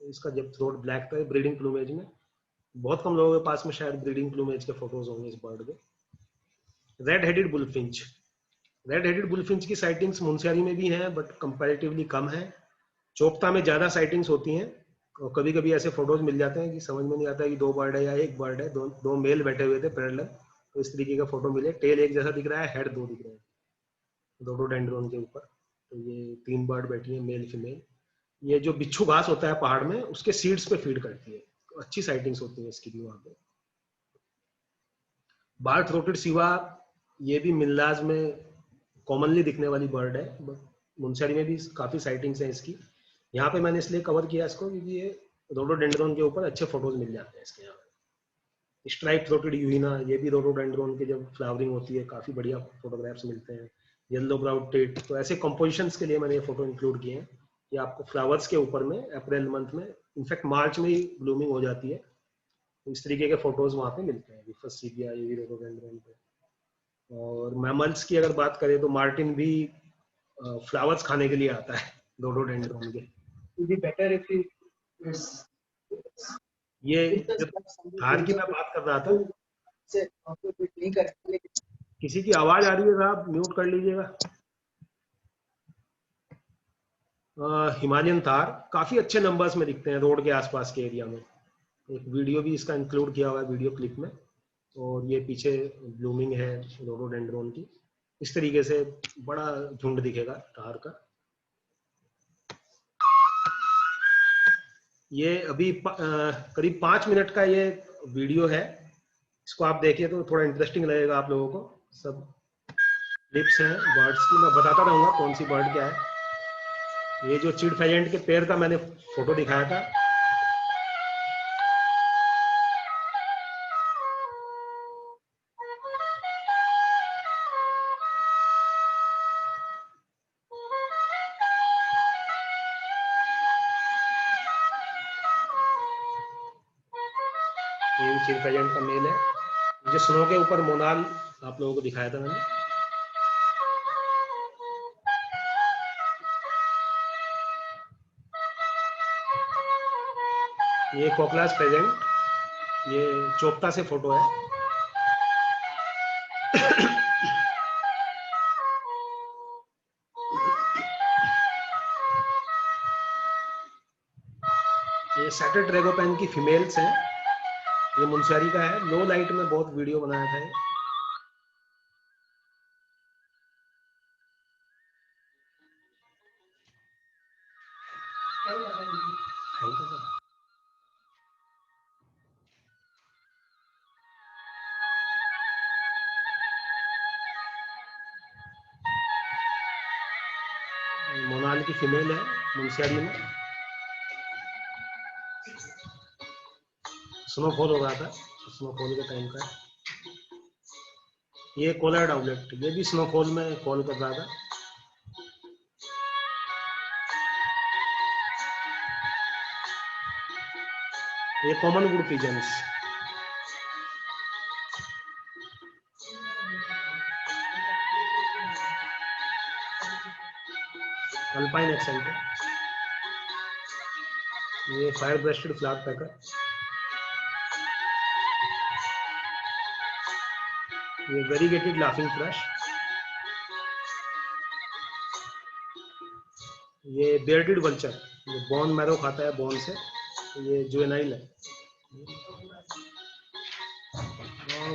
A: तो इसका जब थ्रोट ब्लैक था ब्रीडिंग प्लूमेज में। बहुत कम लोगों के पास में शायद ब्रीडिंग प्लूमेज के फोटोज होंगे इस बर्ड के। Red headed bullfinch, red headed bullfinch की साइटिंग्स मुनस्यारी में भी हैं बट कंपैरेटिवली कम है। चोपता में ज्यादा साइटिंग्स होती हैं, और कभी कभी ऐसे फोटोज मिल जाते हैं कि समझ में नहीं आता कि दो बर्ड है या एक बर्ड है। दो मेल बैठे हुए थे पैरेलल, तो इस तरीके का फोटो मिले। टेल एक जैसा दिख रहा है, हेड दो दिख रहे हैं रोडोडेंड्रोन के ऊपर। तो ये 3 बर्ड बैठी है, मेल फीमेल। ये जो बिच्छू घास होता है पहाड़ में उसके सीड्स पे फीड करती है, तो अच्छी साइटिंग्स होती है इसकी भी वहां पे। बार थ्रोटेड सिवा, ये भी मिल्लाज में कॉमनली दिखने वाली बर्ड है, मुनस्यारी में भी काफी साइटिंग्स हैं इसकी। यहाँ पे मैंने इसलिए कवर किया इसको क्योंकि ये रोडोडेंड्रोन के ऊपर अच्छे फोटोज मिल जाते हैं इसके। यहाँ स्ट्राइप थ्रोटेड यूहिना, ये भी रोडोडेंड्रोन के जब फ्लावरिंग होती है काफी बढ़िया फोटोग्राफ्स मिलते हैं। येलो ब्राउड टेट, तो ऐसे कंपोजिशंस के लिए मैंने ये फोटो इंक्लूड किए हैं कि आपको फ्लावर्स के ऊपर में अप्रैल मंथ में, इनफैक्ट मार्च में ही ब्लूमिंग हो जाती है, तो इस तरीके के फोटोज वहाँ पे मिलते हैं रिफस सीपिया, ये भी रोडोडेंड्रोन पे। और मैमल्स की अगर बात करें तो मार्टिन भी फ्लावर्स खाने के लिए आता है रोडोडेंड्रोन के। ये हार की मैं बात कर रहा था, किसी की आवाज आ रही है साहब, म्यूट कर लीजिएगा। हिमालयन थार काफी अच्छे नंबर्स में दिखते हैं रोड के आसपास के एरिया में। एक वीडियो भी इसका इंक्लूड किया हुआ है वीडियो क्लिप में, और ये पीछे ब्लूमिंग है रोडोडेंड्रोन की। इस तरीके से बड़ा झुंड दिखेगा थार का। ये अभी करीब 5 मिनट का ये वीडियो है, इसको आप देखिए तो थोड़ा इंटरेस्टिंग लगेगा आप लोगों को। सब क्लिप्स हैं बर्ड्स की, मैं बताता रहूंगा कौन सी बर्ड क्या है। ये जो चिड़ फेजेंट के पैर का मैंने फोटो दिखाया था, ये चिड़ फेजेंट का मेल है। जो स्नो के ऊपर मोनाल आप लोगों को दिखाया था मैंने। ये कोकलास प्रेजेंट, ये चोपता से फोटो है। ये सैटर ड्रैगोपैन की फीमेल्स हैं, ये मुनस्यारी का है। लो लाइट में बहुत वीडियो बनाया था ये। मोनाल की फीमेल है मुनस्यारी में। स्नोफॉल हो रहा था, स्नोफॉल के टाइम का। ये कोलर डाउलेट, ये भी स्नोफॉल में कॉल कर रहा था। ये common wood pigeons. Alpine accent, ये फायर ब्रेस्टेड फ्लैग पैकर, ये वेरीगेटेड लाफिंग थ्रश, ये बेयर्डेड वल्चर, ये बोन मैरो खाता है बोन से, ये जुवेनाइल है।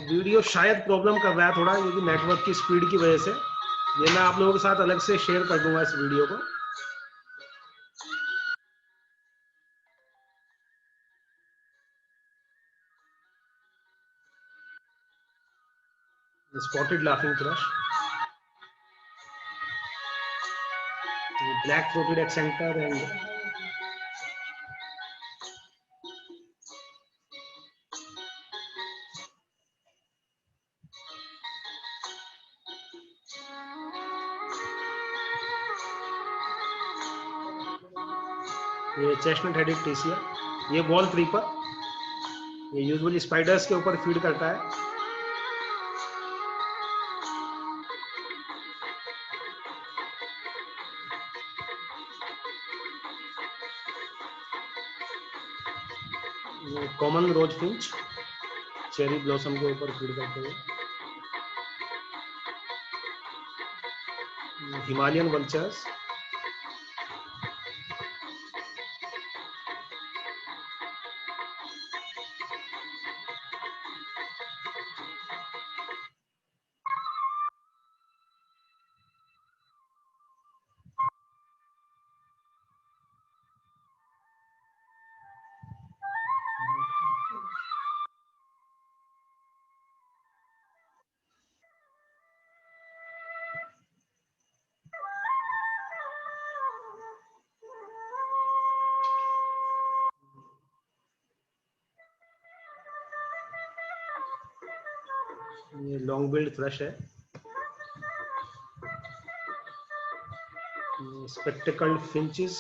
A: वीडियो शायद प्रॉब्लम कर रहा है थोड़ा, क्योंकि नेटवर्क की स्पीड की वजह से। ये मैं आप लोगों के साथ अलग से शेयर कर दूंगा इस वीडियो को। Spotted laughing thrush, black throated accentor and ये चेस्टनट हेडेड टीसिया, ये वॉल क्रीपर, ये यूजुअली स्पाइडर्स के ऊपर फीड करता है। ये common rose finch, cherry blossom के ऊपर फीड करते हुए। हिमालयन वल्चर्स, ये लॉन्ग बिल्ड थ्रश है, स्पेक्टिकल्ड फिंचेस,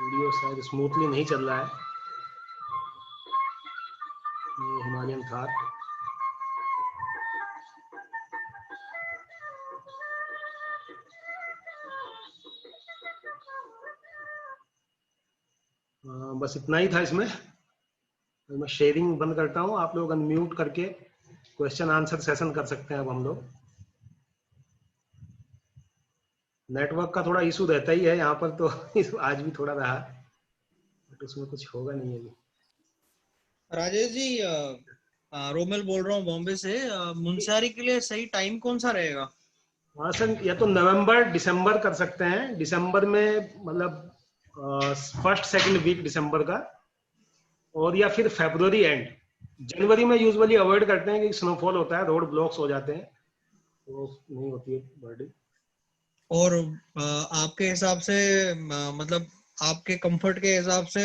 A: वीडियो शायद स्मूथली नहीं चल रहा है। ये हिमालयन थार, बस इतना ही था इसमें। मैं शेयरिंग बंद करता हूँ, आप लोग अनम्यूट करके क्वेश्चन आंसर सेशन कर सकते हैं अब हम लोग। नेटवर्क का थोड़ा इशू रहता ही है यहाँ पर, तो आज भी थोड़ा रहा, बट उसमें कुछ होगा नहीं अभी।
J: राजेश जी, रोमेल बोल रहा हूँ बॉम्बे से। मुंशियारी के लिए सही टाइम कौन सा रहेगा?
A: हाँ सर, या तो नवंबर दिसंबर कर सकते हैं। दिसंबर में मतलब फर्स्ट सेकंड वीक दिसंबर का, और या फिर फरवरी एंड। जनवरी में यूजुअली अवॉइड करते हैं, क्योंकि स्नोफॉल होता है, रोड ब्लॉक्स हो जाते हैं, तो नहीं होती है बर्डिंग।
J: और आपके हिसाब से मतलब आपके कंफर्ट के हिसाब से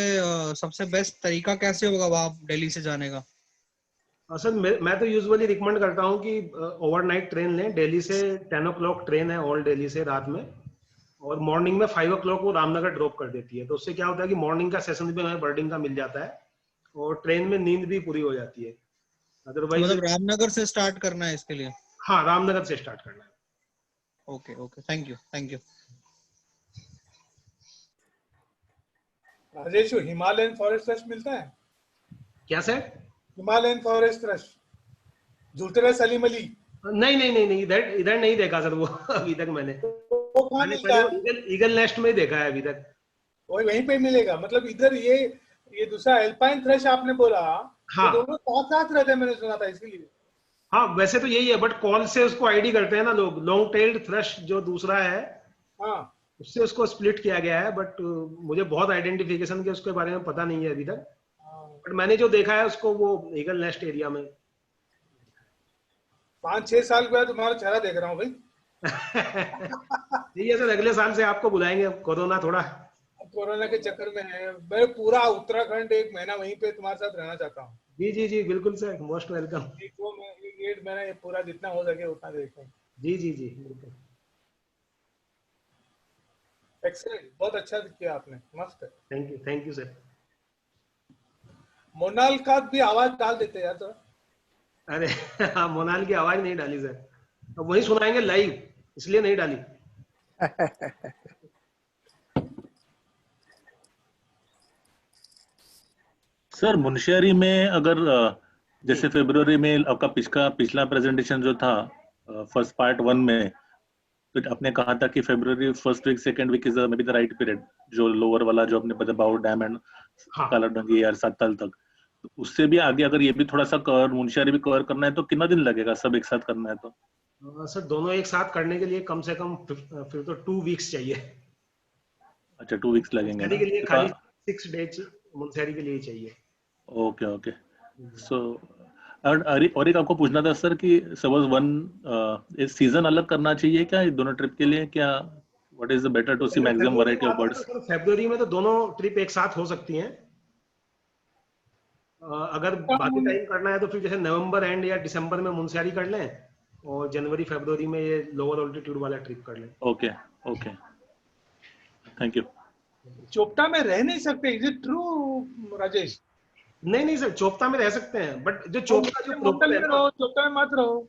J: सबसे बेस्ट तरीका कैसे होगा वहाँ दिल्ली से जाने का?
A: सर मैं तो यूजुअली रिकमेंड करता हूँ कि ओवरनाइट ट्रेन लें। दिल्ली से 10 o'clock ट्रेन है ऑल दिल्ली से रात में, और मॉर्निंग में 5 o'clock वो रामनगर ड्रॉप कर देती है। तो उससे क्या होता है कि मॉर्निंग का सेशन भी हमें बर्डिंग का मिल जाता है, और ट्रेन में नींद भी पूरी हो जाती है। अदरवाइज
J: मतलब रामनगर से स्टार्ट करना है इसके लिए?
A: हाँ, रामनगर से स्टार्ट करना है।
J: Okay okay, thank you thank you.
K: Rajesh, Himalayan forest rush मिलता है?
A: क्या सर?
K: हिमालयन फॉरेस्ट रश झूलते रहे सलीम अली?
A: नहीं, इधर नहीं देखा सर वो अभी तक मैंने।
K: वो कहाँ मिलता है?
A: ईगल नेस्ट में ही देखा है अभी तक।
K: वहीं पे मिलेगा? मतलब इधर ये दूसरा एल्पाइन थ्रश आपने बोला,
A: हाँ,
K: तो दोनों साथ साथ रहते हैं, मैंने सुना था, इसलिए।
A: हाँ वैसे तो यही है, बट कॉल से उसको आईडी करते हैं ना लोग। लॉन्ग टेल्ड थ्रश जो दूसरा है
K: हाँ
A: उससे उसको स्प्लिट किया गया है, बट मुझे बहुत आइडेंटिफिकेशन के उसके बारे में पता नहीं है अभी तक।
K: हाँ।
A: बट मैंने जो देखा है उसको वो ईगल नेस्ट एरिया में
K: 5-6 साल के बाद तुम्हारा चेहरा देख रहा हूँ भाई।
A: ठीक है सर, अगले साल से आपको बुलाएंगे, कोरोना थोड़ा।
K: कोरोना के चक्कर में है, मैं पूरा उत्तराखंड 1 महीना वहीं पे तुम्हारे साथ रहना चाहता हूँ।
A: जी जी जी बिल्कुल सर, मोस्ट वेलकम।
K: 1 महीना ये पूरा जितना हो सके उतना देखूं।
A: जी जी जी बिल्कुल।
K: एक्सीलेंट, बहुत अच्छा किया आपने, मस्त है।
A: Thank you sir.
K: मोनाल का भी आवाज डाल देते यार तो।
A: अरे हाँ, मोनाल की आवाज नहीं डाली सर, अब वही सुनाएंगे लाइव, इसलिए नहीं डाली।
B: सर मुंशियारी में अगर जैसे फरवरी में आपका पिछला प्रेजेंटेशन जो था फर्स्ट पार्ट 1 में, तो आपने कहा था कि फरवरी first week second week is may be the right period, जो लोअर वाला जो आपने बताया बाउट डैम एंड
A: हाँ।
B: कालाडंगी यार 7 ताल तक, तो उससे भी आगे अगर ये भी थोड़ा सा कवर मुंशियारी भी कवर करना है तो कितना दिन लगेगा सब एक साथ करना है तो?
A: सर दोनों एक साथ करने के लिए कम से कम फिर तो 2 वीक्स चाहिए।
B: अच्छा 2 वीक्स लगेंगे
A: मुंशियारी के लिए
B: ना?
A: खाली 6 डेज मुंशियारी के लिए चाहिए।
B: Okay okay. सो और एक आपको पूछना था सर कि सपोज वन सीजन अलग करना चाहिए क्या ये दोनों ट्रिप के लिए, क्या what is the better to see maximum variety of birds?
A: फरवरी में तो दोनों ट्रिप एक साथ हो सकती हैं। अगर बाकी टाइम करना है तो फिर जैसे नवंबर एंड या दिसंबर में मुंशियारी कर लें और जनवरी फरवरी में ये लोअर ऑल्टीट्यूड वाला ट्रिप कर लें।
B: Okay okay, thank you.
K: Chopta में रह नहीं सकते, इज इट ट्रू राजेश?
A: नहीं सर, चोपता में रह सकते हैं, बट जो चोपता जो
K: होटल
A: है
K: में
A: ना,
K: रहो, चोपटा में मत रहो।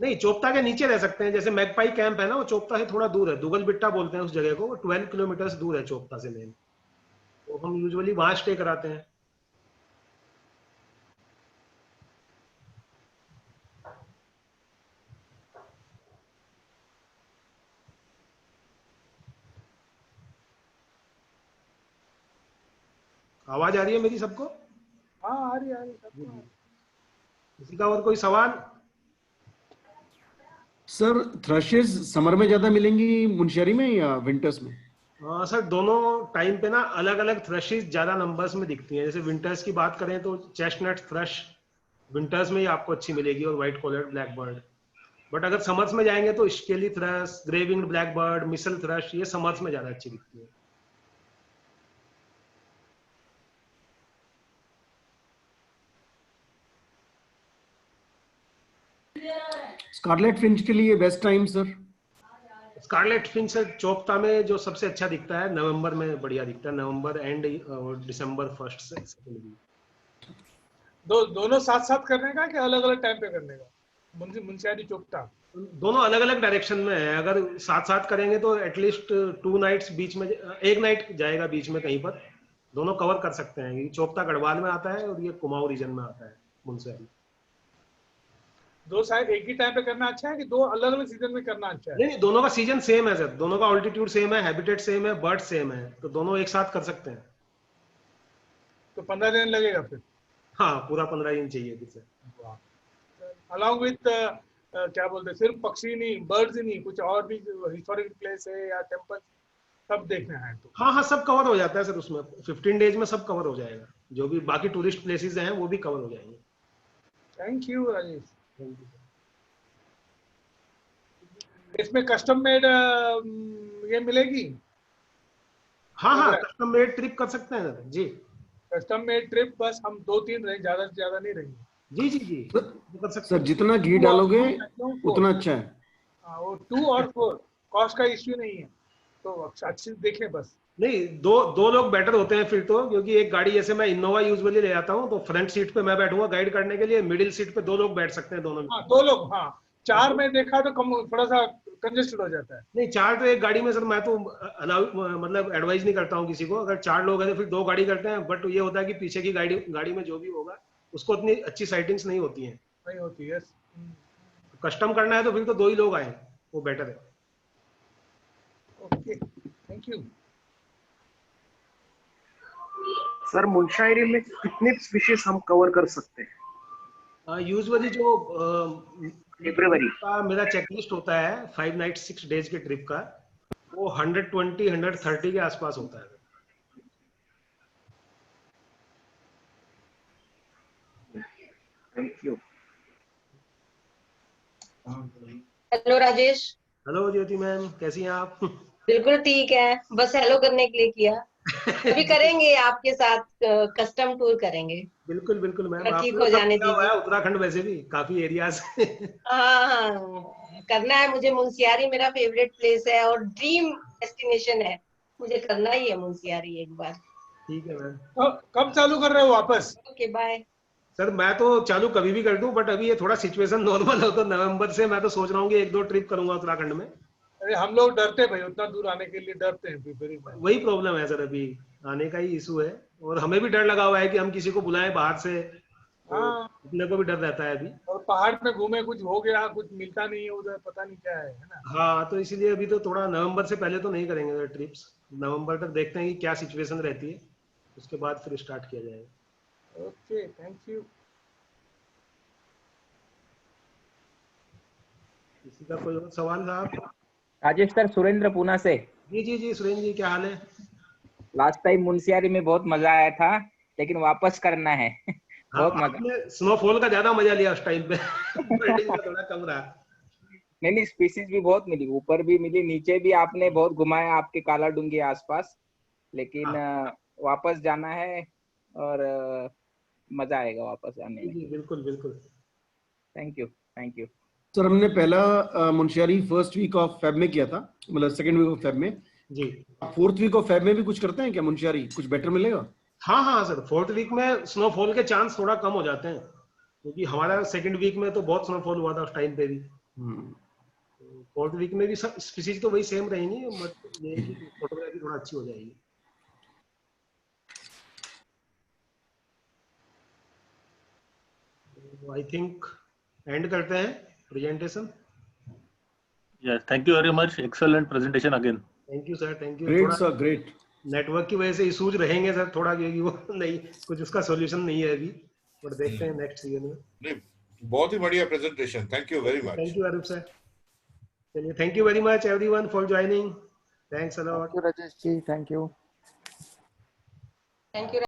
A: नहीं चोपता के नीचे रह सकते हैं। जैसे मैगपाई कैंप है ना, वो चोपता से थोड़ा दूर है, दुगल बिट्टा बोलते हैं उस जगह को, वो 12 किलोमीटर दूर है चोपता से मेन, तो हम यूजुअली वहां स्टे कराते हैं। आवाज आ रही है मेरी सबको?
K: हाँ आ रही सबको।
A: किसी का और कोई सवाल?
C: सर थ्रशेस समर में ज्यादा मिलेंगी मुंशियारी में या विंटर्स में?
A: सर दोनों टाइम पे ना अलग अलग थ्रशेस ज्यादा नंबर्स में दिखती हैं। जैसे विंटर्स की बात करें तो चेस्टनट थ्रश विंटर्स में ही आपको अच्छी मिलेगी, और white collared blackbird. But अगर समर्स में जाएंगे तो scaly thrush, grey winged blackbird, mistle thrush, ये समर्स में ज्यादा अच्छी दिखती है।
C: स्कारलेट फिंच के लिए best time sir?
A: Scarlet finch sir Chopta में जो सबसे अच्छा दिखता है नवंबर में बढ़िया दिखता है, नवंबर एंड और दिसंबर फर्स्ट से सेकंड वीक।
K: दोनों साथ साथ करने का कि अलग अलग टाइम पे करने का? मुंशियारी चोपटा
A: दोनों अलग अलग डायरेक्शन में है। अगर साथ साथ करेंगे तो एटलीस्ट 2 नाइट्स बीच में, 1 नाइट जाएगा बीच में कहीं पर, दोनों कवर कर सकते हैं। ये चोपता गढ़वाल में आता है और ये कुमाऊं रीजन में आता है मुंशियारी।
K: 2 साइड एक ही टाइम पे करना अच्छा है कि 2 अलग अलग सीजन में करना अच्छा है?
A: नहीं, दोनों का सीजन सेम है सर, दोनों का ऑल्टीट्यूड सेम है, हैबिटेट सेम है, बर्ड सेम है, तो दोनों एक साथ कर सकते हैं।
K: तो 15 दिन लगेगा फिर?
A: हाँ पूरा 15 दिन चाहिए थी सर।
K: अलॉन्ग विथ क्या बोलते हैं, सिर्फ पक्षी नहीं, बर्ड्स ही नहीं, कुछ और भी हिस्टोरिकल प्लेस है या टेम्पल सब देखना है तो?
A: हाँ सब कवर हो जाता है सर उसमें, 15 डेज में सब कवर हो जाएगा, जो भी बाकी टूरिस्ट प्लेसेस हैं वो भी कवर हो जाएंगे।
K: Thank you Rajesh. इसमें कस्टम मेड ये मिलेगी?
A: हाँ कस्टम मेड ट्रिप कर सकते हैं सर जी।
K: कस्टम मेड ट्रिप, बस हम 2-3 रहेंगे, ज्यादा से ज्यादा नहीं रहेंगे।
A: जी कर सकते
C: सर जितना घी डालोगे उतना अच्छा है।
K: हाँ वो 2 और 4 कॉस्ट का इश्यू नहीं है, तो अच्छी देखें बस।
A: नहीं, दो लोग बेटर होते हैं फिर तो, क्योंकि एक गाड़ी जैसे मैं इनोवा यूजुअली ले जाता हूँ तो फ्रंट सीट पे मैं बैठूंगा गाइड करने के लिए, मिडिल सीट पे 2 लोग बैठ सकते हैं दोनों में।
K: हाँ 2 लोग, हाँ 4 में देखा तो कम, थोड़ा सा कंजेस्टेड हो जाता है।
A: नहीं 4 तो एक गाड़ी में सर मैं तो अलाउ मतलब एडवाइज नहीं करता हूँ किसी को। अगर 4 लोग हैं तो फिर 2 गाड़ी करते हैं, बट ये होता है कि पीछे की गाड़ी में जो भी होगा उसको उतनी अच्छी साइटिंग्स नहीं होती हैं।
K: नहीं होती है।
A: कस्टम करना है तो फिर तो 2 ही लोग आए, वो बेटर है।
K: Okay thank you.
L: Sir Munsiyari में कितने स्पीशीज हम कवर कर सकते हैं?
A: यूजुअली जो
L: फरवरी
A: का मेरा चेकलिस्ट होता है 5 नाइट 6 डेज के ट्रिप का, वो 120 130 के आसपास होता है।
L: Thank you.
M: Hello Rajesh.
A: Hello Jyoti ma'am, कैसी हैं आप?
M: बिल्कुल ठीक है, बस हेलो करने के लिए किया। अभी करेंगे आपके साथ कस्टम टूर करेंगे।
A: बिल्कुल बिल्कुल मैम,
M: ठीक
A: आपने
M: हो
A: तो
M: जाने
A: किया हुआ है
M: दीजिए।
A: उत्तराखंड, वैसे भी काफी एरियाज।
M: हाँ हाँ, करना है मुझे। मुंशियारी मेरा फेवरेट प्लेस है और ड्रीम डेस्टिनेशन है, मुझे करना ही है मुंशियारी एक बार।
A: ठीक है मैम।
K: कब चालू कर रहे हो वापस?
M: Okay bye.
A: सर मैं तो चालू कभी भी कर दूं, बट अभी ये थोड़ा सिचुएशन नॉर्मल हो तो नवंबर से मैं तो सोच रहा हूँ कि 1-2 ट्रिप करूंगा उत्तराखंड में।
K: अरे हम लोग डरते हैं भाई, उतना दूर आने के लिए डरते हैं फिर।
A: वही प्रॉब्लम है सर, अभी आने का ही इशू है, और हमें भी डर लगा हुआ है कि हम किसी को बुलाएं बाहर से, तो
K: हाँ,
A: अपने को भी डर रहता है अभी।
K: और पहाड़ पे घूमे, कुछ हो गया, कुछ मिलता नहीं है उधर, पता नहीं क्या है ना।
A: हाँ, तो इसीलिए अभी तो थोड़ा नवंबर से पहले तो नहीं करेंगे ट्रिप्स। नवंबर तक देखते हैं कि क्या सिचुएशन रहती है, उसके बाद फिर स्टार्ट किया जाएगा।
K: Okay, thank you.
A: किसी का कोई और सवाल साहब?
L: राजेश सर, सुरेंद्र पूना से।
A: जी जी जी, सुरेंद्र जी क्या हाल है?
L: लास्ट टाइम मुंशियारी में बहुत मजा आया था, लेकिन वापस करना है।
A: हाँ,
L: बहुत मजा।
A: आपने स्नोफॉल का ज्यादा मजा लिया उस टाइम पे। बर्डिंग का थोड़ा कम रहा।
L: नहीं, स्पीसीज भी बहुत मिली, ऊपर भी मिली, नीचे भी आपने बहुत घुमाया आपके काला डूंगी आसपास, लेकिन वापस जाना है और मजा आएगा वापस आने में।
A: जी बिल्कुल बिल्कुल।
L: Thank you, thank you
C: sir. हमने पहला Munsiyari first week of Feb में किया था, मतलब सेकंड वीक ऑफ फेब में
A: जी।
C: फोर्थ वीक ऑफ फेब में भी कुछ करते हैं क्या मुंशियारी? कुछ बेटर मिलेगा?
A: हाँ हाँ सर, 4th वीक में स्नोफॉल के चांस थोड़ा कम हो जाते हैं, क्योंकि हमारा 2nd वीक में तो बहुत स्नोफॉल हुआ था उस टाइम पे भी। 4th वीक में भी सब स्पीसीज तो वही सेम रहेंगी, बट ये है कि फोटोग्राफी थोड़ा अच्छी हो जाएगी। आई थिंक एंड करते हैं presentation.
B: Yes, thank you very much. Excellent presentation again.
A: Thank you sir, thank you.
C: Great sir, great.
A: Network की वजह से इशूज रहेंगे सर थोड़ा, क्योंकि वो नहीं, कुछ उसका सॉल्यूशन नहीं है अभी, बट देखते हैं नेक्स्ट सीजन में।
G: नहीं, बहुत ही बढ़िया presentation, thank you very much.
A: Thank you Arup sir. चलिए, thank you very much everyone for joining. Thanks a lot.
F: Rajesh ji, thank you.
M: Thank you.